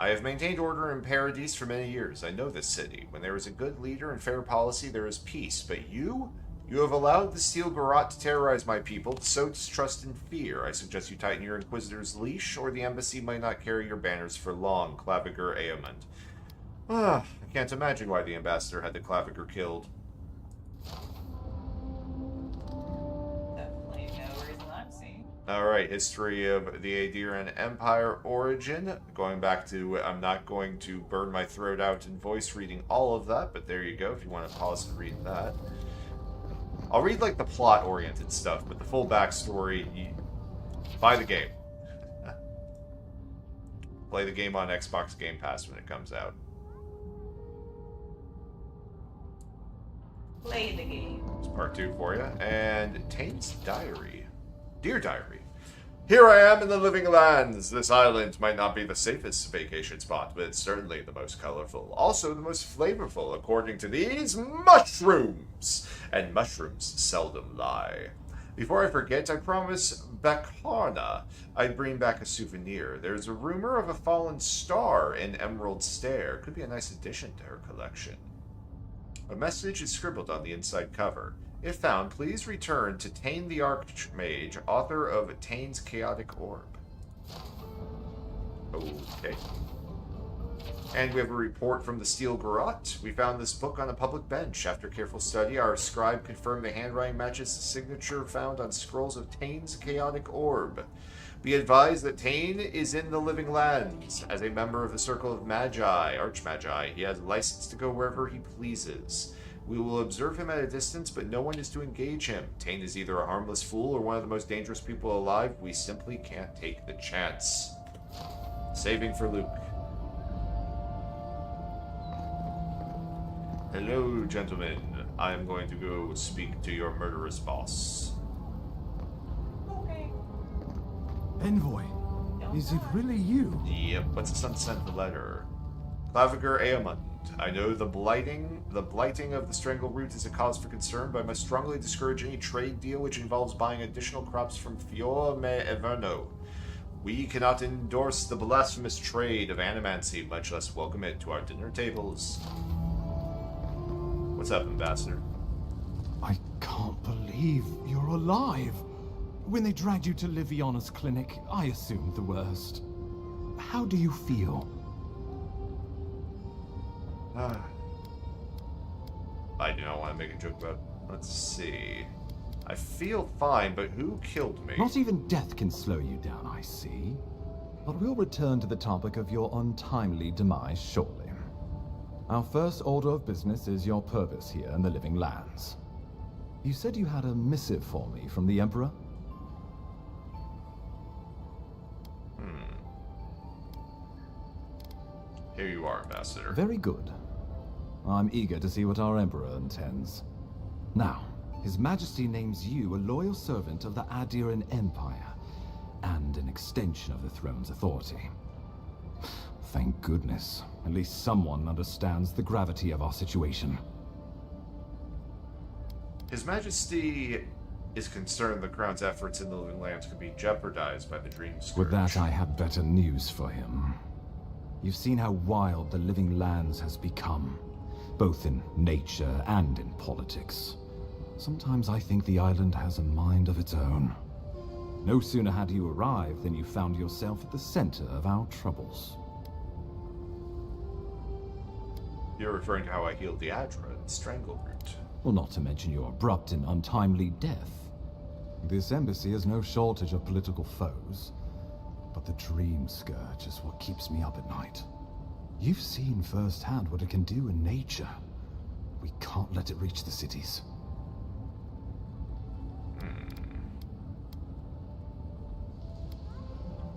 I have maintained order in Paradise for many years. I know this city. When there is a good leader and fair policy, there is peace. But you have allowed the Steel Garrote to terrorize my people, to sow distrust and fear. I suggest you tighten your Inquisitor's leash, or the embassy might not carry your banners for long. Claviger Aemond. I can't imagine why the Ambassador had the Claviger killed. Definitely no reason I'm seeing. Alright, history of the Adirian Empire origin. Going back to, I'm not going to burn my throat out in voice reading all of that, but there you go if you want to pause and read that. I'll read like the plot-oriented stuff, but the full backstory, buy the game. Play the game on Xbox Game Pass when it comes out. Play the game. It's part 2 for you. And Tane's Diary. Dear Diary. Here I am in the living lands. This island might not be the safest vacation spot, but it's certainly the most colorful. Also the most flavorful, according to these mushrooms. And mushrooms seldom lie. Before I forget, I promise Bakarna I'd bring back a souvenir. There's a rumor of a fallen star in Emerald Stair. Could be a nice addition to her collection. A message is scribbled on the inside cover. If found, please return to Tane the Archmage, author of Tane's Chaotic Orb. Okay. And we have a report from the Steel Garrote. We found this book on a public bench. After careful study, our scribe confirmed the handwriting matches the signature found on scrolls of Tane's Chaotic Orb. Be advised that Tane is in the Living Lands. As a member of the Circle of Magi, Archmagi, he has a license to go wherever he pleases. We will observe him at a distance, but no one is to engage him. Tane is either a harmless fool or one of the most dangerous people alive. We simply can't take the chance. Saving for Luke. Hello, gentlemen. I am going to go speak to your murderous boss. Okay. Envoy, is it really you? Yep, what's this unsent letter? Claviger Aemond. I know the blighting of the Strangleroot is a cause for concern, but I must strongly discourage any trade deal which involves buying additional crops from Fior me Everno. We cannot endorse the blasphemous trade of animancy, much less welcome it to our dinner tables. What's up, Ambassador? I can't believe you're alive. When they dragged you to Liviana's clinic, I assumed the worst. How do you feel? I do not want to make a joke about... Let's see... I feel fine, but who killed me? Not even death can slow you down, I see. But we'll return to the topic of your untimely demise shortly. Our first order of business is your purpose here in the Living Lands. You said you had a missive for me from the Emperor? Here you are, Ambassador. Very good. I'm eager to see what our Emperor intends. Now, His Majesty names you a loyal servant of the Adiran Empire, and an extension of the throne's authority. Thank goodness. At least someone understands the gravity of our situation. His Majesty is concerned the Crown's efforts in the Living Lands could be jeopardized by the Dream Scourge. With that, I have better news for him. You've seen how wild the Living Lands has become, both in nature and in politics. Sometimes I think the island has a mind of its own. No sooner had you arrived than you found yourself at the center of our troubles. You're referring to how I healed the Adra and Strangleroot. Well, not to mention your abrupt and untimely death. This embassy has no shortage of political foes, but the Dream Scourge is what keeps me up at night. You've seen firsthand what it can do in nature. We can't let it reach the cities.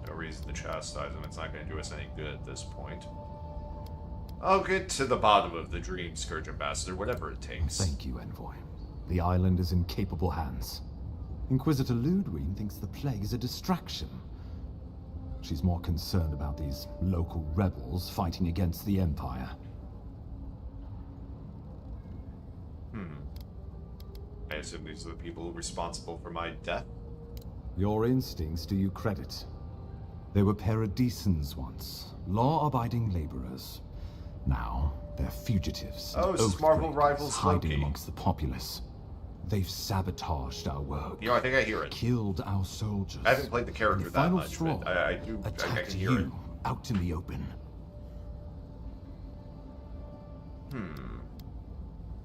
No reason to chastise him. It's not going to do us any good at this point. I'll get to the bottom of the Dream Scourge, Ambassador, whatever it takes. Thank you, Envoy. The island is in capable hands. Inquisitor Ludwig thinks the plague is a distraction. She's more concerned about these local rebels fighting against the Empire. I assume these are the people responsible for my death? Your instincts do you credit. They were paradisans once, law-abiding laborers. Now, they're fugitives. Oh, this is Marvel Rivals hiding Loki. amongst the populace. They've sabotaged our work. You know, I think I hear it. Killed our soldiers. I haven't played the character the that final much, straw, but I can attacked hear you it. out in the open.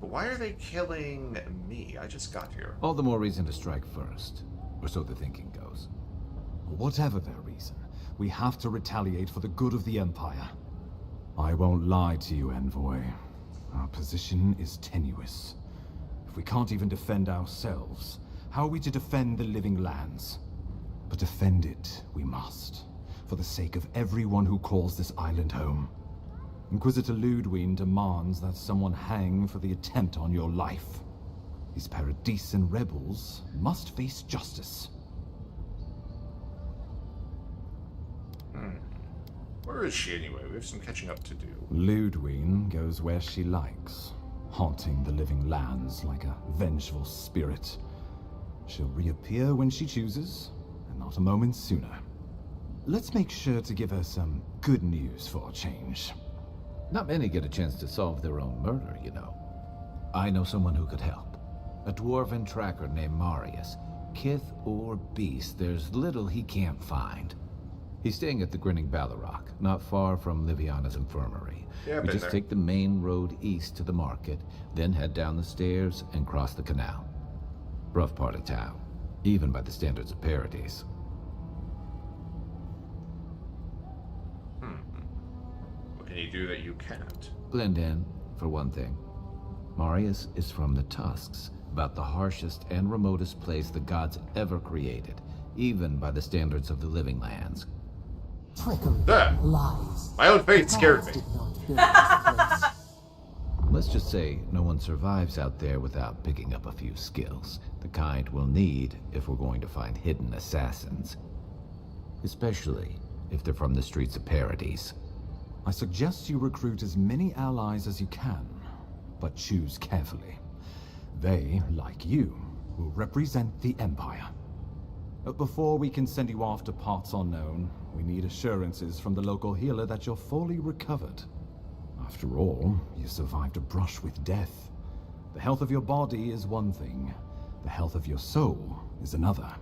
But why are they killing me? I just got here. All the more reason to strike first, or so the thinking goes. Whatever their reason, we have to retaliate for the good of the Empire. I won't lie to you, Envoy. Our position is tenuous. If we can't even defend ourselves, how are we to defend the Living Lands? But defend it we must, for the sake of everyone who calls this island home. Inquisitor Ludwig demands that someone hang for the attempt on your life. These Paradisan rebels must face justice. Where is she anyway? We have some catching up to do. Ludwig goes where she likes, haunting the Living Lands like a vengeful spirit. She'll reappear when she chooses, and not a moment sooner. Let's make sure to give her some good news for a change. Not many get a chance to solve their own murder, you know. I know someone who could help. A dwarven tracker named Marius. Kith or beast, there's little he can't find. He's staying at the Grinning Ballarrock, not far from Liviana's infirmary. Yeah, we been just there. take the main road east to the market, then head down the stairs and cross the canal. Rough part of town, even by the standards of Paradise. What can you do that you can't? Blend in, for one thing. Marius is from the Tusks, about the harshest and remotest place the gods ever created, even by the standards of the Living Lands. Trickery, There. lies. My own fate scared me. Did not build this place. Let's just say no one survives out there without picking up a few skills, the kind we'll need if we're going to find hidden assassins. Especially if they're from the streets of Paradise. I suggest you recruit as many allies as you can, but choose carefully. They, like you, will represent the Empire. But before we can send you off to parts unknown, we need assurances from the local healer that you're fully recovered. After all, you survived a brush with death. The health of your body is one thing, the health of your soul is another.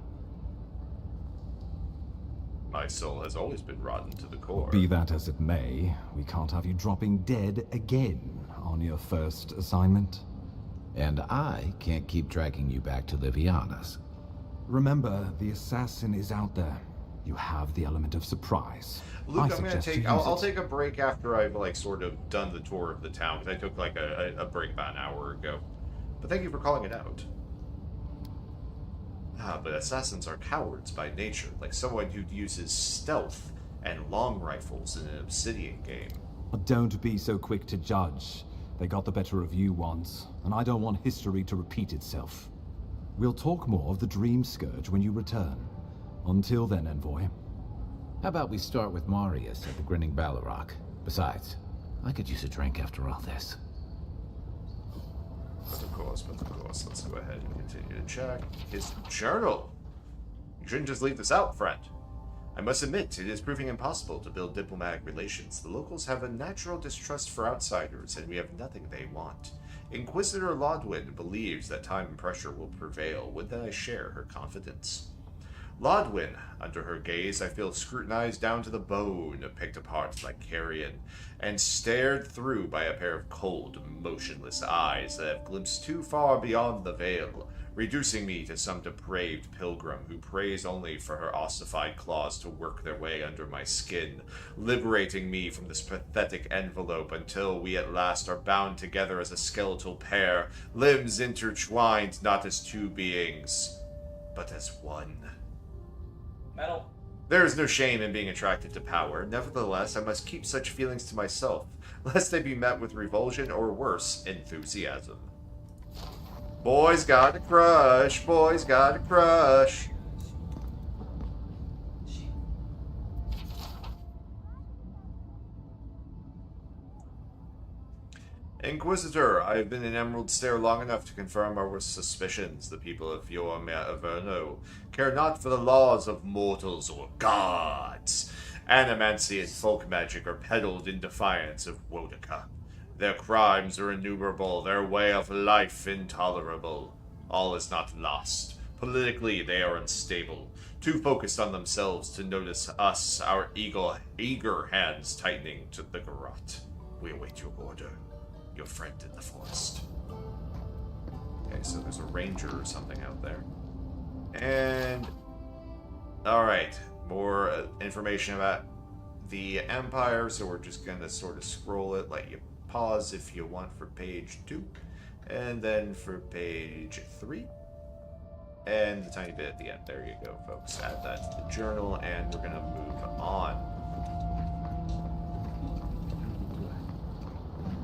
My soul has always been rotten to the core. Be that as it may, we can't have you dropping dead again on your first assignment. And I can't keep dragging you back to Liviana's. Remember, the assassin is out there. You have the element of surprise. Luke, I'm gonna suggest you take. use I'll it. take a break after I've sort of done the tour of the town, because I took a break about an hour ago. But thank you for calling it out. But assassins are cowards by nature, like someone who uses stealth and long rifles in an Obsidian game. Don't be so quick to judge. They got the better of you once, and I don't want history to repeat itself. We'll talk more of the Dream Scourge when you return. Until then, Envoy. How about we start with Marius at the Grinning Ballarok? Besides, I could use a drink after all this. But of course, let's go ahead and continue to check his journal. You shouldn't just leave this out, friend. I must admit, it is proving impossible to build diplomatic relations. The locals have a natural distrust for outsiders, and we have nothing they want. Inquisitor Lodwin believes that time and pressure will prevail. Would that I share her confidence? Lodwin, under her gaze, I feel scrutinized down to the bone, picked apart like carrion, and stared through by a pair of cold, motionless eyes that have glimpsed too far beyond the veil, reducing me to some depraved pilgrim who prays only for her ossified claws to work their way under my skin, liberating me from this pathetic envelope until we at last are bound together as a skeletal pair, limbs intertwined not as two beings, but as one. Metal. There is no shame in being attracted to power. Nevertheless, I must keep such feelings to myself, lest they be met with revulsion or worse, enthusiasm. Boys got a crush, boys got a crush. Inquisitor, I have been in Emerald Stair long enough to confirm our suspicions. The people of Fior Averno care not for the laws of mortals or gods. Animancy and folk magic are peddled in defiance of Wodaka. Their crimes are innumerable, their way of life intolerable. All is not lost. Politically, they are unstable, too focused on themselves to notice us, our eager hands tightening to the garrote. We await your order. Your friend in the forest. Okay, so there's a ranger or something out there. And... alright, more information about the Empire, so we're just gonna sort of scroll it, let you pause if you want for page 2, and then for page 3, and the tiny bit at the end. There you go, folks. Add that to the journal, and we're gonna move on.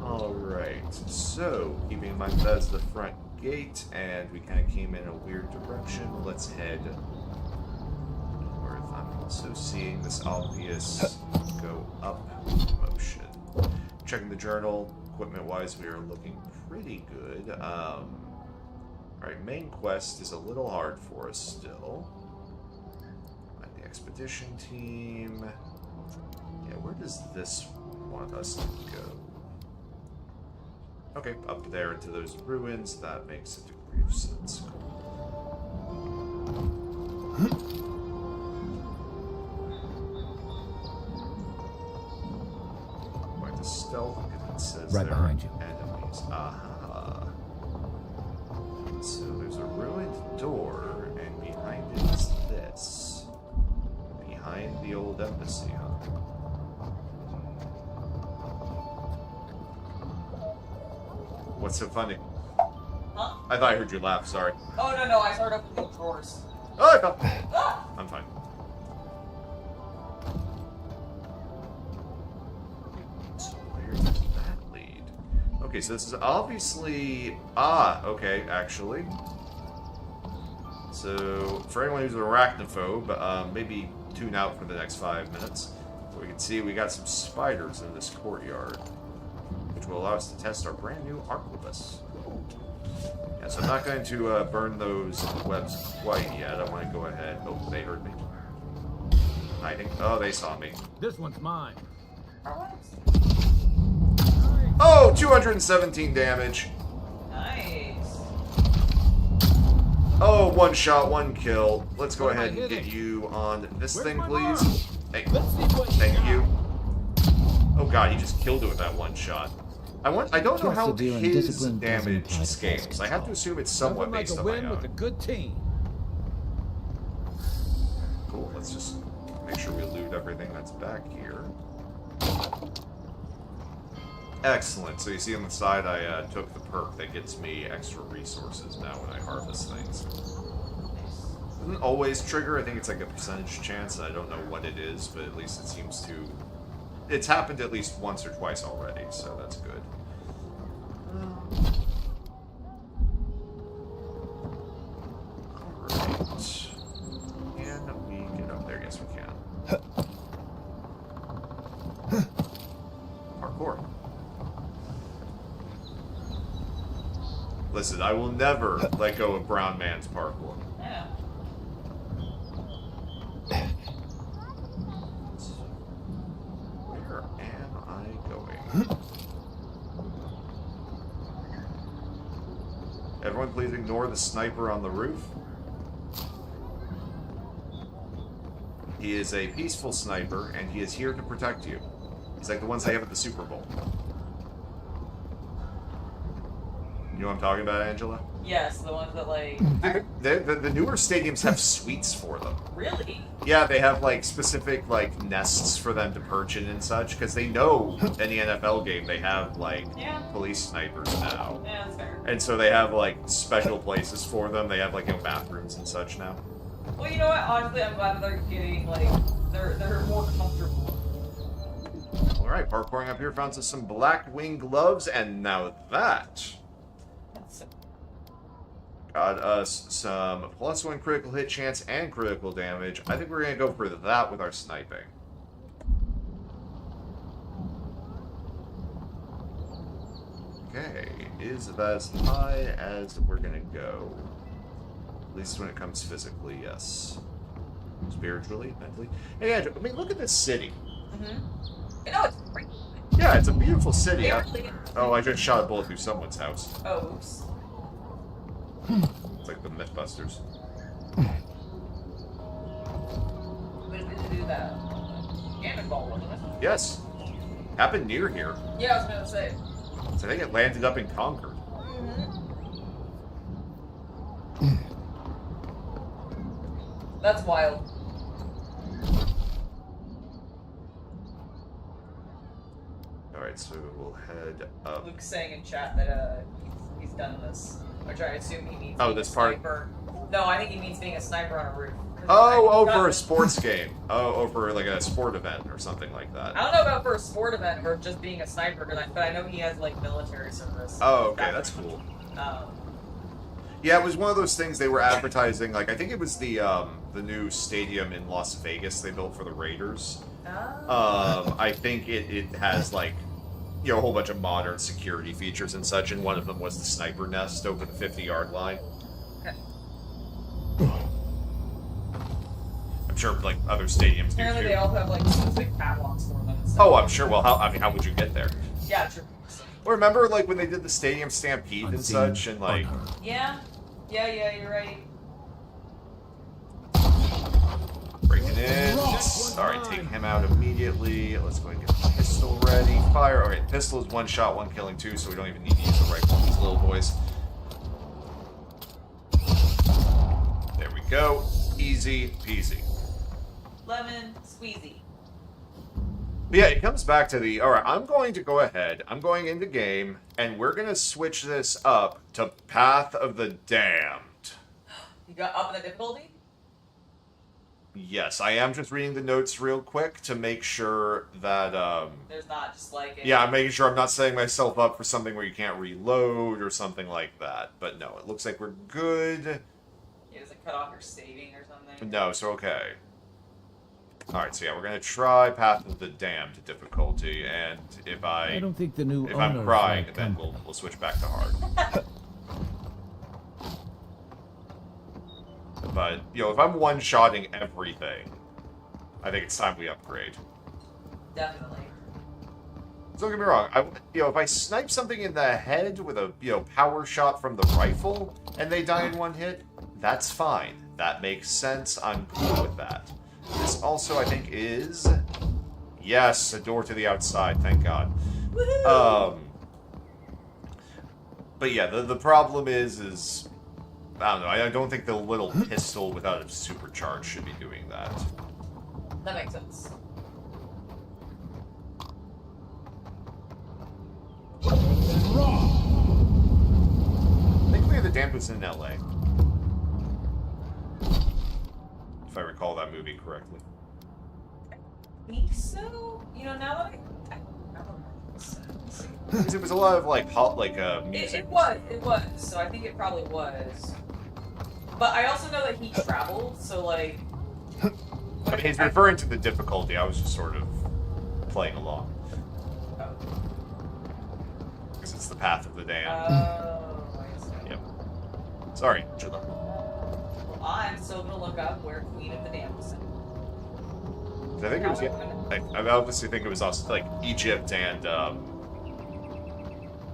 Alright, so, keeping in mind that's the front gate, and we kind of came in a weird direction, let's head north. I'm also seeing this obvious go up motion. Checking the journal, equipment-wise, we are looking pretty good. Alright, main quest is a little hard for us still. Find the expedition team. Yeah, where does this want us to go? Okay, up there into those ruins, that makes a degree of sense. Quite the stealth, because it says right there behind you. are enemies. Aha. So there's a ruined door, and behind it is this. Behind the old embassy, huh? What's so funny? Huh? I thought I heard you laugh, sorry. Oh, no, I started up with chores. Oh, I fell. I'm fine. So where does that lead? Okay, so this is obviously... Ah, okay, actually. So, for anyone who's an arachnophobe, maybe tune out for the next 5 minutes. We can see we got some spiders in this courtyard, which will allow us to test our brand new arquebus. Yeah, so I'm not going to burn those webs quite yet. I want to go ahead. Oh, they heard me. Hiding. Oh, they saw me. This one's mine. Oh, 217 damage. Nice. Oh, one shot, one kill. Let's go ahead and get you on this thing, please. Hey, thank you. Oh god, he just killed it with that one shot. I don't know how his damage scales. I have to assume it's somewhat based on my own. With a good team. Cool, let's just make sure we loot everything that's back here. Excellent. So you see on the side I took the perk that gets me extra resources now when I harvest things. Doesn't always trigger, I think it's like a percentage chance, I don't know what it is, but at least it seems to... It's happened at least once or twice already, so that's good. Parkour. Listen, I will never let go of Brown Man's parkour. Yeah. Where am I going? Everyone please ignore the sniper on the roof. He is a peaceful sniper, and he is here to protect you. He's like the ones they have at the Super Bowl. You know what I'm talking about, Angela? Yes, the ones that like. The newer stadiums have suites for them. Really? Yeah, they have like specific like nests for them to perch in and such, because they know in the NFL game they have like police snipers now. Yeah, that's fair. And so they have like special places for them. They have like bathrooms and such now. Well, you know what? Honestly, I'm glad that they're getting like they're more comfortable. All right, parkouring up here, found some black wing gloves, and now that got us some +1 critical hit chance and critical damage. I think we're gonna go for that with our sniping. Okay, is that as high as we're gonna go? At least when it comes physically, yes. Spiritually, mentally. Hey, Andrew, I mean, look at this city. Mm-hmm. You know, it's great. Yeah, it's a beautiful city. Really? Oh, I just shot a bullet through someone's house. Oh, oops. It's like the Mythbusters. We didn't do that. Cannonball, wasn't it? Yes. Happened near here. Yeah, I was gonna say. So I think it landed up in Concord. That's wild. Alright, so we'll head up. Luke's saying in chat that he's done this. Which I assume he means being this a part? sniper. No, I think he means being a sniper on a roof. Oh, for a sports game. Oh, for like a sport event or something like that. I don't know about for a sport event or just being a sniper, but I know he has like military service. Oh, okay, that's cool. Yeah, it was one of those things they were advertising. Like, I think it was the new stadium in Las Vegas they built for the Raiders. I think it has like, you know, a whole bunch of modern security features and such, and one of them was the sniper nest over the 50-yard line. Okay. I'm sure like other stadiums do Apparently too. they also have like specific catwalks for them. And stuff. Oh, I'm sure. Well, how would you get there? Yeah, true. Well, remember like when they did the stadium stampede and such, and like. Yeah, you're right. Breaking in. Alright, taking him out immediately. Let's go ahead and get the pistol ready. Fire. Alright, pistol is one shot, one killing two, so we don't even need to use the rifle on these little boys. There we go. Easy peasy. Lemon squeezy. But yeah, it comes back to the, alright, I'm going to go ahead, I'm going into game, and we're going to switch this up to Path of the Damned. You got up in the difficulty? Yes, I am just reading the notes real quick to make sure that, There's not just like yeah, I'm making sure I'm not setting myself up for something where you can't reload or something like that. But no, it looks like we're good. Yeah, does it cut off your saving or something? No, so okay. Alright, so yeah, we're gonna try Path of the Damned difficulty, and if I don't think the new if I'm owner's crying, like then we'll switch back to hard. But, you know, if I'm one-shotting everything, I think it's time we upgrade. Definitely. Don't get me wrong, if I snipe something in the head with a, power shot from the rifle, and they die in one hit, that's fine. That makes sense, I'm cool with that. This also, I think, is... Yes, a door to the outside, thank God. But yeah, the problem is... I don't know, I don't think the little pistol without a supercharge should be doing that. That makes sense. I think Clear the Damned was in LA. If I recall that movie correctly. I think so? You know, now that I remember this. Because it was a lot of music. It was. So I think it probably was. But I also know that he traveled, so like I mean, he's referring to the difficulty. I was just sort of playing along. Because it's the path of the damned. I see. Yep. Sorry, Jilla. Well, I'm still gonna look up where Queen of the Damned was. I think it was. I obviously think it was also like Egypt and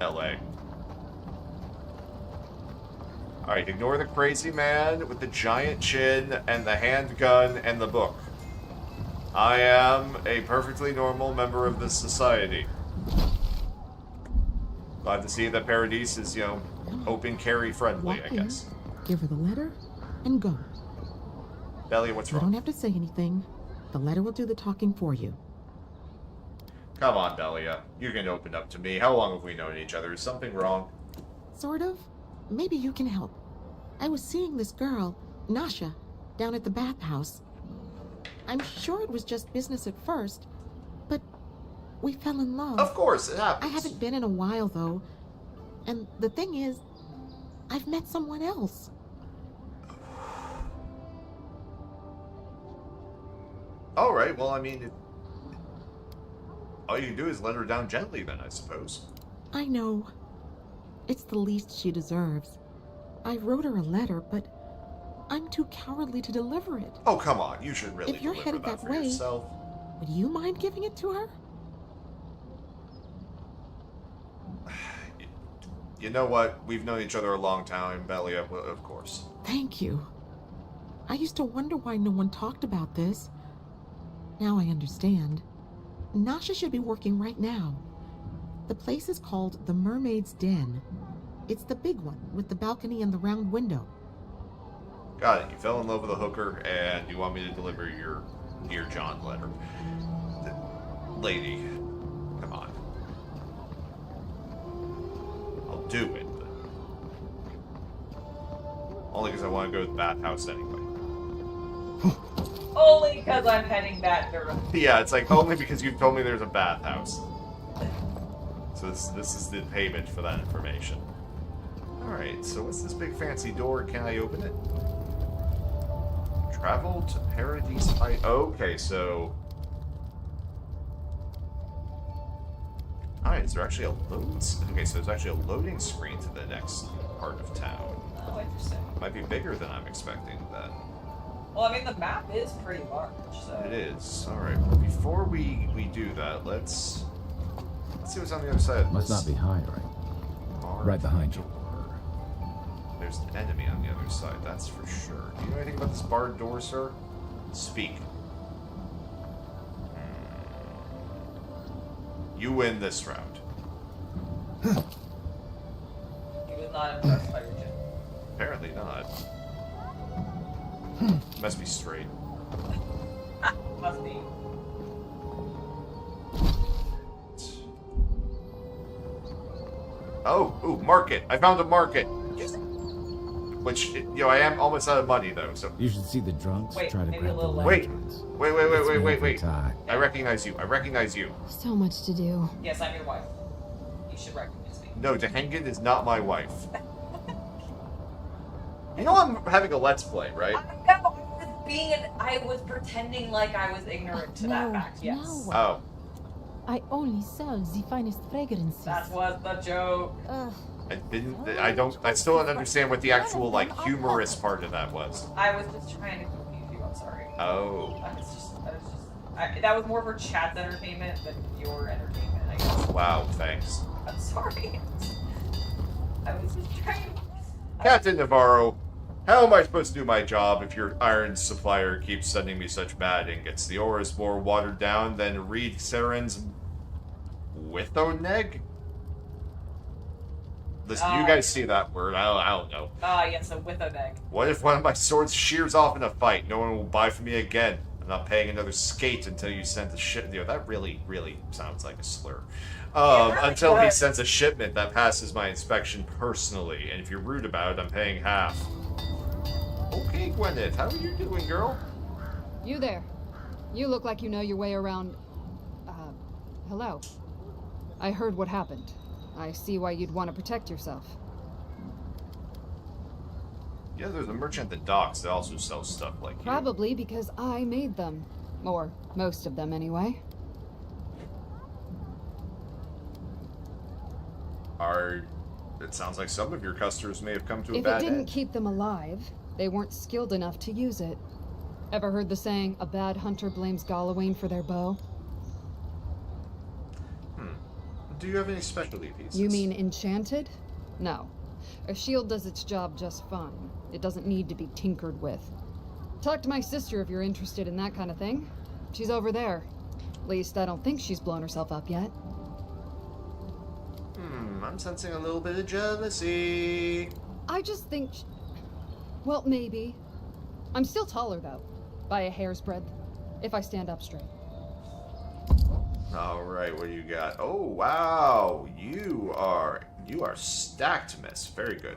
L.A. All right, ignore the crazy man with the giant chin and the handgun and the book. I am a perfectly normal member of this society. Glad to see that Paradise is, you know, open carry friendly, Walk I in, guess. give her the letter, and go. Delia, what's You wrong? don't have to say anything. The letter will do the talking for you. Come on, Delia. You can open up to me. How long have we known each other? Is something wrong? Sort of. Maybe you can help. I was seeing this girl, Nasha, down at the Bathhouse. I'm sure it was just business at first, but we fell in love. Of course, it happens. I haven't been in a while, though. And the thing is, I've met someone else. All right, well, I mean, all you can do is let her down gently then, I suppose. I know. It's the least she deserves. I wrote her a letter, but I'm too cowardly to deliver it. Oh, come on. You should really If you're deliver headed that that for way, yourself. would you mind giving it to her? You know what? We've known each other a long time, Belia, well, of course. Thank you. I used to wonder why no one talked about this. Now I understand. Nasha should be working right now. The place is called the Mermaid's Den. It's the big one with the balcony and the round window. Got it. You fell in love with a hooker, and you want me to deliver your Dear John letter. Lady, come on. I'll do it, but... only because I want to go to the bathhouse anyway. Only because I'm heading that direction. Yeah, it's like, only because you told me there's a bathhouse. So this is the payment for that information. Alright, so what's this big fancy door? Can I open it? Travel to Paradise Heights. Okay, so... Alright, is there actually a load... Okay, so there's actually a loading screen to the next part of town. Oh, interesting. Might be bigger than I'm expecting, then. Well, I mean, the map is pretty large, so... It is. Alright, well, before we do that, let's see what's on the other side of Must this. not be hiring. Right behind you. There's an enemy on the other side, that's for sure. Do you know anything about this barred door, sir? Speak. You win this round. He was not impressed by your gym. Apparently not. Must be straight. Must be. Oh, ooh, market. I found a market. Which, you know, I am almost out of money, though, so... You should see the drunks Wait, try to maybe grab a the little lanterns. Wait. I recognize you. I recognize you. So much to do. Yes, I'm your wife. You should recognize me. No, Dehengen is not my wife. You know I'm having a Let's Play, right? I was pretending like I was ignorant to that fact, yes. No. Oh. I only sell the finest fragrances. That was the joke. I still don't understand what the actual, like, humorous part of that was. I was just trying to confuse you, I'm sorry. Oh. That was more for chat's entertainment than your entertainment, I guess. Wow, thanks. I'm sorry. I was just trying. Captain Navarro, how am I supposed to do my job if your iron supplier keeps sending me such bad ingots? The ore is more watered down than Reed Saren's Withoneg? Listen, you guys see that word? I don't know. Yes, a Withoneg. What if one of my swords shears off in a fight? No one will buy from me again. I'm not paying another skate until you send the shipment. You know, that really sounds like a slur. Until he sends a shipment that passes my inspection personally. And if you're rude about it, I'm paying half. Okay, Gwyneth, how are you doing, girl? You there. You look like you know your way around... hello. I heard what happened. I see why you'd want to protect yourself. Yeah, there's a merchant at the docks that also sells stuff like you. Probably because I made them. Or most of them, anyway. It sounds like some of your customers may have come to a If bad it didn't end. keep them alive, they weren't skilled enough to use it. Ever heard the saying, a bad hunter blames Gallowayne for their bow? Do you have any specialty pieces? You mean enchanted? No. A shield does its job just fine. It doesn't need to be tinkered with. Talk to my sister if you're interested in that kind of thing. She's over there. At least I don't think she's blown herself up yet. I'm sensing a little bit of jealousy. I just think... Well, maybe. I'm still taller, though. By a hair's breadth. If I stand up straight. Alright, what do you got? Oh, wow. You are stacked, miss. Very good.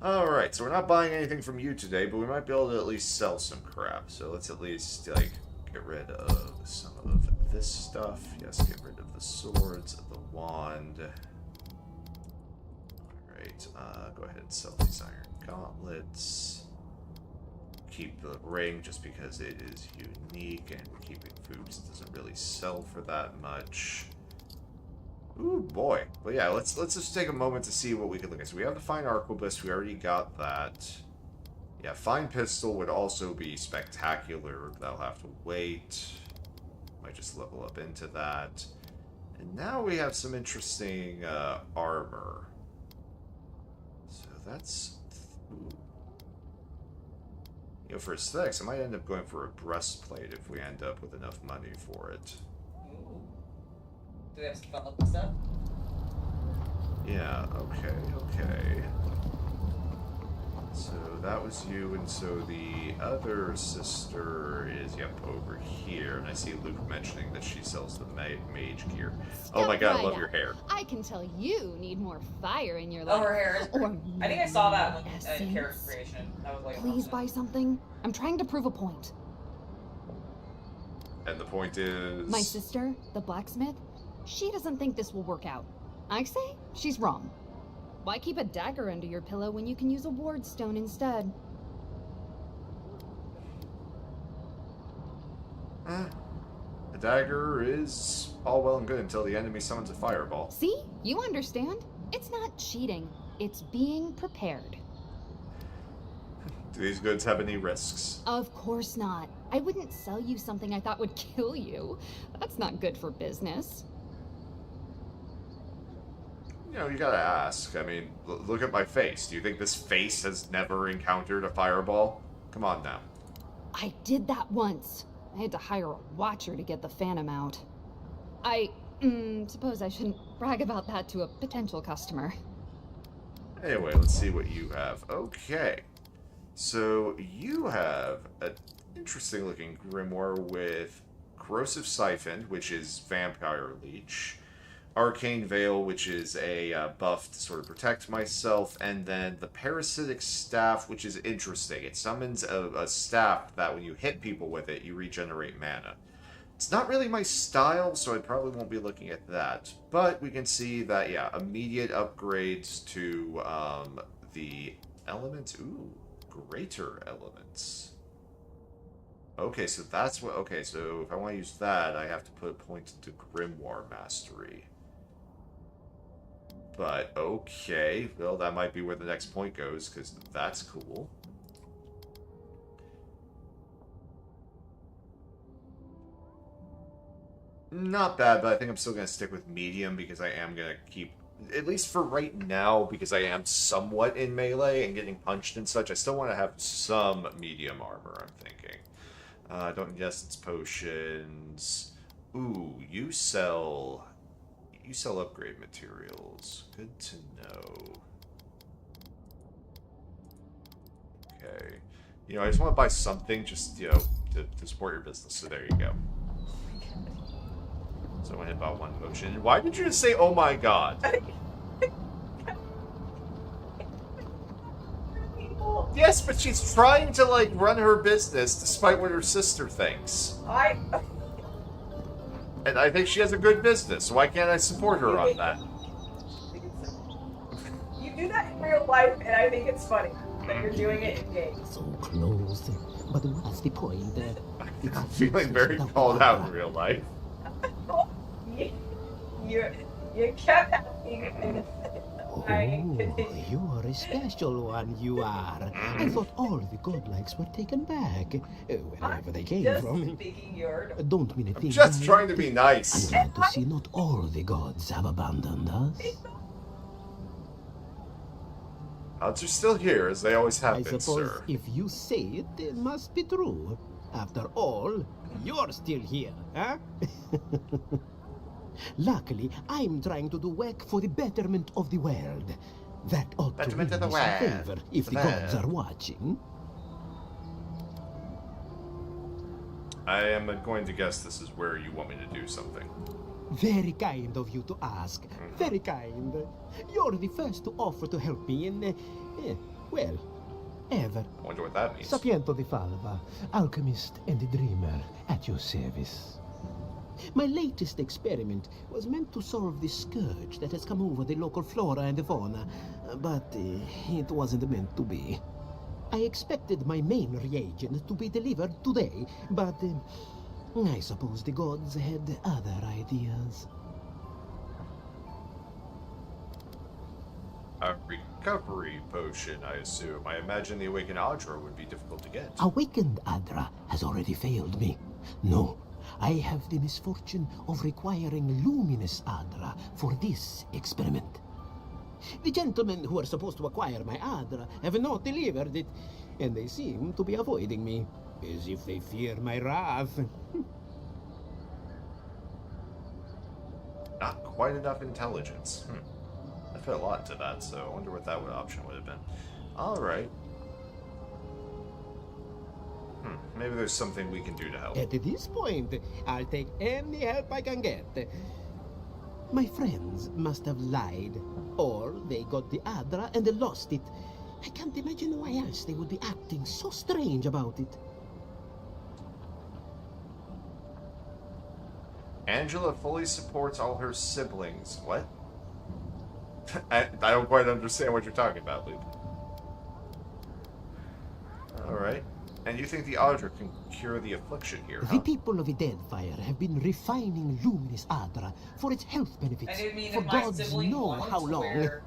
Alright, so we're not buying anything from you today, but we might be able to at least sell some crap. So let's at least, like, get rid of some of this stuff. Yes, get rid of the swords, the wand. Alright, go ahead and sell these iron gauntlets. Keep the ring just because it is unique, and keeping foods doesn't really sell for that much. Ooh, boy. But yeah, let's just take a moment to see what we can look at. So we have the fine arquebus, we already got that. Yeah, fine pistol would also be spectacular. That'll have to wait. Might just level up into that. And now we have some interesting armor. So that's... Ooh. You know, for aesthetics, I might end up going for a breastplate if we end up with enough money for it. Ooh. Do they have some fun looking stuff? Yeah, okay. So that was you, and so the other sister is, yep, over here. And I see Luke mentioning that she sells the mage gear. Oh my god, I love your hair. I can tell you need more fire in your Oh, life. her hair is Or pretty. I think I saw that when essence. character creation. That was like Please buy something. I'm trying to prove a point. And the point is... My sister, the blacksmith, she doesn't think this will work out. I say she's wrong. Why keep a dagger under your pillow when you can use a ward stone instead? A dagger is all well and good until the enemy summons a fireball. See? You understand? It's not cheating. It's being prepared. Do these goods have any risks? Of course not. I wouldn't sell you something I thought would kill you. That's not good for business. You know, you gotta ask. I mean, look at my face. Do you think this face has never encountered a fireball? Come on now. I did that once. I had to hire a watcher to get the phantom out. I suppose I shouldn't brag about that to a potential customer. Anyway, let's see what you have. Okay. So, you have an interesting looking grimoire with Corrosive Siphon, which is Vampire Leech, Arcane Veil, which is a buff to sort of protect myself, and then the Parasitic Staff, which is interesting. It summons a staff that when you hit people with it, you regenerate mana. It's not really my style, so I probably won't be looking at that. But we can see that, yeah, immediate upgrades to the elements. Ooh, greater elements. Okay, so that's what... Okay, so if I want to use that, I have to put a point into Grimoire Mastery. But, okay. Well, that might be where the next point goes, because that's cool. Not bad, but I think I'm still going to stick with medium, because I am going to keep... At least for right now, because I am somewhat in melee and getting punched and such, I still want to have some medium armor, I'm thinking. Don't guess it's potions. Ooh, you sell upgrade materials. Good to know. Okay. You know, I just want to buy something just, you know, to support your business. So there you go. So I went and bought one potion. Why did you just say, oh my god? Yes, but she's trying to, like, run her business despite what her sister thinks. And I think she has a good business, so why can't I support her on that? You do that in real life, and I think it's funny. that you're doing it in game. So close. But what's the point? I'm feeling very called out in real life. You kept asking. Oh, you are a special one, you are. I thought all the godlikes were taken back, wherever they came from. Don't mean a thing. I'm just trying to be nice. I'm glad to see not all the gods have abandoned us. Odds are still here, as they always have I been, suppose sir. if you say it, it must be true. After all, you're still here, huh? Luckily, I'm trying to do work for the betterment of the world. That ought to win Betterment of the me some world. favor if the gods are watching. I am going to guess this is where you want me to do something. Very kind of you to ask. Very kind. You're the first to offer to help me in, well, ever. I wonder what that means. Sapiento di Falva, Alchemist and the Dreamer, at your service. My latest experiment was meant to solve the scourge that has come over the local flora and fauna, but it wasn't meant to be. I expected my main reagent to be delivered today, but I suppose the gods had other ideas. A recovery potion, I assume. I imagine the Awakened Audra would be difficult to get. Awakened Adra has already failed me. No, I have the misfortune of requiring luminous Adra for this experiment. The gentlemen who are supposed to acquire my Adra have not delivered it, and they seem to be avoiding me, as if they fear my wrath. Not quite enough intelligence. I fit a lot to that, so I wonder what that option would have been. Alright. Maybe there's something we can do to help. At this point, I'll take any help I can get. My friends must have lied, or they got the Adra and they lost it. I can't imagine why else they would be acting so strange about it. Angela fully supports all her siblings. What? I don't quite understand what you're talking about, Luke. Alright. And you think the Audra can cure the affliction here, huh? The people of the Deadfire have been refining luminous Adra for its health benefits. I didn't mean for if my gods sibling know wanted how to long. wear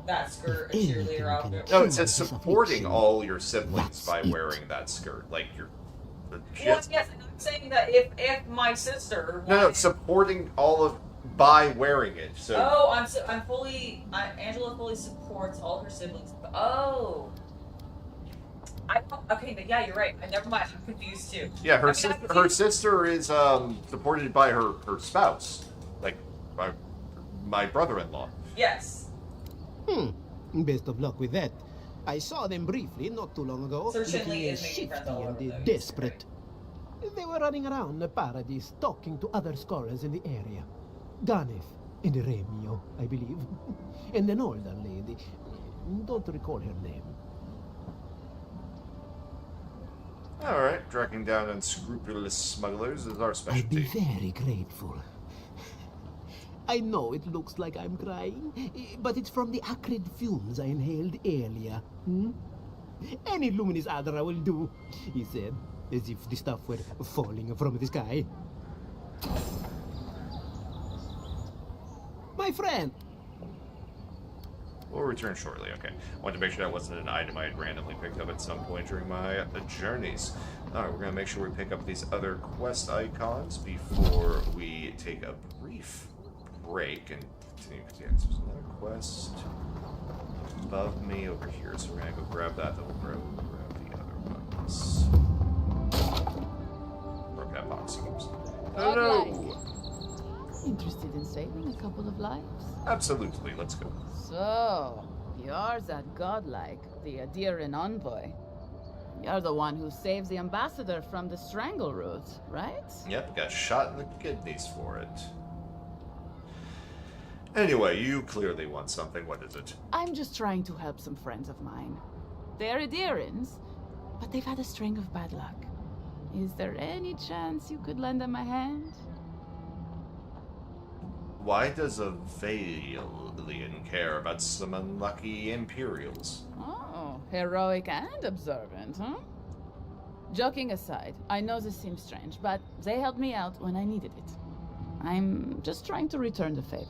that skirt, a cheerleader outfit. No, it says supporting all your siblings by wearing that skirt. Like, you're... Well, yes, I'm saying that if my sister wanted... No, supporting all of... by wearing it, so... Oh, I'm fully... Angela fully supports all her siblings. Oh... okay, but yeah, you're right. Never mind. I'm confused too. Yeah, her sister is supported by her spouse, like by my brother-in-law. Yes. Best of luck with that. I saw them briefly not too long ago, Certainly looking is making shifty friends all over and those, desperate. They were running around the paradise, talking to other scholars in the area. Ganef and Remio, I believe, and an older lady. Don't recall her name. Alright, tracking down unscrupulous smugglers is our I'd specialty. be very grateful. I know it looks like I'm crying, but it's from the acrid fumes I inhaled earlier. Any luminous Adra will do, he said, as if the stuff were falling from the sky. My friend! We'll return shortly, okay. I wanted to make sure that wasn't an item I had randomly picked up at some point during my journeys. Alright, we're going to make sure we pick up these other quest icons before we take a brief break and continue. Yeah, so there's another quest above me over here, so we're going to go grab that, then we'll grab the other ones. Broke that box. Hello! Interested in saving a couple of lives? Absolutely, let's go. So, you're that godlike, the Adiran envoy. You're the one who saves the ambassador from the strangle root, right? Yep, got shot in the kidneys for it. Anyway, you clearly want something. What is it? I'm just trying to help some friends of mine. They're Adirans, but they've had a string of bad luck. Is there any chance you could lend them a hand? Why does a Valian care about some unlucky Imperials? Oh, Heroic and observant, huh? Joking aside, I know this seems strange, but they helped me out when I needed it. I'm just trying to return the favor.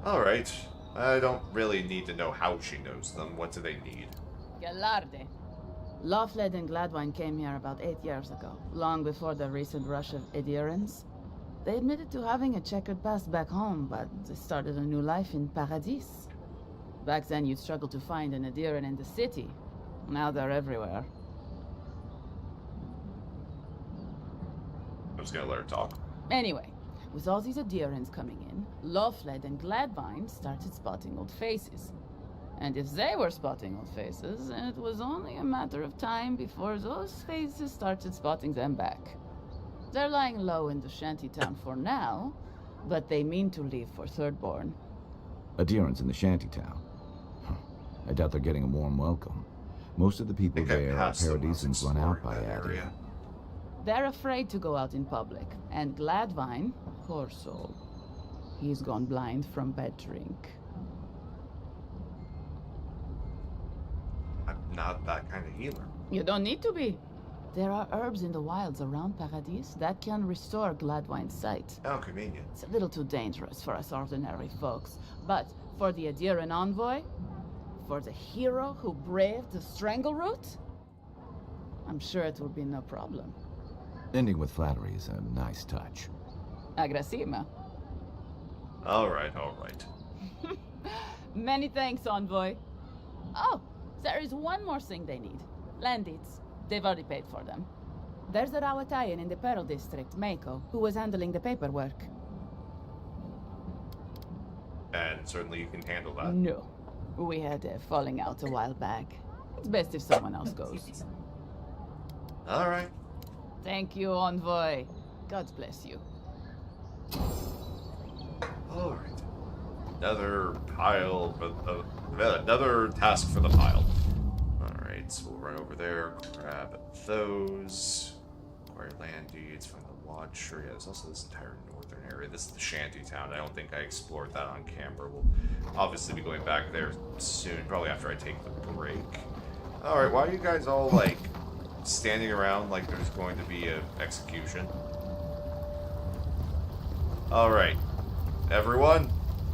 Alright. I don't really need to know how she knows them. What do they need? Galarde. Lawfled and Gladwine came here about 8 years ago, long before the recent rush of adherents. They admitted to having a checkered past back home, but they started a new life in Paradis. Back then, you'd struggle to find an adherent in the city. Now they're everywhere. I was gonna let her talk. Anyway, with all these adherents coming in, Lawfled and Gladwine started spotting old faces. And if they were spotting old faces, it was only a matter of time before those faces started spotting them back. They're lying low in the shantytown for now, but they mean to leave for Thirdborn. Adherents in the shantytown. Huh. I doubt they're getting a warm welcome. Most of the people there are Paradisans run out by area. They're afraid to go out in public, and Gladwine, poor soul, he's gone blind from bad drink. I'm not that kind of healer. You don't need to be. There are herbs in the wilds around Paradis that can restore Gladwine's sight. Oh, convenient. It's a little too dangerous for us ordinary folks, but for the adherent envoy, for the hero who braved the Strangleroot, I'm sure it will be no problem. Ending with flattery is a nice touch. Agrasima. Alright, alright. Many thanks, envoy. Oh, there is one more thing they need. Land deeds. They've already paid for them. There's a Rawatayan in the Pearl District, Mako, who was handling the paperwork. And certainly you can handle that. No. We had a falling out a while back. It's best if someone else goes. Alright. Thank you, envoy. God bless you. Alright. Another pile, another task for the pile. Alright, so we'll run over there, grab those, acquire land deeds from the Watcher. Yeah, there's also this entire northern area. This is the shanty town. I don't think I explored that on camera. We'll obviously be going back there soon, probably after I take the break. Alright, why are you guys all, like, standing around like there's going to be an execution? Alright, everyone,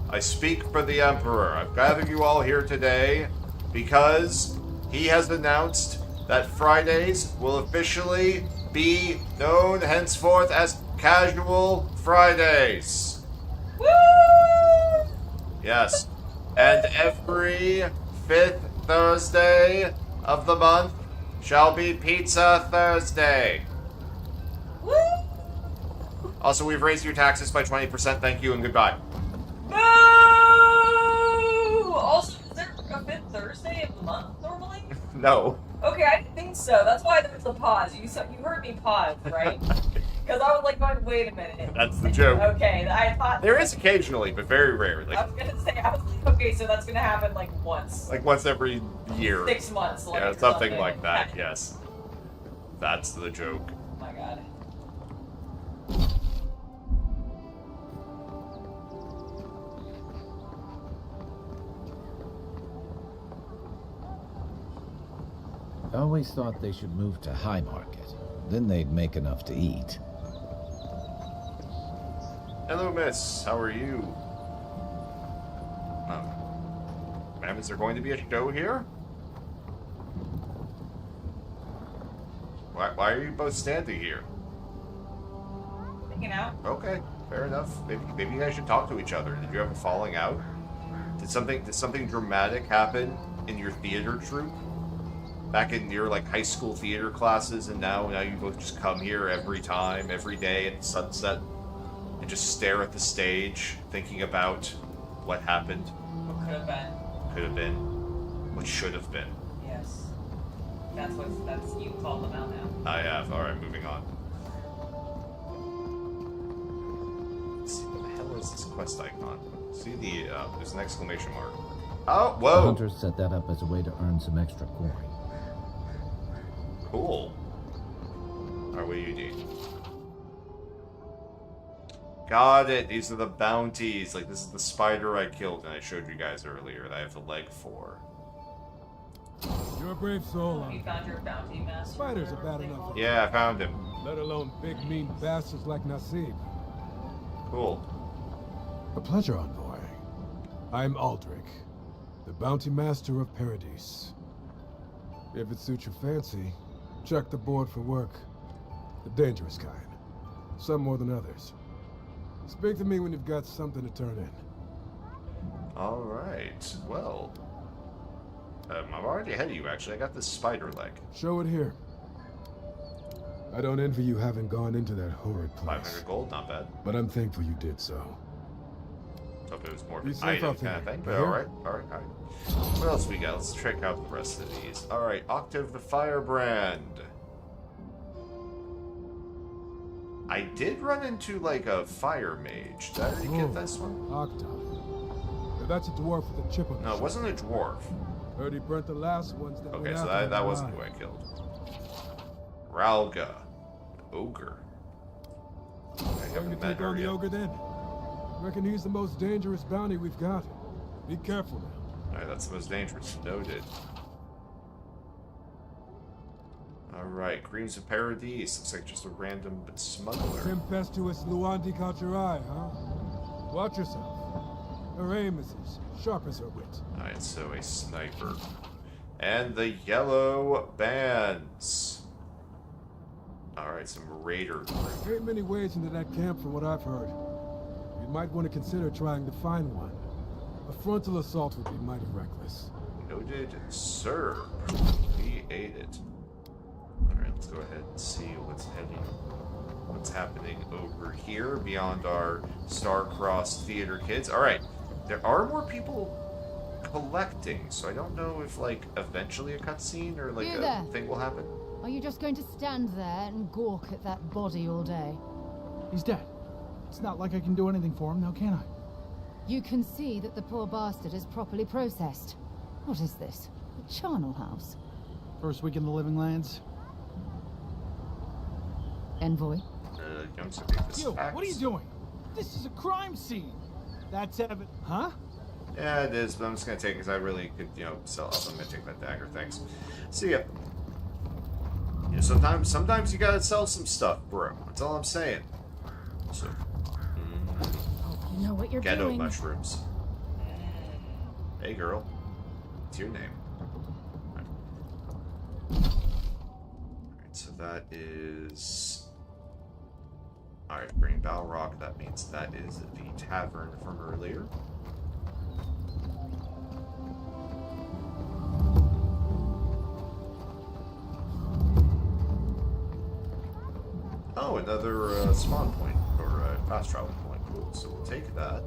I speak for the Emperor. I've gathered you all here today because he has announced that Fridays will officially be known henceforth as Casual Fridays. Woo! Yes. And every 5th Thursday of the month shall be Pizza Thursday. Woo! Also, we've raised your taxes by 20%. Thank you and goodbye. Boo! Also, is there a 5th Thursday of the month normally? No. Okay, I didn't think so. That's why there was a pause. You heard me pause, right? Because I was like going, wait a minute. That's the joke. Okay, I thought... There is occasionally, but very rarely. I was going to say, I was like, okay, so that's going to happen like once. Like once every year. 6 months. Like, yeah, something like that, yes. That's the joke. Oh my god. I always thought they should move to High Market. Then they'd make enough to eat. Hello, miss. How are you? Ma'am, is there going to be a show here? Why are you both standing here? Hanging out. Okay, fair enough. Maybe you guys should talk to each other. Did you have a falling out? Did something dramatic happen in your theater troupe? Back in your like high school theater classes, and now you both just come here every time, every day at sunset, and just stare at the stage, thinking about what happened. What could have been. Could have been. What should have been. Yes. That's you called them out now. I have. Alright, moving on. Let's see, what the hell is this quest icon? See there's an exclamation mark. Oh, whoa! The hunters set that up as a way to earn some extra coin. Cool. Alright, what do you need? Got it. These are the bounties. Like, this is the spider I killed and I showed you guys earlier that I have the leg for. You're a brave soul. You found your bounty master. Spiders are bad enough. Yeah, I found him. Let alone big mean bastards like Nasib. Cool. A pleasure, envoy. I'm Aldrich, the bounty master of Paradise. If it suits your fancy, check the board for work. The dangerous kind. Some more than others. Speak to me when you've got something to turn in. Alright, well. I'm already ahead of you, actually. I got this spider leg. Show it here. I don't envy you having gone into that horrid place. 500 gold, not bad. But I'm thankful you did so. Hope it was more of Be an safe item out kind there. of thing. But Right here? alright. What else we got? Let's check out the rest of these. Alright, Octave the Firebrand. I did run into, like, a fire mage. Did I already get this one? Octave. That's a dwarf with a chip on his No, it wasn't a dwarf. Heard he burnt the last ones that Okay, went so after that him wasn't alive. who I killed. Ralga. Ogre. I Going to haven't met take her on the yet. ogre then? Reckon he's the most dangerous bounty we've got. Be careful now. Alright, that's the most dangerous. Noted. Alright, Creams of Paradise. Looks like just a random smuggler. Tempestuous Luandi Kajirai, huh? Watch yourself. Her aim is as sharp as her wit. Alright, so a sniper. And the yellow bands. Alright, some raider group. Ain't many ways into that camp from what I've heard. You might want to consider trying to find one. A frontal assault would be mighty reckless. Noted, sir. We ate it. Alright, let's go ahead and see what's happening over here beyond our star-crossed theater kids. Alright, there are more people collecting, so I don't know if, like, eventually a cutscene or, like, You a there. thing will happen. Are you just going to stand there and gawk at that body all day? He's dead. It's not like I can do anything for him now, can I? You can see that the poor bastard is properly processed. What is this? A charnel house? First week in the Living Lands. Envoy? Youngster, take this You, axe. what are you doing? This is a crime scene. That's evident. Huh? Yeah, it is, but I'm just gonna take it because I really could, sell up. I'm gonna take that dagger, thanks. See ya. You know, sometimes you gotta sell some stuff, bro. That's all I'm saying. So, You know what you're ghetto doing. mushrooms. Hey, girl. What's your name? Alright, so that is... Alright, Green Balrog. That means that is the tavern from earlier. Oh, another spawn point, or fast travel point. Cool, so we'll take that.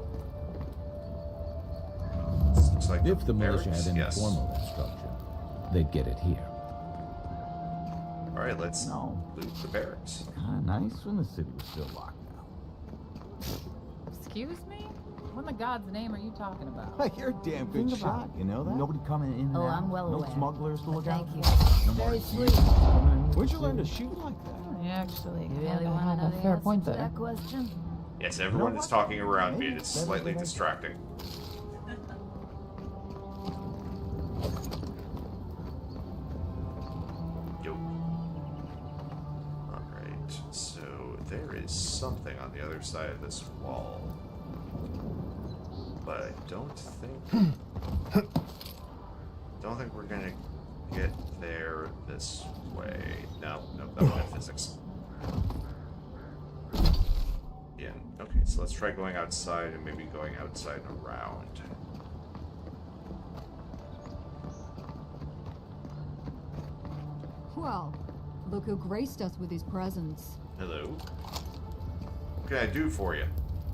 This looks like If the militia barracks. had any Yes. formal instruction, they'd get it here. Alright, let's loot the barracks. Nice when the city was still locked down. Excuse me? What in the God's name are you talking about? You're a damn good Think about shot, you know that? Nobody coming in and Oh, out. I'm well no aware. smugglers to look out Thank for. you. No more Very thieves sweet. coming in. Where'd you learn to shoot like that? Actually, You really kinda wanna have know a the fair answer point to there. that question? Yes, everyone is talking around me. It's slightly distracting. Yo. Alright, so there is something on the other side of this wall. But I don't think... don't think we're gonna get there this way. No, that would have physics. Yeah, okay, so let's try going outside and maybe going outside and around. Well, look who graced us with his presence. Hello? What can I do for you?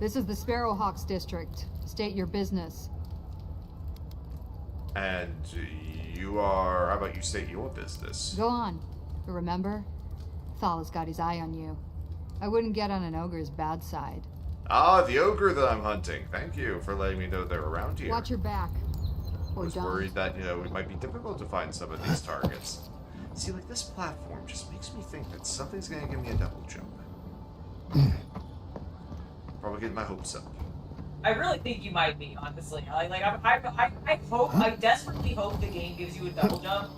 This is the Sparrowhawks district. State your business. And you are... how about you state your business? Go on. But remember, Thal's got his eye on you. I wouldn't get on an ogre's bad side. Ah, the ogre that I'm hunting. Thank you for letting me know they're around here. Watch your back. I Or was don't. worried that, it might be difficult to find some of these targets. See, like, this platform just makes me think that something's gonna give me a double jump. Probably getting my hopes up. I really think you might be, honestly. I hope, I desperately hope the game gives you a double jump,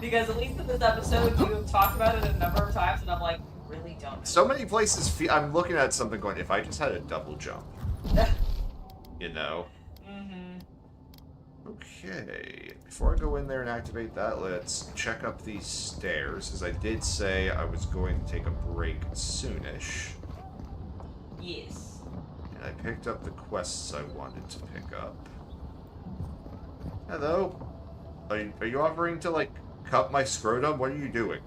Because at least in this episode, you have talked about it a number of times, and I'm like, really don't. So many places I'm looking at something going, if I just had a double jump. You know? Okay, before I go in there and activate that, let's check up these stairs, as I did say I was going to take a break soonish. Yes. And I picked up the quests I wanted to pick up. Hello? Are you offering to, like, cut my scrotum? What are you doing?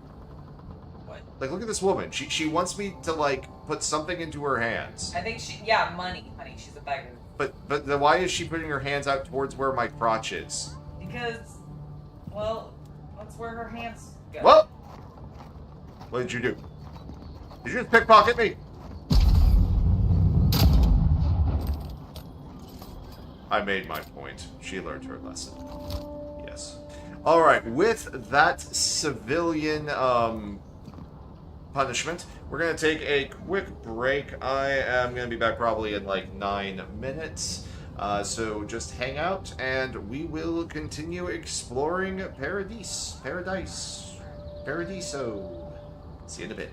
What? Like, look at this woman. She wants me to, like, put something into her hands. I think yeah, money, honey. She's a beggar. But then why is she putting her hands out towards where my crotch is? Because, well, that's where her hands go. What? What did you do? Did you just pickpocket me? I made my point. She learned her lesson. Yes. Alright, with that civilian, punishment, we're going to take a quick break. I am going to be back probably in like 9 minutes. So just hang out and we will continue exploring Paradiso. See you in a bit.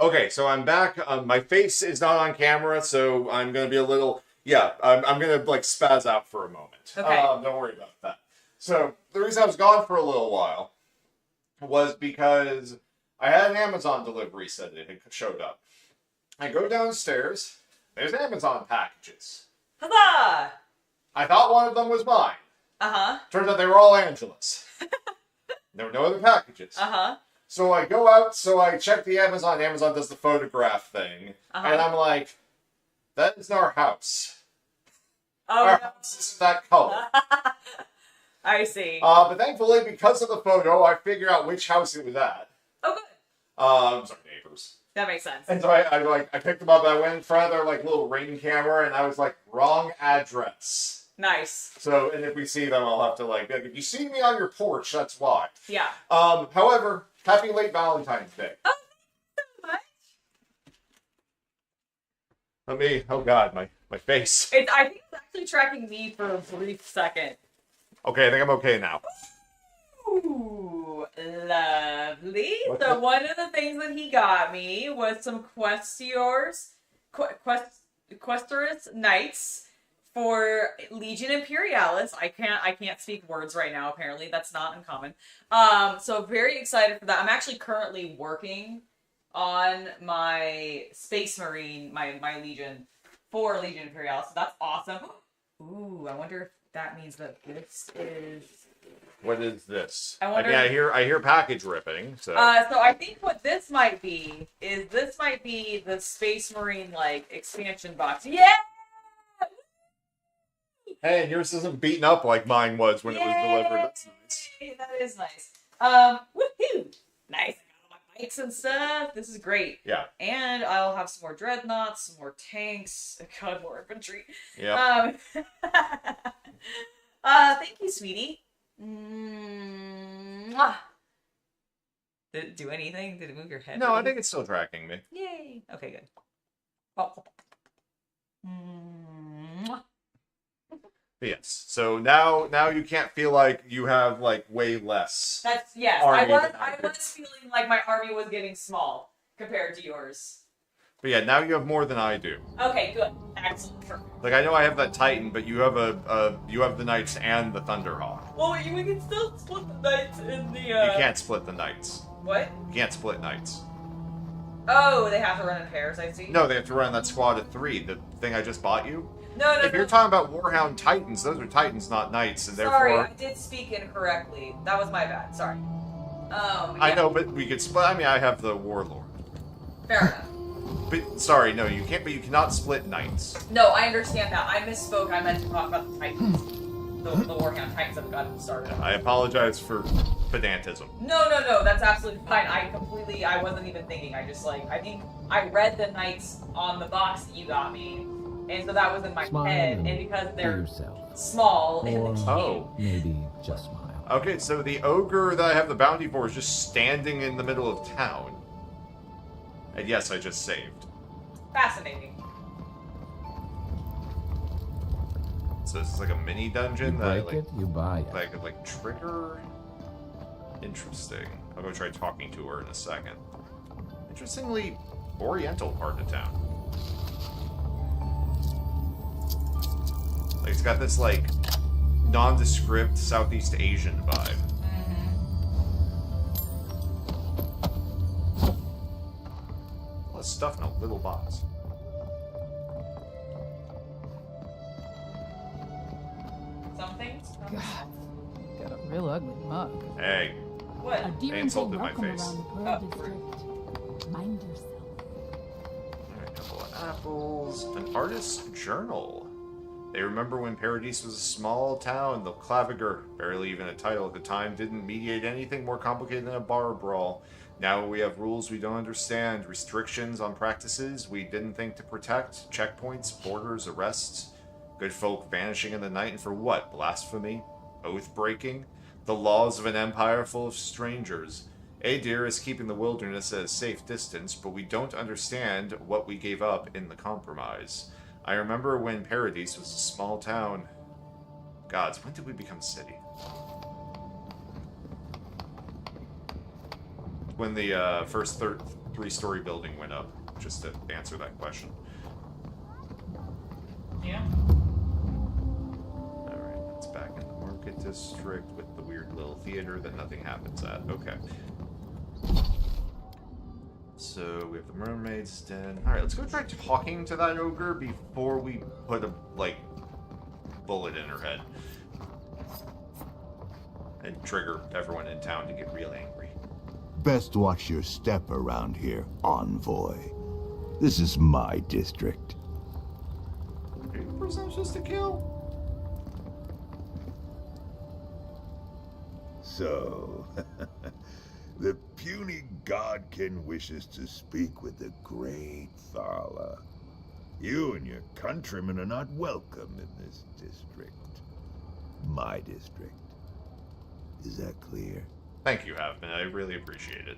Okay, so I'm back. My face is not on camera, so I'm going to be a little... Yeah, I'm going to, like, spaz out for a moment. Okay. Don't worry about that. So, the reason I was gone for a little while was because I had an Amazon delivery said it had showed up. I go downstairs, there's Amazon packages. Huzzah! I thought one of them was mine. Uh-huh. Turns out they were all Angela's. There were no other packages. Uh-huh. So I go out, so I check the Amazon. Amazon does the photograph thing. And I'm like, that is our house. Oh, our no. house isn't that color. I see. But thankfully, because of the photo, I figure out which house it was at. Oh, good. Sorry, neighbors. That makes sense. And so I picked them up, and I went in front of their like little ring camera, and I was like, wrong address. Nice. So, and if we see them, I'll have to like, if you see me on your porch, that's why. Yeah. However, happy late Valentine's Day. Oh, thank you so much. Let me, oh God, my face. I think it's actually tracking me for a brief second. Okay, I think I'm okay now. Ooh, lovely. So one of the things that he got me was some Questors Knights for Legion Imperialis. I can't speak words right now, apparently. That's not uncommon. So very excited for that. I'm actually currently working on my Space Marine, my Legion, for Legion Imperial. So that's awesome. Ooh, I wonder if that means that this is... What is this? I wonder... I hear package ripping, so... So I think what this might be is the Space Marine, like, expansion box. Yeah! Hey, yours isn't beaten up like mine was when it was delivered. That's nice. That is nice. Woohoo! Nice. I got all my bikes and stuff. This is great. Yeah. And I'll have some more dreadnoughts, some more tanks, God, more infantry. Yeah. Thank you, sweetie. Mwah. Did it do anything? Did it move your head? No, I think it's still tracking me. Yay. Okay, good. Oh. Mwah. Yes. So now you can't feel like you have like way less. That's yes. I was feeling like my army was getting small compared to yours. But yeah, now you have more than I do. Okay, good. Excellent. Perfect. Like I know I have that Titan, but you have you have the Knights and the Thunderhawk. Well, we can still split the Knights in the. You can't split the Knights. What? You can't split Knights. Oh, they have to run in pairs. I see. No, they have to run that squad of 3. The thing I just bought you. No. If you're talking about Warhound Titans, those are Titans, not Knights, and Sorry, therefore. I did speak incorrectly. That was my bad. Sorry. Yeah. I know, but we could split. I mean, I have the Warlord. Fair enough. But sorry, no, you can't. But you cannot split Knights. No, I understand that. I misspoke. I meant to talk about the Titans. The Warhound Titans that got started. I apologize for pedantism. No. That's absolutely fine. I wasn't even thinking. I think I read the Knights on the box that you got me. And so that was in my head, and because they're small in the game. Maybe just smile. Okay, so the ogre that I have the bounty for is just standing in the middle of town. And yes, I just saved. Fascinating. So this is like a mini dungeon You that I, break like, it, you buy it. that I could like trigger. Interesting. I'll go try talking to her in a second. Interestingly, oriental part of town. Like it's got this like nondescript Southeast Asian vibe. A lot of stuff in a little box. Some things. God, got a real ugly mug. Hey. What? They insulted my face. Mind yourself. Alright, a couple of apples. An artist's journal. They remember when Paradise was a small town. The Claviger, barely even a title at the time, didn't mediate anything more complicated than a bar brawl. Now we have rules we don't understand, restrictions on practices we didn't think to protect, checkpoints, borders, arrests, good folk vanishing in the night, and for what? Blasphemy? Oath-breaking? The laws of an empire full of strangers. Adir is keeping the wilderness at a safe distance, but we don't understand what we gave up in the compromise. I remember when Paradise was a small town. Gods, when did we become a city? When the first 3-story building went up, just to answer that question. Yeah. Alright, it's back in the market district with the weird little theater that nothing happens at. Okay. So we have the mermaid's den. Alright, let's go try talking to that ogre before we put a, like, bullet in her head. And trigger everyone in town to get real angry. Best watch your step around here, envoy. This is my district. Are you presumptuous to kill? So, the puny godkin wishes to speak with the great Thala. You and your countrymen are not welcome in this district. My district. Is that clear? Thank you, Havman. I really appreciate it.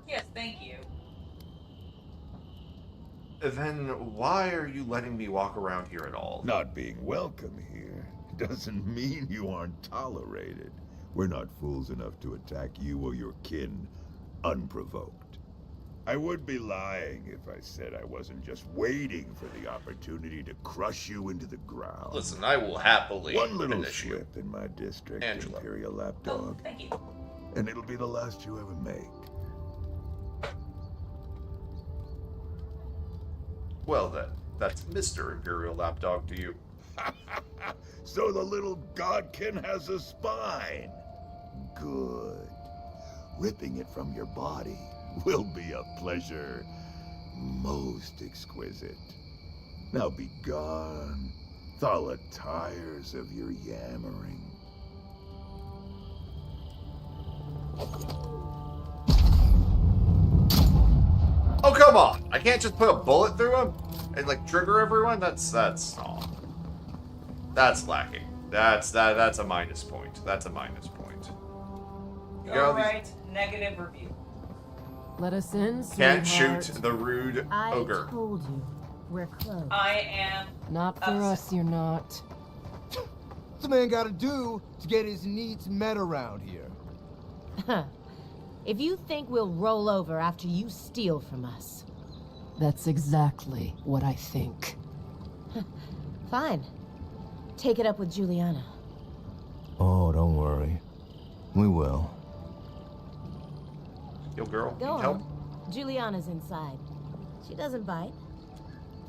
Yes, thank you. Then why are you letting me walk around here at all? Not being welcome here doesn't mean you aren't tolerated. We're not fools enough to attack you or your kin unprovoked. I would be lying if I said I wasn't just waiting for the opportunity to crush you into the ground. Listen, I will happily One little finish you. slip in my district, Angela. Imperial Lapdog. Thank you. And it'll be the last you ever make. Well then, that's Mr. Imperial Lapdog to you. So the little godkin has a spine. Good. Ripping it from your body will be a pleasure most exquisite. Now be gone. Thaw the tires of your yammering. Oh, come on! I can't just put a bullet through him and, like, trigger everyone? That's lacking. That's a minus point. That's a minus point. Alright, negative review. Let us in, Can't sweetheart. shoot the rude ogre. I told you, we're close. I am Not for us, you're not. What's a man gotta do to get his needs met around here? If you think we'll roll over after you steal from us. That's exactly what I think. Fine. Take it up with Juliana. Oh, don't worry. We will. Yo, girl, Go need help? on. Juliana's inside. She doesn't bite.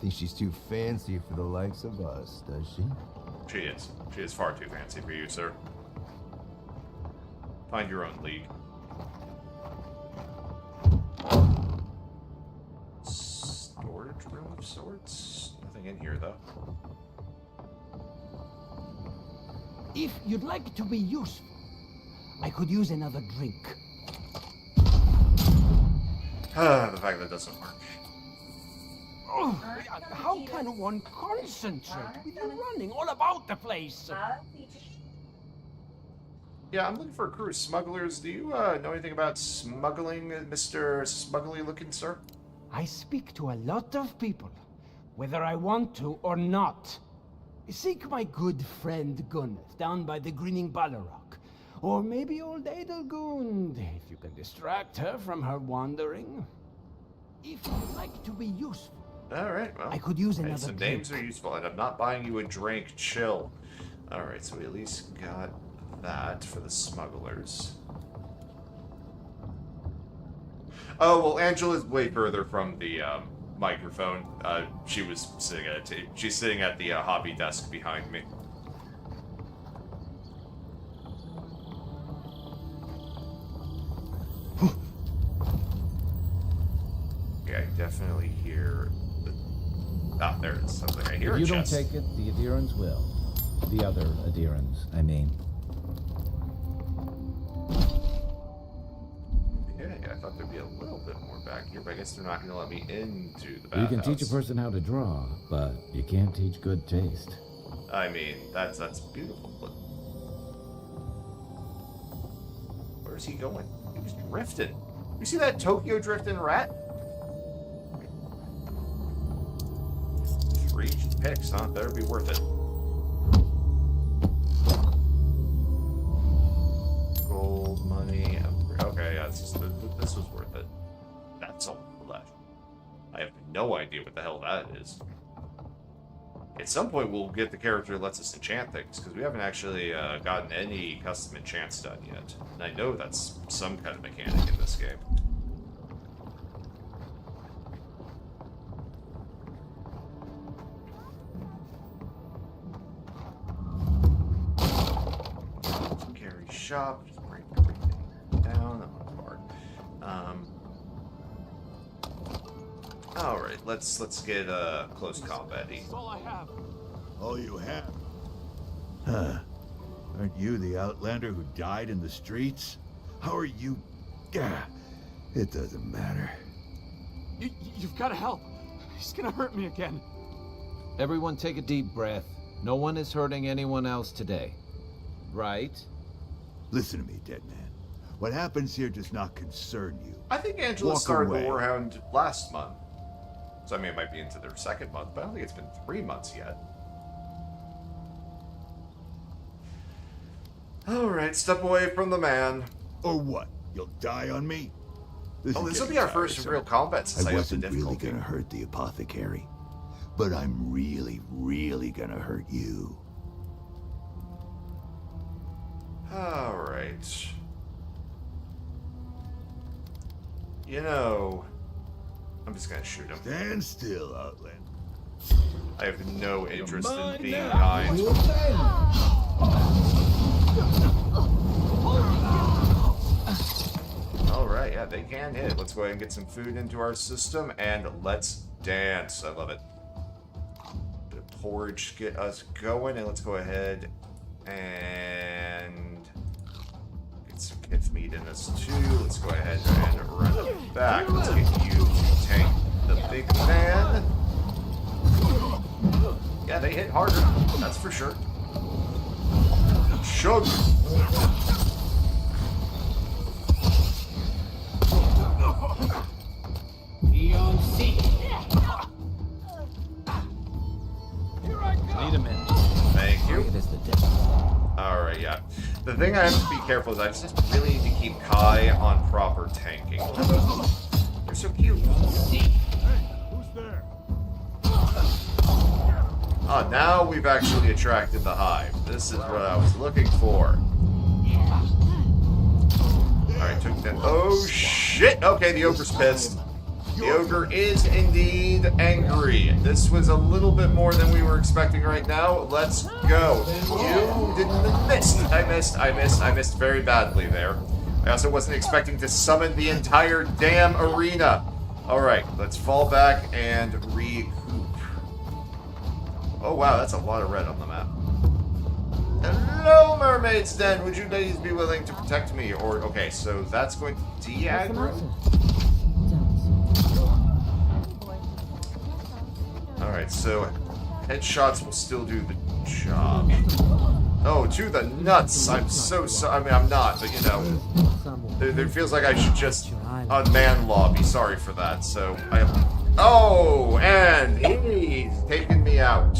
Think she's too fancy for the likes of us, does she? She is. She is far too fancy for you, sir. Find your own league. Storage room of sorts? Nothing in here, though. If you'd like to be useful, I could use another drink. The fact that doesn't work. Oh, how can one concentrate with you running all about the place? Yeah, I'm looking for a crew of smugglers. Do you know anything about smuggling, Mr. Smuggly looking sir? I speak to a lot of people, whether I want to or not. Seek my good friend Gunneth down by the grinning Balrog. Or maybe old Adelgund, if you can distract her from her wandering. If you'd like to be useful. Alright, well. I could use hey, another some drink. names are useful, and I'm not buying you a drink. Chill. Alright, so we at least got that for the smugglers. Oh, well, Angela's way further from the microphone. She was sitting at she's sitting at the hobby desk behind me. Yeah, I definitely hear the... Ah, there it is. Something I hear If you a don't chest. take it, the adherents will. The other adherents, I mean. Yeah, I thought there'd be a little bit more back here, but I guess they're not going to let me into the You bathhouse. can teach a person how to draw, but you can't teach good taste. I mean, that's beautiful, but... Where's he going? He was drifting. You see that Tokyo drifting rat? 3 picks, huh? Better be worth it. Gold, money, okay, yeah, this was worth it. That's all left. I have no idea what the hell that is. At some point, we'll get the character that lets us enchant things, because we haven't actually gotten any custom enchants done yet. And I know that's some kind of mechanic in this game. Carry shop, just break everything down. That one's hard. Alright, let's get close combat-y. All I have. All you have? Huh. Aren't you the outlander who died in the streets? How are you... Gah, it doesn't matter. You've got to help. He's gonna hurt me again. Everyone take a deep breath. No one is hurting anyone else today. Right? Listen to me, dead man. What happens here does not concern you. I think Angela Walk started away. the Warhound last month. So I mean, it might be into their 2nd month, but I don't think it's been 3 months yet. Alright, step away from the man. Or what? You'll die on me? This will be our first real combat since I upped the wasn't really difficulty. gonna hurt the apothecary, but I'm really, really gonna hurt you. Alright. You know, I'm just gonna shoot him. Stand still, Outlander. I have no interest in being kind. Alright, yeah, they can hit. Let's go ahead and get some food into our system, and let's dance. I love it. Bit of porridge to get us going, and let's go ahead and get some kith meat in us too. Let's go ahead and run it back. Let's get you to tank the big man. Yeah, they hit harder, that's for sure. Shug! Need a minute. Thank you. It is the death. Alright, yeah. The thing I have to be careful is I just really need to keep Kai on proper tanking. They're so cute. Ah, now we've actually attracted the hive. This is what I was looking for. Alright, took that. Oh shit! Okay, the ogre's pissed. The ogre is indeed angry. This was a little bit more than we were expecting right now. Let's go. You didn't miss. I missed very badly there. I also wasn't expecting to summon the entire damn arena. Alright, let's fall back and recoup. Oh wow, that's a lot of red on the map. Hello, Mermaid's Den! Would you ladies be willing to protect me? Or, okay, so that's going to de-aggro? Alright, so headshots will still do the job. Oh, to the nuts! I'm so sorry. I mean, I'm not, but you know. It feels like I should just unman lobby. Sorry for that. So, oh, and he's taken me out.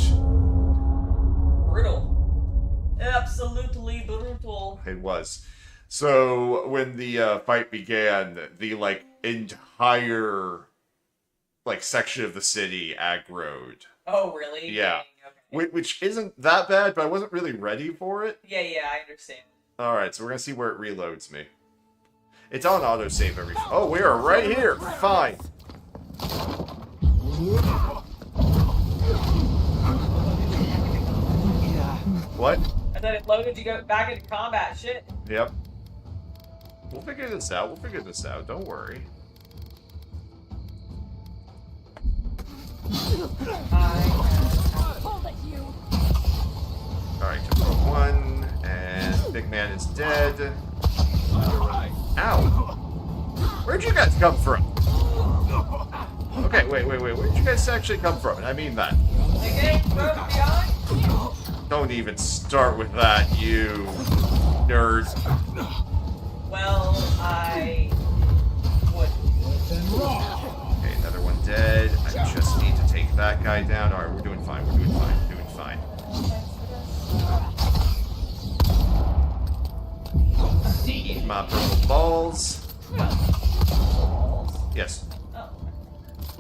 Brutal. Absolutely brutal. It was. So, when the fight began, the, like, entire, like, section of the city aggroed. Oh, really? Yeah. Dang, okay. Which isn't that bad, but I wasn't really ready for it. Yeah, I understand. Alright, so we're gonna see where it reloads me. It's on autosave every... Oh, we are right here! Fine! What? And then it loaded you go back into combat. Shit. Yep. We'll figure this out. Don't worry. Alright, took one, and big man is dead. Ow! Where'd you guys come from? Okay, wait. Where'd you guys actually come from? And I mean that. Don't even start with that, you nerd. Well, I would. Okay, another one dead. I just need to take that guy down. Alright, we're doing fine. My purple balls. Yes.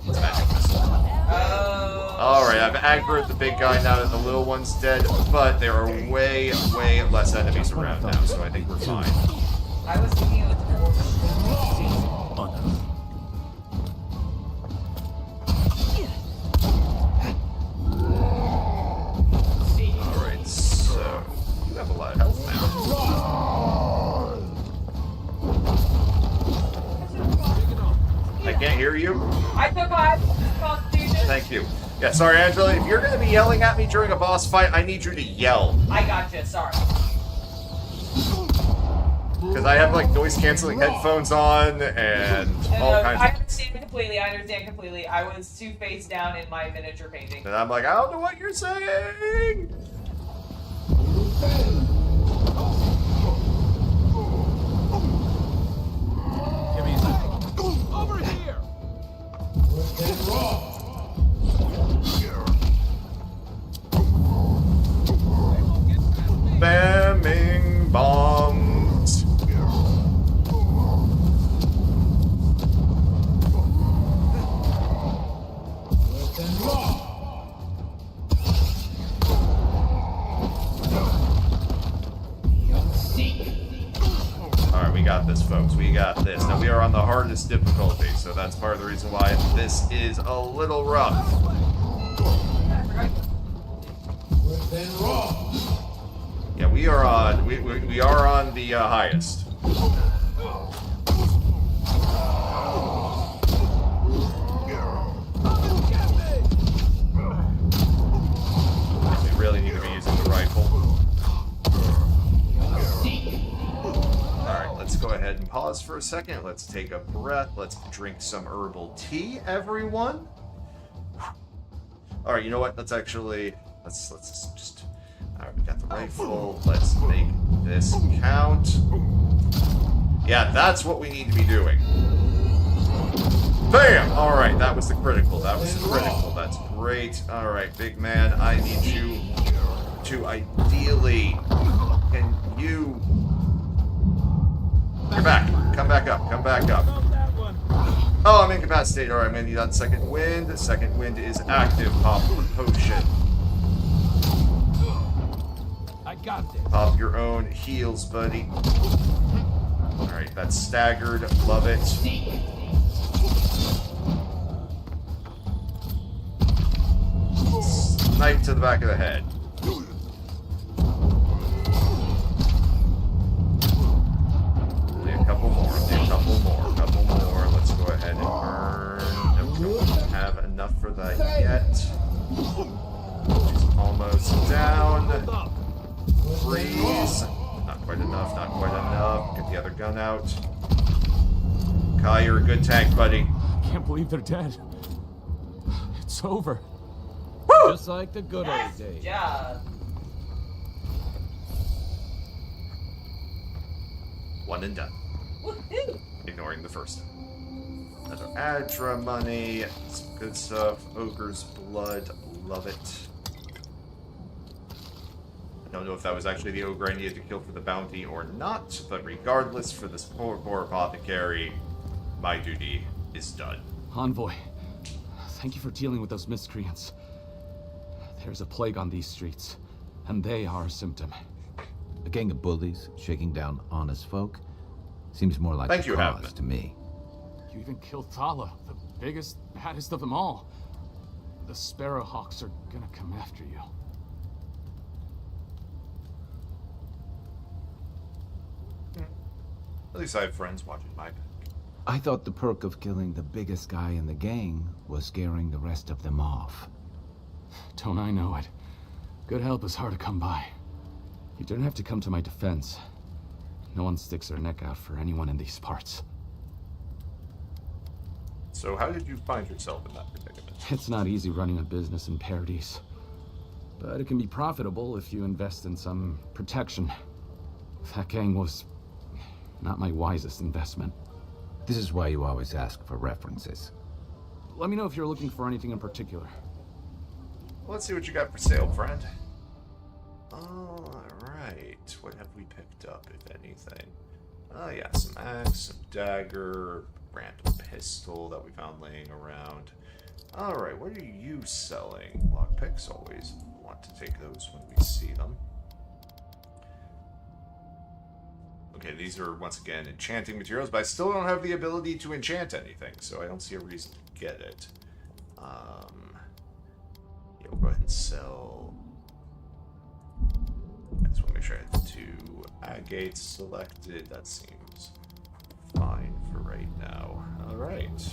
It's magic missile. Alright, I've aggroed the big guy now that the little one's dead, but there are way less enemies around now, so I think we're fine. I was thinking it was Alright, so you have a lot of health now. I can't hear you. I took 5 constitution. Thank you. Yeah, sorry, Angela. If you're going to be yelling at me during a boss fight, I need you to yell. I gotcha, sorry. Because I have, like, noise-canceling headphones on and all kinds I of... understand completely. I was 2 face down in my miniature painting. And I'm like, I don't know what you're saying! Give me a second. Over here! Spamming bombs. got this. Now, we are on the hardest difficulty, so that's part of the reason why this is a little rough. Yeah, we are on the highest. We really need to be using the rifle. Alright, let's go ahead and pause for a second. Let's take a breath. Let's drink some herbal tea, everyone. Alright, you know what? Let's just... Alright, we got the rifle. Let's make this count. Yeah, that's what we need to be doing. Bam! Alright, that was the critical. That's great. Alright, big man, I need you to ideally... Can you... Come back up. Oh, I'm incapacitated. Alright, I'm gonna need that second wind. The second wind is active. Pop the potion. I got this. Pop your own heals, buddy. Alright, that's staggered. Love it. Knife to the back of the head. A couple more. Let's go ahead and burn. Nope, don't have enough for that yet. She's almost down. Freeze. Not quite enough. Get the other gun out. Kai, you're a good tank, buddy. I can't believe they're dead. It's over. Woo! Just like the good old days. Yeah. One and done. Woohoo! Ignoring the first. Another Adra money. Some good stuff. Ogre's blood. Love it. I don't know if that was actually the ogre I needed to kill for the bounty or not, but regardless, for this poor apothecary, my duty is done. Envoy, thank you for dealing with those miscreants. There's a plague on these streets, and they are a symptom. A gang of bullies shaking down honest folk? Seems more like a cause to me. You even killed Thala, the biggest, baddest of them all. The Sparrowhawks are gonna come after you. At least I have friends watching my back. I thought the perk of killing the biggest guy in the gang was scaring the rest of them off. Don't I know it. Good help is hard to come by. You don't have to come to my defense. No one sticks their neck out for anyone in these parts. So how did you find yourself in that predicament? It's not easy running a business in Paradise. But it can be profitable if you invest in some protection. That gang was not my wisest investment. This is why you always ask for references. Let me know if you're looking for anything in particular. Let's see what you got for sale, friend. Alright, what have we picked up, if anything? Oh yeah, some axe, some dagger, random pistol that we found laying around. Alright, what are you selling? Lockpicks, always want to take those when we see them. Okay, these are, once again, enchanting materials, but I still don't have the ability to enchant anything, so I don't see a reason to get it. Yeah, we'll go ahead and sell... I just want to make sure I have 2 agates selected. That seems fine for right now. Alright.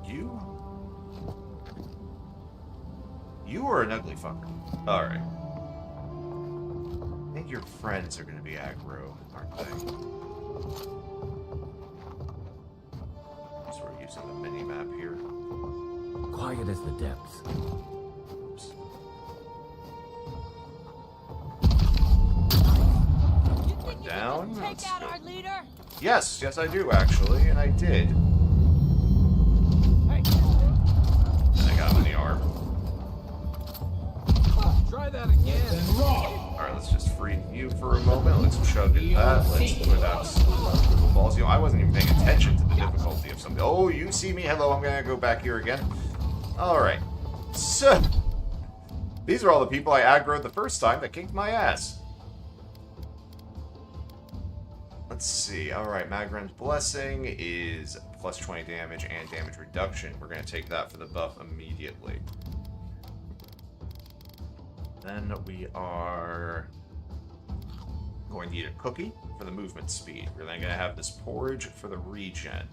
You are an ugly fucker. Alright. I think your friends are going to be aggro, aren't they? So we're using the mini-map here. Quiet as the depths. Oops. One down. Take out our leader? Yes, I do actually, and I did. I got him in the arm. Try that again. Alright, let's just free you for a moment. Let's chug at that. Let's put out some balls. You know, I wasn't even paying attention to the difficulty of something. Oh, you see me? Hello, I'm gonna go back here again. Alright. So, these are all the people I aggroed the first time that kicked my ass. Let's see. Alright, Magran's Blessing is plus 20 damage and damage reduction. We're going to take that for the buff immediately. Then we are going to eat a cookie for the movement speed. We're then going to have this porridge for the regen.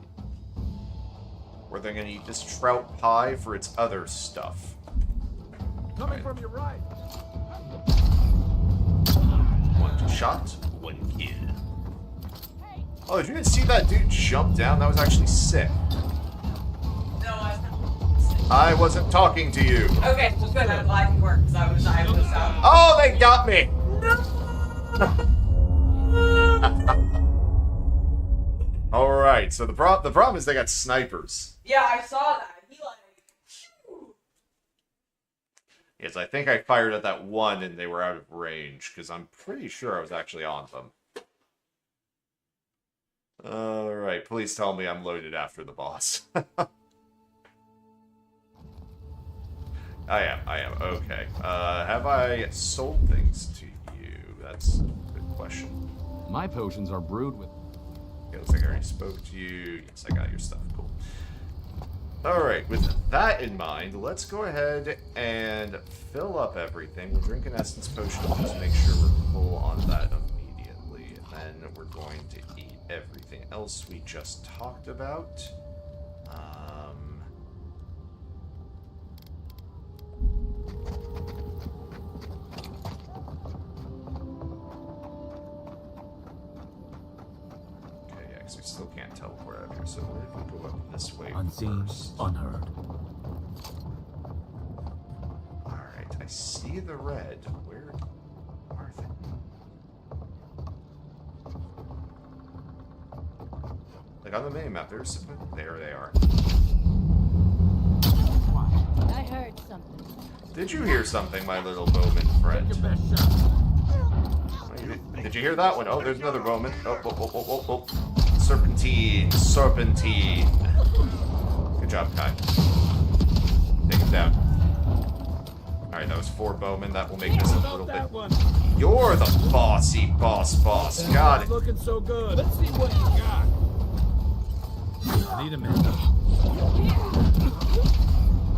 We're then going to eat this trout pie for its other stuff. Coming from your right. One shot, one kill. Oh, did you guys see that dude jump down? That was actually sick. No, I wasn't talking to you. Okay, well good. I'm glad you weren't, because I was out. Oh, they got me! Alright, so the problem is they got snipers. Yeah, I saw that. He like... Yes, I think I fired at that one and they were out of range, because I'm pretty sure I was actually on them. Alright, please tell me I'm loaded after the boss. I am. Okay. Have I sold things to you? That's a good question. My potions are brewed with... Okay, looks like I already spoke to you. Yes, I got your stuff. Cool. Alright, with that in mind, let's go ahead and fill up everything. We'll drink an essence potion just to make sure we're full on that immediately. And then we're going to eat everything else we just talked about. Okay, yeah, because we still can't teleport out here. So what if we go up this way Unseen, first? unheard. Alright, I see the red. Where are they? Like on the minimap, there they are. I heard something. Did you hear something, my little bowman friend? Did you hear that one? Oh, there's another bowman. Oh. Serpentine. Good job, Kai. Take him down. Alright, that was 4 bowmen. That will make this a little bit... You're the bossy boss. Got it. Looking so good. Let's see what you got. Need a minute.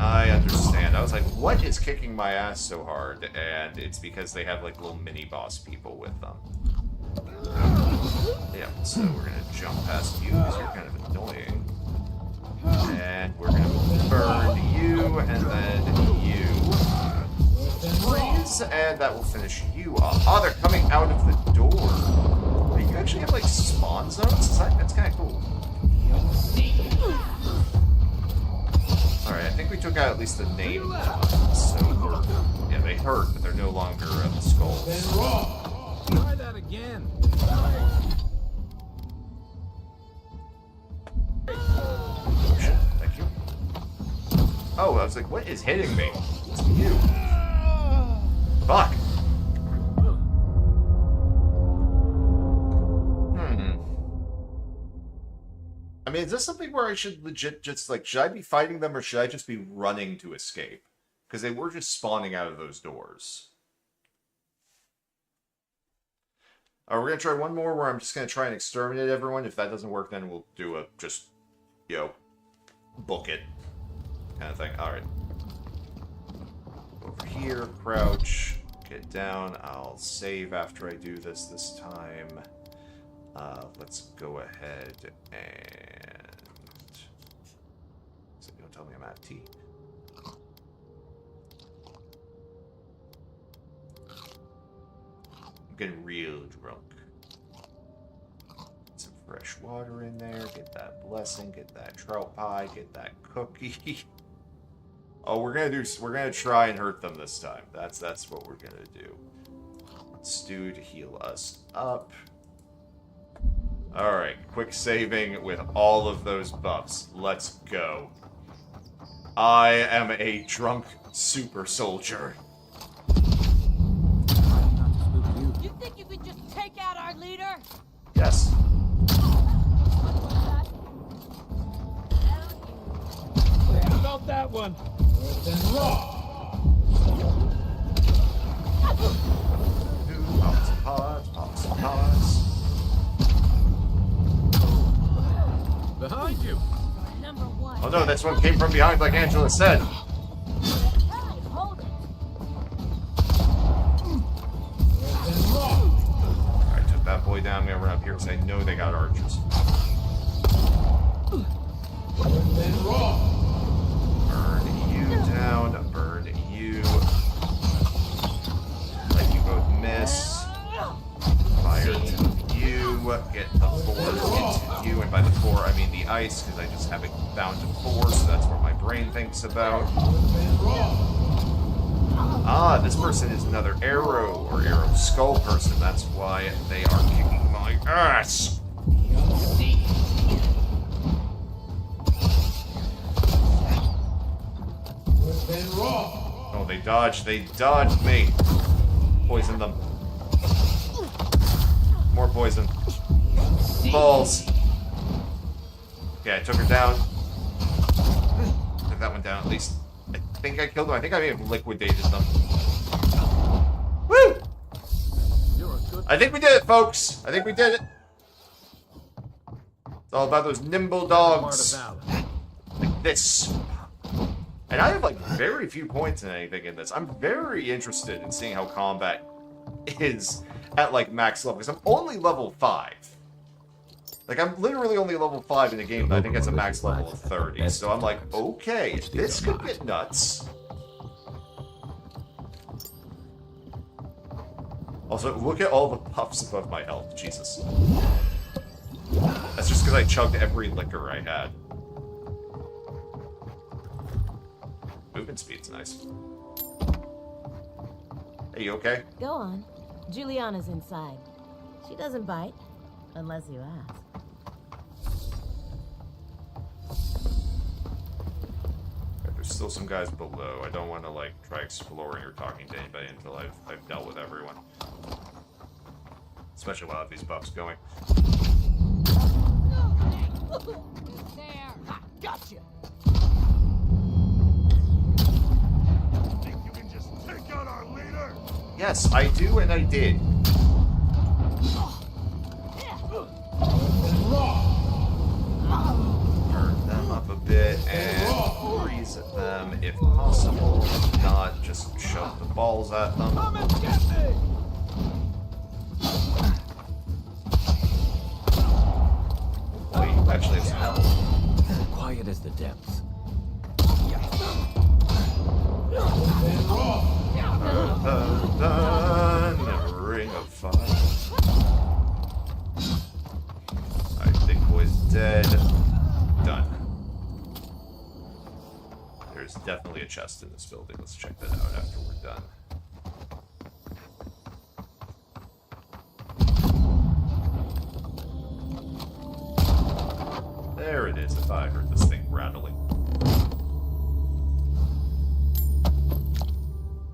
I understand. I was like, what is kicking my ass so hard? And it's because they have like little mini boss people with them. Yeah, so we're gonna jump past you because you're kind of annoying. And we're gonna burn you and then you. Please, and that will finish you off. Oh, they're coming out of the door. Wait, you actually have like spawn zones? That's kind of cool. Alright, I think we took out at least the name so yeah, they hurt, but they're no longer the skulls. Try that again. Thank you. Oh, I was like, what is hitting me? It's you. Fuck. I mean, is this something where I should legit just, like, should I be fighting them or should I just be running to escape? Because they were just spawning out of those doors. We're going to try one more where I'm just going to try and exterminate everyone. If that doesn't work, then we'll do a just, book it kind of thing. Alright. Over here, crouch, get down. I'll save after I do this time. Let's go ahead and... So don't tell me I'm out of tea. I'm getting real drunk. Get some fresh water in there, get that blessing, get that trout pie, get that cookie. Oh, we're gonna try and hurt them this time. That's what we're gonna do. Stew to heal us up. Alright, quick saving with all of those buffs. Let's go. I am a drunk super soldier. You think you could just take out our leader? Yes. How about that one? Pops. no, this one came from behind like Angela said. Alright, took that boy down. I'm gonna run up here because I know they got archers. Burn you down, burn you. Let you both miss. Fire to you. Get the 4 into you, and by the 4 I mean the ice, because I just have it bound to 4, so that's what my brain thinks about. Ah, this person is another arrow or arrow skull person. That's why they are kicking my ass. Oh, they dodged. They dodged me. Poison them. More poison. Balls. Okay, I took her down. Took that one down at least. I think I killed them. I think I may have liquidated them. Woo! I think we did it, folks. I think we did it. It's all about those nimble dogs. Like this. And I have, like, very few points in anything in this. I'm very interested in seeing how combat is at, like, max level. Because I'm only level 5. Like, I'm literally only level 5 in a game that I think has a max level of 30. So I'm like, okay, this could get nuts. Also, look at all the puffs above my health. Jesus. That's just because I chugged every liquor I had. Movement speed's nice. Hey, you okay? Go on. Juliana's inside. She doesn't bite, unless you ask. There's still some guys below. I don't want to, like, try exploring or talking to anybody until I've dealt with everyone. Especially while I have these buffs going. There! Gotcha! Think you can just take out our leader? Yes, I do, and I did. Burn them up a bit and freeze them if possible. If not, just shove the balls at them. Oh, you actually have some health. Quiet as the depths. Ring of fire. Alright, big boy's dead. Done. There's definitely a chest in this building. Let's check that out after we're done. There it is, if I heard this thing rattling.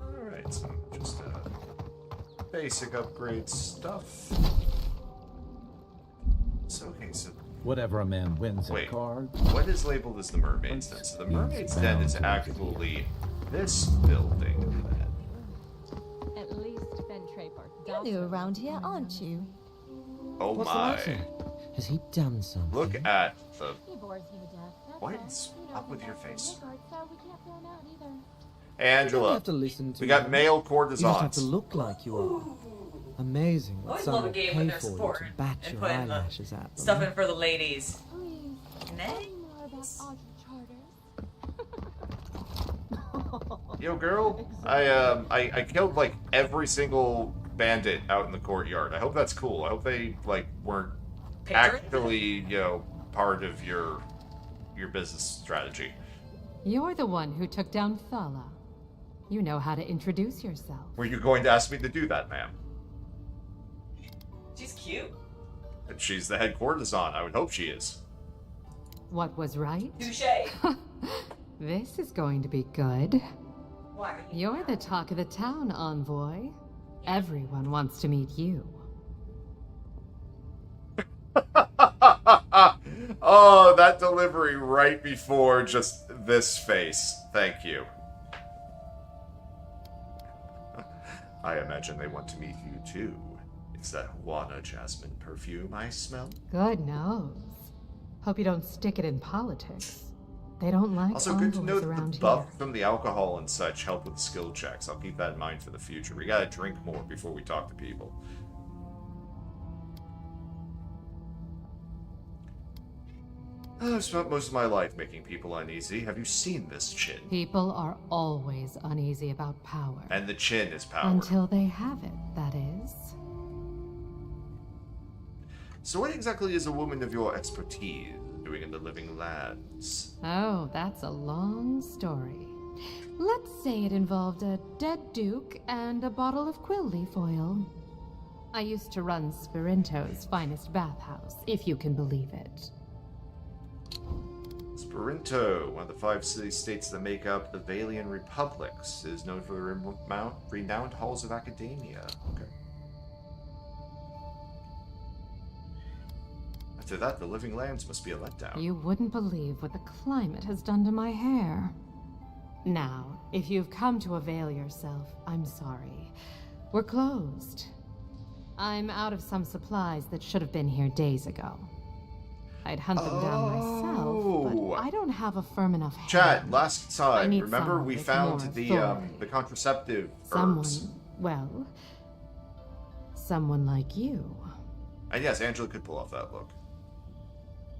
Alright, so just basic upgrade stuff. So, okay, so... Whatever a man wins Wait, at cards. what is labeled as the Mermaid's Den? So the Mermaid's Den is actually this building, then. At least Ben Trapper. You're new around here, aren't you? Oh What's the my. matter? Has he done something? Look at the... He bores you to death. That's What all. is You know, up with we your don't face? have bodyguards, so we can't throw him out either. Hey, Angela. You have to listen to We got me. male You just have courtisans. to look like you are. Amazing I what always some love a will game pay when they're for you supporting to bat and your putting the eyelashes at them. stuff in for the ladies. Please, Nay? tell me more about Alchemist. Yo, girl. I killed, like, every single bandit out in the courtyard. I hope that's cool. I hope they, like, weren't actually, you know, part of your business strategy. You're the one who took down Thala. You know how to introduce yourself. Were you going to ask me to do that, ma'am? She's cute. And she's the head courtesan. I would hope she is. What was right? Touché. This is going to be good. Why? You're the talk of the town, envoy. Everyone wants to meet you. Oh, that delivery right before just this face. Thank you. I imagine they want to meet you too. Is that Juana Jasmine perfume I smell? Good nose. Hope you don't stick it in politics. They don't like Also, good to know envoys that the around buff here. from the alcohol and such help with skill checks. I'll keep that in mind for the future. We gotta drink more before we talk to people. I've spent most of my life making people uneasy. Have you seen this chin? People are always uneasy about power. And the chin is power. Until they have it, that is. So what exactly is a woman of your expertise doing in the Living Lands? Oh, that's a long story. Let's say it involved a dead duke and a bottle of quill leaf oil. I used to run Sperinto's finest bathhouse, if you can believe it. Sperinto, one of the 5 city-states that make up the Valian Republics, is known for the renowned halls of academia. Okay. After that, the Living Lands must be a letdown. You wouldn't believe what the climate has done to my hair. Now, if you've come to avail yourself, I'm sorry. We're closed. I'm out of some supplies that should have been here days ago. I'd hunt them down myself, but I don't have a firm enough hand. Chad, last time, remember someone we with found more the contraceptive someone, herbs. well, someone like you. And yes, Angela could pull off that look.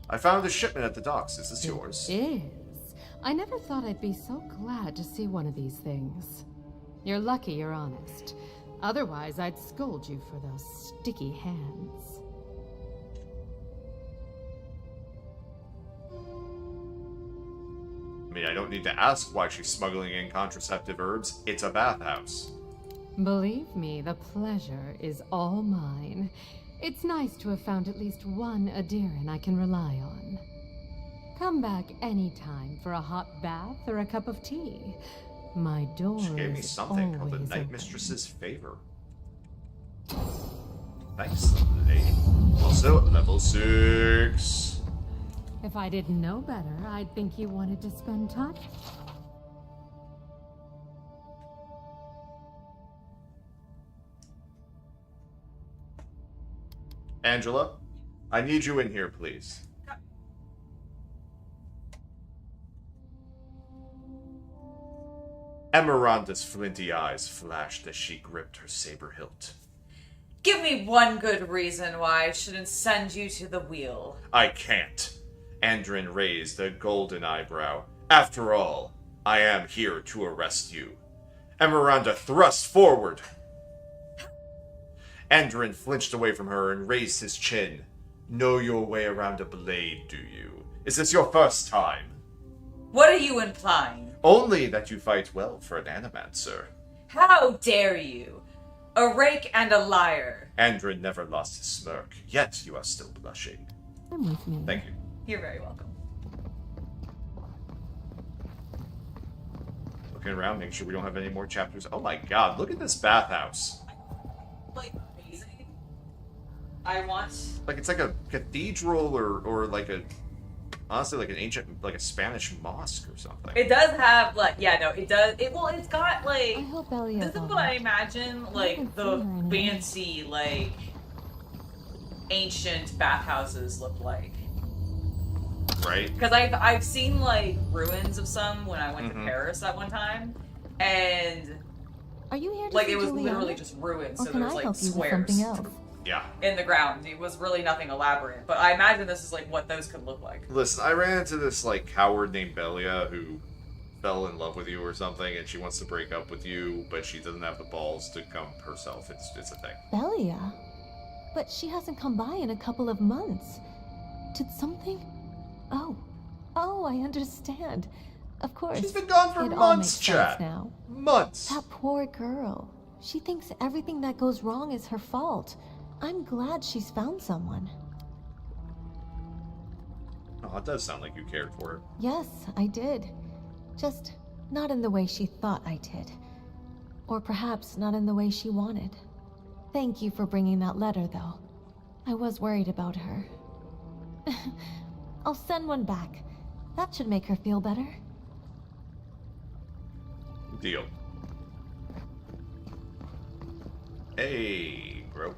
I found a shipment at the docks. Is this yours? It is. I never thought I'd be so glad to see one of these things. You're lucky you're honest. Otherwise, I'd scold you for those sticky hands. I mean, I don't need to ask why she's smuggling in contraceptive herbs. It's a bathhouse. Believe me, the pleasure is all mine. It's nice to have found at least one Adiran I can rely on. Come back anytime for a hot bath or a cup of tea. My door She gave me is something called the always Night open. Mistress's Favor. Nice lady. Also, level 6. If I didn't know better, I'd think you wanted to spend time. Angela, I need you in here, please. Emeranda's flinty eyes flashed as she gripped her saber hilt. Give me one good reason why I shouldn't send you to the wheel. I can't. Andrin raised a golden eyebrow. After all, I am here to arrest you. Emeranda thrust forward. Andrin flinched away from her and raised his chin. Know your way around a blade, do you? Is this your first time? What are you implying? Only that you fight well for an animancer. How dare you? A rake and a liar. Andrin never lost his smirk, yet you are still blushing. I'm with me. Thank you. You're very welcome. Looking around, make sure we don't have any more chapters. Oh my god, look at this bathhouse. Like, amazing. I want... Like, it's like a cathedral or like a... Honestly, like an ancient, like a Spanish mosque or something. It does have, like, yeah, no, it does. Well, it's got, like... I hope Ellie This is what I imagine, like, the fancy, like, ancient bathhouses look like. Right? Because I've seen, like, ruins of some when I went to Paris that one time, and... Are you here to like, see it was Juliana? literally just ruins, Or so can there was, I like, help you with squares something else? Yeah. in the ground. It was really nothing elaborate, but I imagine this is, like, what those could look like. Listen, I ran into this, like, coward named Belia who fell in love with you or something, and she wants to break up with you, but she doesn't have the balls to come herself. It's a thing. Belia? But she hasn't come by in a couple of months. Did something? Oh, I understand. Of course. She's been gone for it all months, makes sense Chad. now. Months. That poor girl. She thinks everything that goes wrong is her fault. I'm glad she's found someone. Oh, it does sound like you cared for her. Yes, I did. Just not in the way she thought I did. Or perhaps not in the way she wanted. Thank you for bringing that letter, though. I was worried about her. I'll send one back. That should make her feel better. Deal. Hey, bro.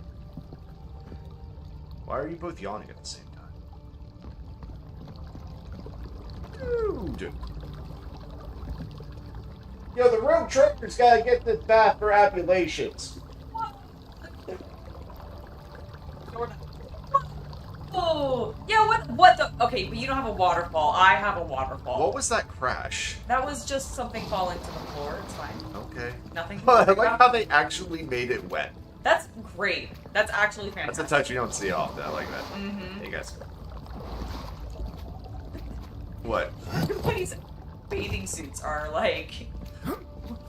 Why are you both yawning at the same time? Dude. Yo, the rogue trader's gotta get this bath for appulations. Oh, yeah, what the? Okay, but you don't have a waterfall. I have a waterfall. What was that crash? That was just something falling to the floor. It's fine. Okay. Nothing. I like how they actually made it wet. That's great. That's actually fantastic. That's a touch you don't see often. I like that. Mm-hmm. Hey, guys. What? Everybody's bathing suits are like...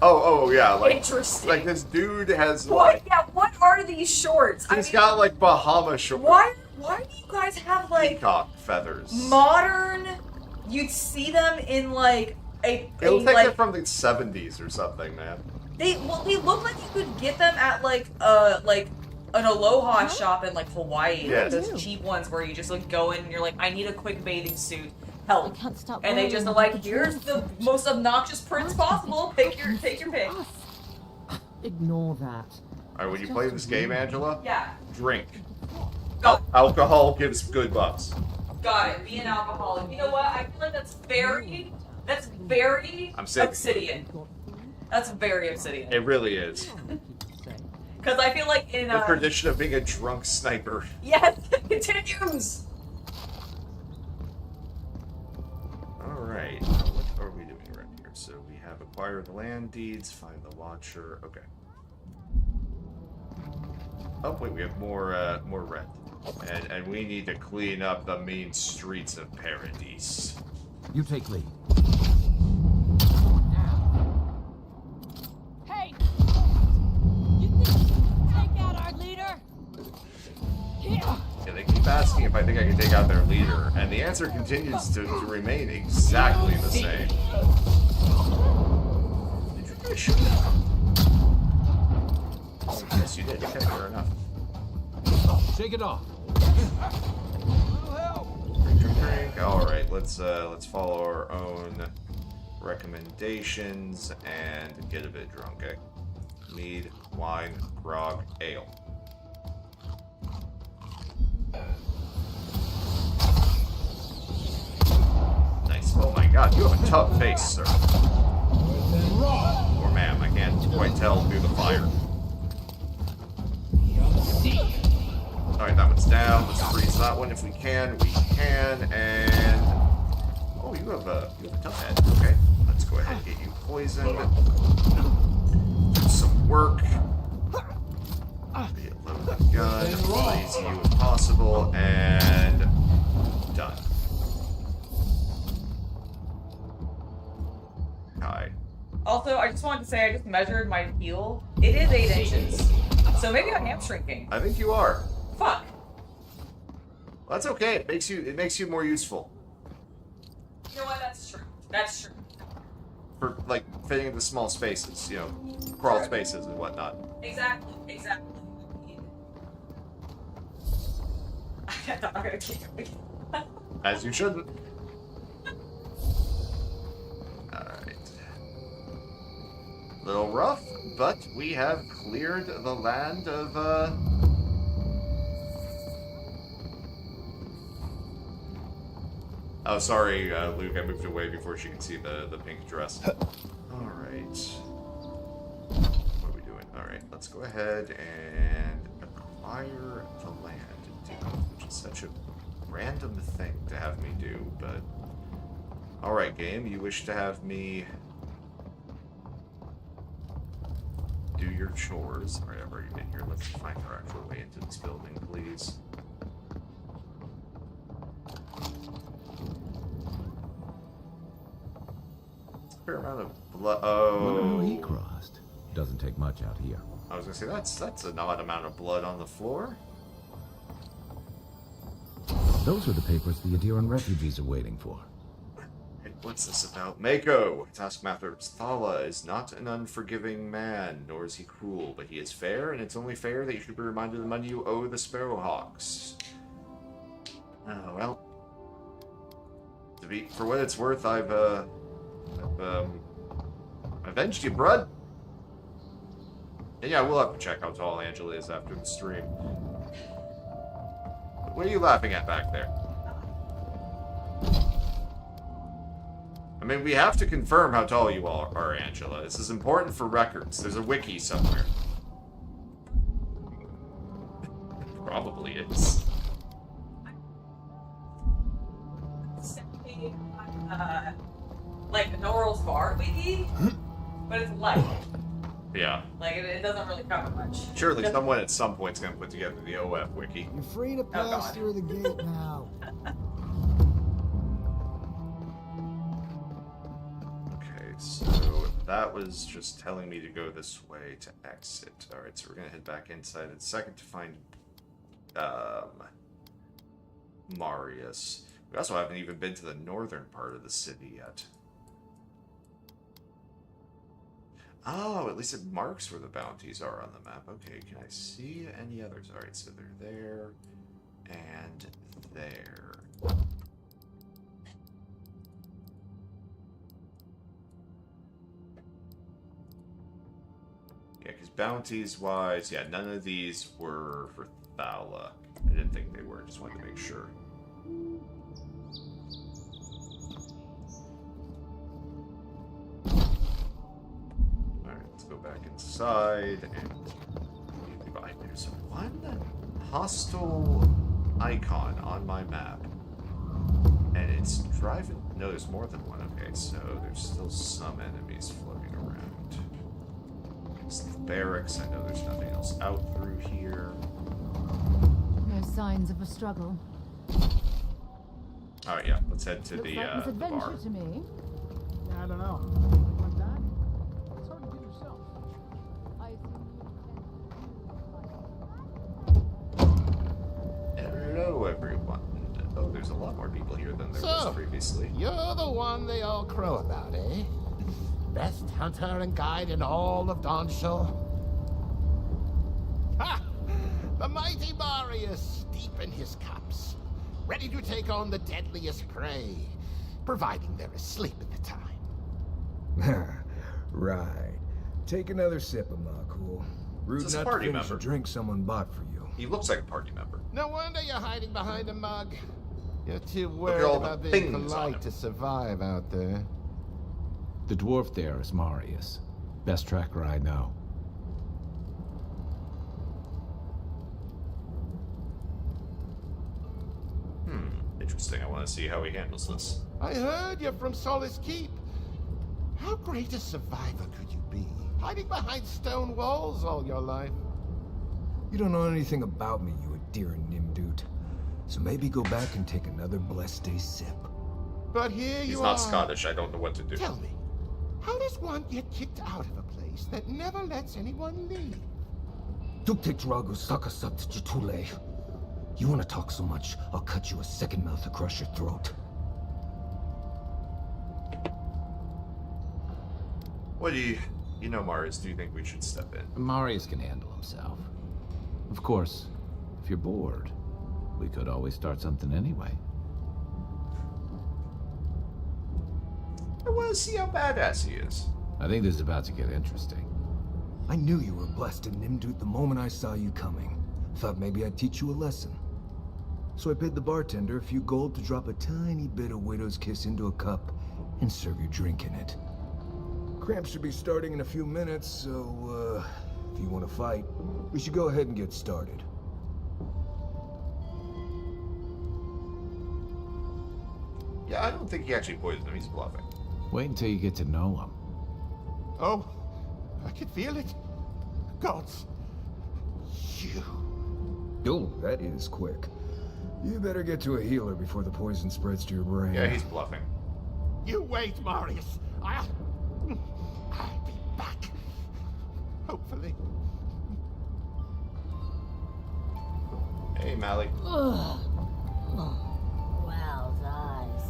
Oh, yeah. Like, interesting. Like, this dude has, What? like... Yeah, what are these shorts? He's got, like, Bahama shorts. Why do you guys have, like... Peacock feathers. Modern... You'd see them in, like, It looks like they're from the 70s or something, man. They look like you could get them at, like an Aloha shop in, like, Hawaii. Yes. Like those cheap ones where you just, like, go in and you're like, I need a quick bathing suit. Help. I can't stop And they just are like, here's the most obnoxious prints possible. Take your pick. Ignore that. Alright, when you play this game, Angela, Yeah. drink. Alcohol gives good buffs. Got it. Be an alcoholic. You know what? I feel like that's very I'm sick. Obsidian. That's very Obsidian. It really is. Because I feel like in The tradition of being a drunk sniper. yes, it continues. Alright, what are we doing right here? So we have acquire the land deeds, find the watcher. Okay. Oh wait, we have more red. And we need to clean up the mean streets of Paradise. You take lead. Hey! You think you can take out our leader? Yeah, they keep asking if I think I can take out their leader, and the answer continues to remain exactly the same. Did you really shoot that? Yes, you did. Okay, fair enough. Shake it off. Drink. All right, let's follow our own recommendations and get a bit drunk. Okay? Mead, wine, grog, ale. Nice. Oh my God, you have a tough face, sir. Or ma'am, I can't quite tell through the fire. Alright, that one's down. Let's freeze that one if we can. We can, and... Oh, you have a tough head. Okay, let's go ahead and get you poisoned. Do some work. Reload the gun. Freeze you if possible, and... done. Hi. Also, I just wanted to say I just measured my heel. It is 8 inches. So maybe I am shrinking. I think you are. Fuck. Well, that's okay. It makes you more useful. You know what? That's true. That's true. For, like, fitting into small spaces, you know, crawl spaces and whatnot. Exactly. I'm not gonna keep it. As you shouldn't. Alright. Little rough, but we have cleared the land of, Oh, sorry, Luke, I moved away before she could see the pink dress. Alright. What are we doing? Alright, let's go ahead and acquire the land, which is such a random thing to have me do, but... Alright, game, you wish to have me do your chores. Alright, I've already been here. Let's find our actual way into this building, please. Fair amount of blood. Wonder who he Oh, crossed. Doesn't take much out here. I was gonna say that's an odd amount of blood on the floor. Those are the papers the Adiran refugees are waiting for. Hey, what's this about? Mako, Taskmaster Thala is not an unforgiving man, nor is he cruel, but he is fair, and it's only fair that you should be reminded of the money you owe the Sparrowhawks. Oh well. For what it's worth, I've avenged you, brud. And yeah, we'll have to check how tall Angela is after the stream. What are you laughing at back there? I mean, we have to confirm how tall you all are, Angela. This is important for records. There's a wiki somewhere. Probably is. Like No World's Bar wiki, but it's light. Yeah. Like it doesn't really cover much. Surely someone at some point is going to put together the OF wiki. You're free to pass through the gate now. Okay, so that was just telling me to go this way to exit. Alright, so we're going to head back inside in a second to find Marius. We also haven't even been to the northern part of the city yet. Oh, at least it marks where the bounties are on the map. Okay, can I see any others? Alright, so they're there and there. Yeah, because bounties-wise, yeah, none of these were for Thala. I didn't think they were, just wanted to make sure. Alright, let's go back inside and goodbye. There's one hostile icon on my map. And it's driving. No, there's more than one. Okay, so there's still some enemies floating around. It's the barracks. I know there's nothing else out through here. No signs of a struggle. Alright, yeah, let's head to Looks the, like this the adventure bar. to me. I don't know. Like that? It's hard to do yourself. Hello, everyone. Oh, there's a lot more people here than there was previously. You're the one they all crow about, eh? Best hunter and guide in all of Dawnshore. Ha! The mighty Marius, deep in his cups, ready to take on the deadliest prey, providing they're asleep at the time. Right. Take another sip of my cool. Rude This is a not to party finish member. a drink someone bought for you. He looks like a party member. No wonder you're hiding behind a mug. You're too at worried all the about being things on polite him. to survive out there. The dwarf there is Marius. Best tracker I know. Interesting. I want to see how he handles this. I heard you're from Solace Keep. How great a survivor could you be? Hiding behind stone walls all your life. You don't know anything about me, you Adiran Nimdut. So maybe go back and take another blessed day sip. But here He's you not are. Scottish. I don't know what to do. Tell me, how does one get kicked out of a place that never lets anyone leave? You want to talk so much, I'll cut you a second mouth across your throat. What do you know, Marius, do you think we should step in? Marius can handle himself. Of course, if you're bored, we could always start something anyway. I want to see how badass he is. I think this is about to get interesting. I knew you were blessed in Nimdut the moment I saw you coming. Thought maybe I'd teach you a lesson. So I paid the bartender a few gold to drop a tiny bit of Widow's Kiss into a cup and serve your drink in it. Cramps should be starting in a few minutes, so, if you want to fight, we should go ahead and get started. Yeah, I don't think he actually poisoned him. He's bluffing. Wait until you get to know him. Oh, I can feel it. Gods, you. Oh, that is quick. You better get to a healer before the poison spreads to your brain. Yeah, he's bluffing. You wait, Marius. I'll be back. Hopefully. Hey, Mally. Wow's eyes.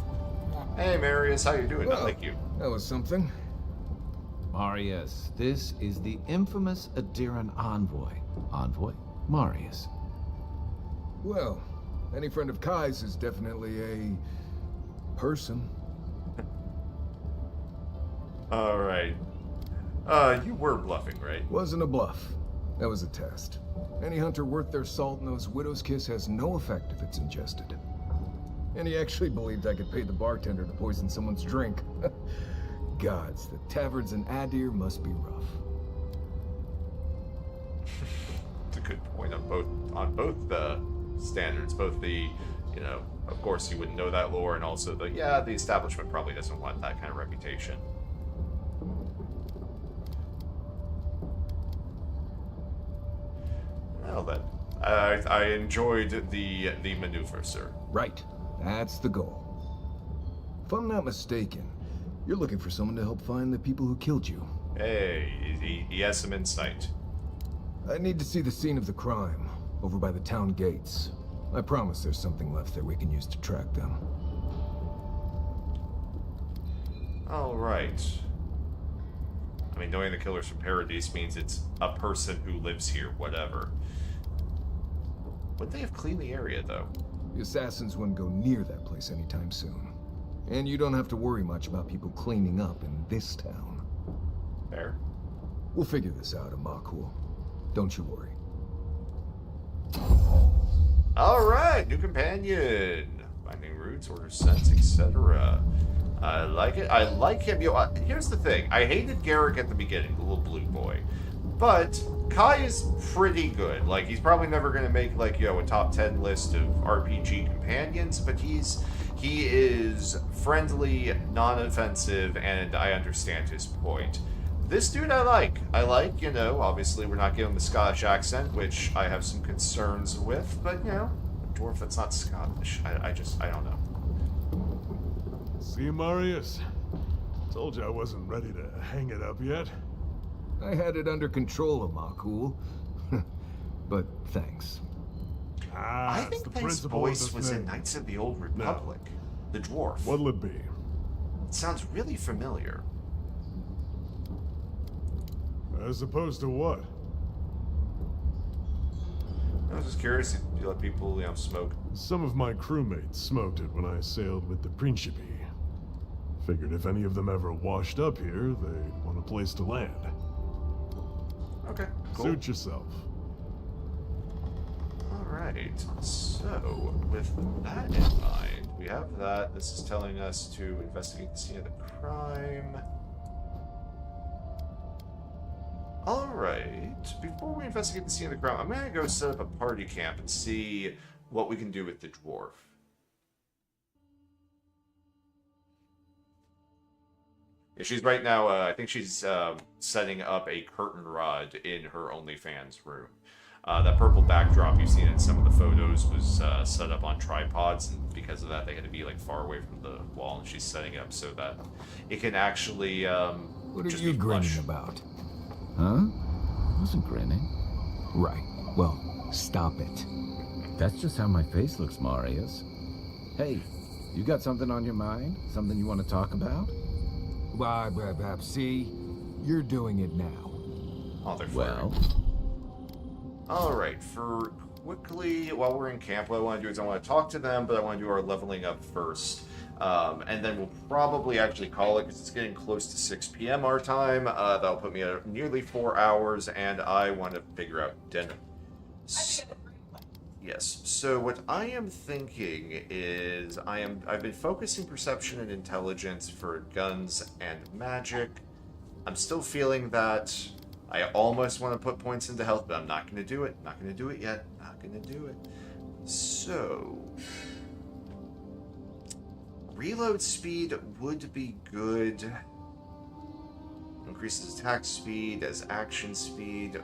Hey, Marius, how you doing? Not like you. That was something. Marius, this is the infamous Adiran envoy. Envoy? Marius. Well, any friend of Kai's is definitely a person. All right. You were bluffing, right? Wasn't a bluff. That was a test. Any hunter worth their salt knows Widow's Kiss has no effect if it's ingested. And he actually believed I could pay the bartender to poison someone's drink. Gods, the taverns in Adir must be rough. It's a good point on both the standards, both the, you know, of course you wouldn't know that lore, and also the establishment probably doesn't want that kind of reputation. Well then, I enjoyed the maneuver, sir. Right, that's the goal. If I'm not mistaken, you're looking for someone to help find the people who killed you. Hey, he has some insight. I need to see the scene of the crime, over by the town gates. I promise there's something left there we can use to track them. All right. I mean, knowing the killer's from Paradise means it's a person who lives here, whatever. Would they have cleaned the area, though? The assassins wouldn't go near that place anytime soon. And you don't have to worry much about people cleaning up in this town. Fair. We'll figure this out, Amakul. Don't you worry. Alright, new companion. Finding roots, order sense, etc. I like it. I like him. Here's the thing. I hated Garrick at the beginning, the little blue boy. But Kai is pretty good. Like, he's probably never going to make, like, you know, a top 10 list of RPG companions, but he is friendly, non-offensive, and I understand his point. This dude I like. You know, obviously we're not giving him the Scottish accent, which I have some concerns with, but, you know, a dwarf that's not Scottish, I don't know. See, Marius? Told you I wasn't ready to hang it up yet. I had it under control, Amakul. But thanks. I think his voice was in Knights of the Old Republic. No. The dwarf. What'll it be? It sounds really familiar. As opposed to what? I was just curious if you let people, you know, smoke. Some of my crewmates smoked it when I sailed with the Principe. Figured if any of them ever washed up here, they'd want a place to land. Okay, cool. Suit yourself. Alright, so with that in mind, we have that. This is telling us to investigate the scene of the crime. Alright, before we investigate the scene of the crime, I'm going to go set up a party camp and see what we can do with the dwarf. Yeah, she's right now, I think she's setting up a curtain rod in her OnlyFans room. That purple backdrop you've seen in some of the photos was set up on tripods, and because of that they had to be like far away from the wall, and she's setting it up so that it can actually what are you grinning about? Huh? I wasn't grinning. Right. Well, stop it. That's just how my face looks, Marius. Hey, you got something on your mind? Something you want to talk about? See? You're doing it now. Well. Alright, for quickly, while we're in camp, what I want to do is I want to talk to them, but I want to do our leveling up first. And then we'll probably actually call it, because it's getting close to 6 p.m. our time. That'll put me at nearly 4 hours, and I want to figure out dinner. Yes, so what I am thinking is I've been focusing perception and intelligence for guns and magic. I'm still feeling that I almost want to put points into health, but I'm not going to do it. Not going to do it yet. Not going to do it. So reload speed would be good. Increases attack speed as action speed.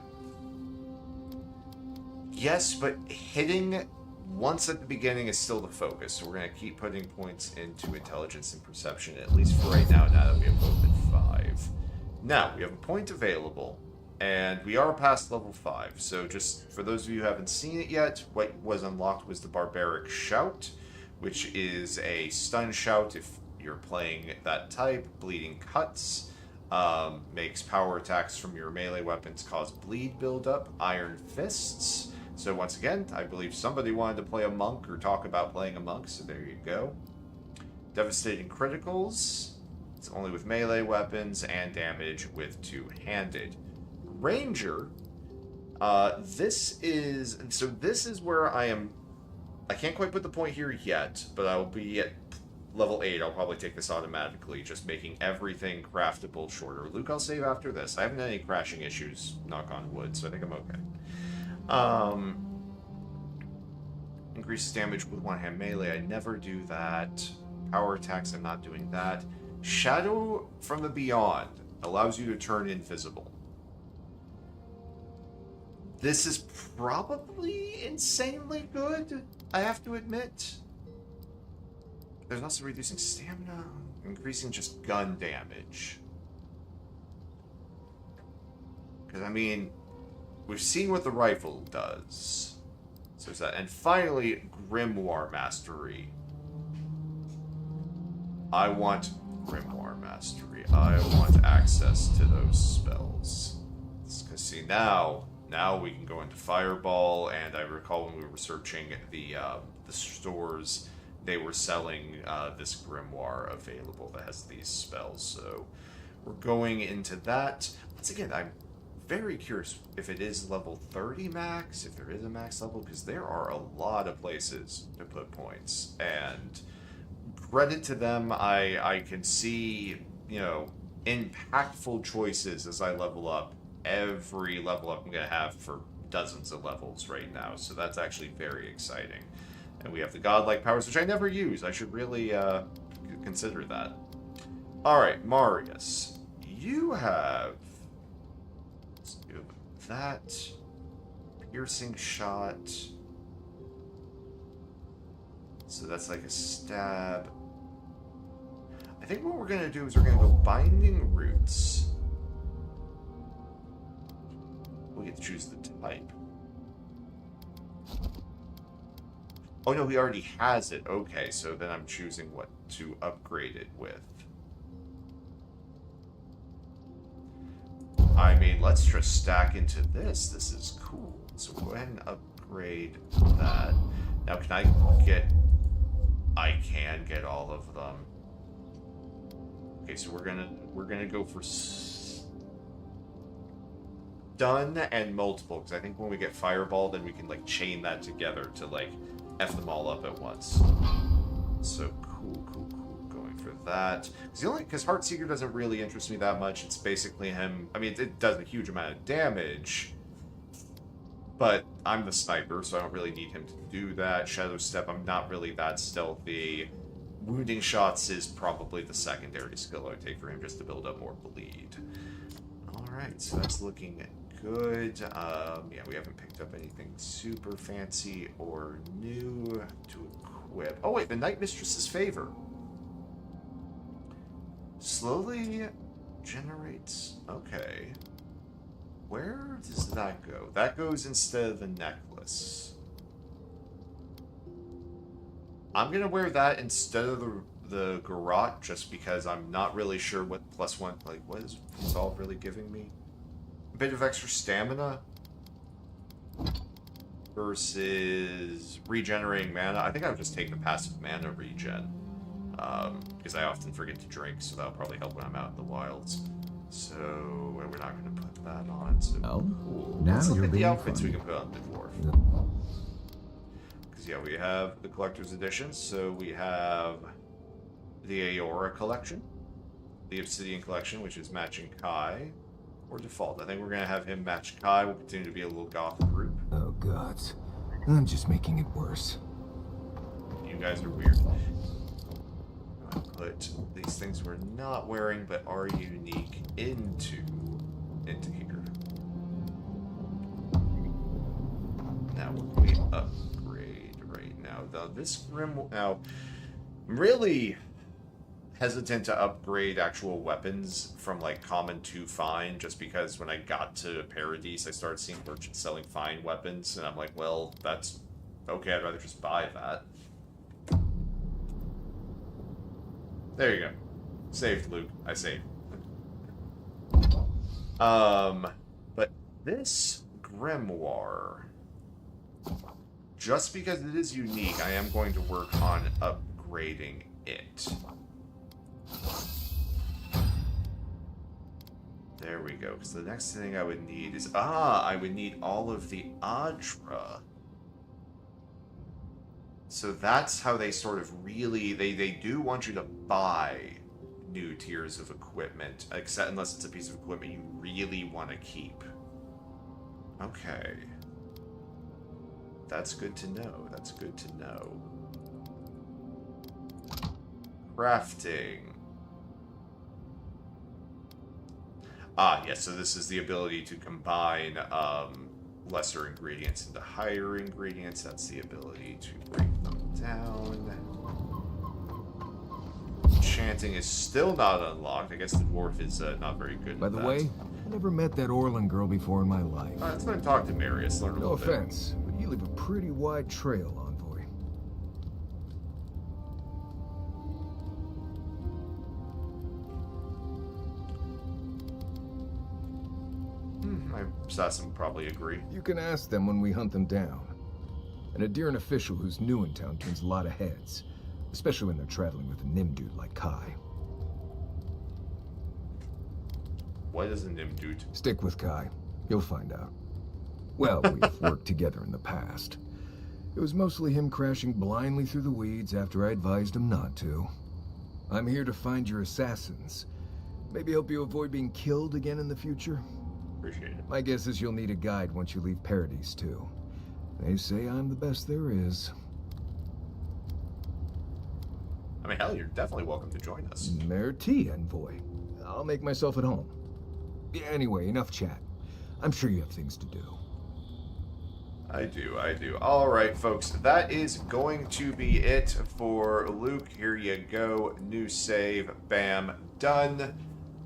Yes, but hitting once at the beginning is still the focus, so we're going to keep putting points into intelligence and perception, at least for right now, now that we have both at 5. Now, we have a point available, and we are past level 5, so just for those of you who haven't seen it yet, what was unlocked was the Barbaric Shout, which is a stun shout if you're playing that type, bleeding cuts. Makes power attacks from your melee weapons cause bleed buildup, Iron Fists. So once again, I believe somebody wanted to play a monk or talk about playing a monk, so there you go. Devastating criticals. It's only with melee weapons and damage with two-handed. Ranger. This is where I am I can't quite put the point here yet, but I will be at level 8. I'll probably take this automatically, just making everything craftable shorter. Luke, I'll save after this. I haven't had any crashing issues, knock on wood, so I think I'm okay. Increases damage with one-hand melee. I never do that. Power attacks, I'm not doing that. Shadow from the Beyond allows you to turn invisible. This is probably insanely good, I have to admit. There's also reducing stamina, increasing just gun damage. Because, I mean, we've seen what the rifle does. So there's that. And finally, Grimoire Mastery. I want Grimoire Mastery. I want access to those spells. Because, see, now we can go into Fireball, and I recall when we were searching the stores, they were selling this grimoire available that has these spells. So we're going into that. Once again, I'm very curious if it is level 30 max, if there is a max level, because there are a lot of places to put points. And credit to them, I can see, you know, impactful choices as I level up. Every level up I'm going to have for dozens of levels right now, so that's actually very exciting. And we have the godlike powers, which I never use. I should really consider that. Alright, Marius. You have that piercing shot. So that's like a stab. I think what we're going to do is we're going to go Binding Roots. We get to choose the type. Oh no, he already has it. Okay, so then I'm choosing what to upgrade it with. I mean, let's just stack into this. This is cool. So we'll go ahead and upgrade that. Now, can I get... I can get all of them. Okay, so we're gonna go for stun and multiple, because I think when we get Fireball, then we can like chain that together to like F them all up at once. So cool. Going for that. Because Heartseeker doesn't really interest me that much. It's basically him. I mean, it does a huge amount of damage, but I'm the sniper, so I don't really need him to do that. Shadow Step, I'm not really that stealthy. Wounding Shots is probably the secondary skill I would take for him, just to build up more bleed. Alright, so that's looking good. Yeah, we haven't picked up anything super fancy or new to equip. Oh wait, the Night Mistress's Favor. Slowly generates... Okay. Where does that go? That goes instead of the necklace. I'm gonna wear that instead of the garrote, just because I'm not really sure what +1, like, what is Resolve really giving me? A bit of extra stamina versus regenerating mana. I think I would just take the passive mana regen, because I often forget to drink, so that'll probably help when I'm out in the wilds. So we're not going to put that on. So cool. Now let's look you're at the being outfits funny. we can put on the dwarf. Because yeah, we have the collector's edition. So we have the Aora collection, the Obsidian collection, which is matching Kai, or default. I think we're going to have him match Kai. We'll continue to be a little goth group. Oh god, I'm just making it worse. You guys are weird. I put these things we're not wearing but are unique into here. Now what can we upgrade right now? This now, I'm really hesitant to upgrade actual weapons from like common to fine, just because when I got to Paradise I started seeing merchants selling fine weapons and I'm like, well, that's okay, I'd rather just buy that. There you go. Saved, Luke. I saved. But this grimoire, just because it is unique, I am going to work on upgrading it. There we go, because the next thing I would need is... I would need all of the Adra. So that's how they sort of really, they do want you to buy new tiers of equipment, except unless it's a piece of equipment you really want to keep. Okay. That's good to know. That's good to know. Crafting. Ah, yes, so this is the ability to combine lesser ingredients into higher ingredients. That's the ability to break them down. Enchanting is still not unlocked. I guess the dwarf is not very good By at the that. way, I never met that Orlin girl before in my life. Let's go and talk to Marius. Learn a No little bit. offense, but you leave a pretty wide trail, Envoy. My assassin would probably agree. You can ask them when we hunt them down. An Adirian official who's new in town turns a lot of heads, especially when they're traveling with a Nim dude like Kai. What does a Nim do? Stick with Kai. You'll find out. Well, we've worked together in the past. It was mostly him crashing blindly through the weeds after I advised him not to. I'm here to find your assassins. Maybe help you avoid being killed again in the future. Appreciate it. My guess is you'll need a guide once you leave Paradise, too. They say I'm the best there is. I mean, hell, you're definitely welcome to join us. Merci, Envoy. I'll make myself at home. Anyway, enough chat. I'm sure you have things to do. I do. Alright, folks, that is going to be it for Luke. Here you go. New save. Bam. Done.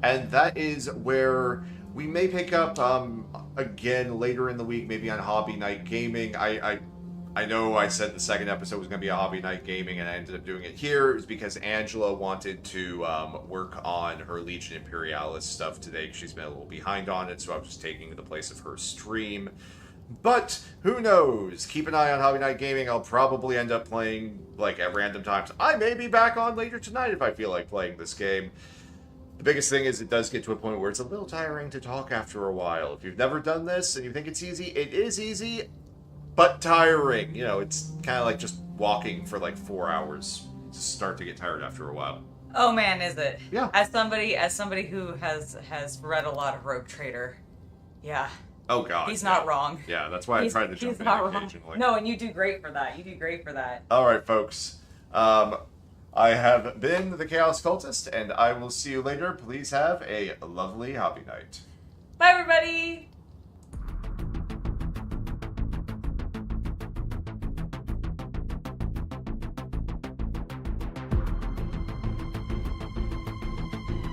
And that is where we may pick up, again, later in the week, maybe on Hobby Night Gaming. I know I said the second episode was going to be a Hobby Night Gaming, and I ended up doing it here. It was because Angela wanted to work on her Legion Imperialis stuff today, because she's been a little behind on it, so I was just taking the place of her stream. But, who knows? Keep an eye on Hobby Night Gaming. I'll probably end up playing, like, at random times. I may be back on later tonight if I feel like playing this game. The biggest thing is it does get to a point where it's a little tiring to talk after a while. If you've never done this and you think it's easy, it is easy, but tiring. You know, it's kind of like just walking for like 4 hours. You just start to get tired after a while. Oh man, is it? Yeah. As somebody who has read a lot of Rogue Trader, yeah. Oh god. He's not wrong. Yeah, that's why I tried to jump in occasionally. No, and you do great for that. You do great for that. All right, folks. I have been the Chaos Cultist, and I will see you later. Please have a lovely hobby night. Bye, everybody.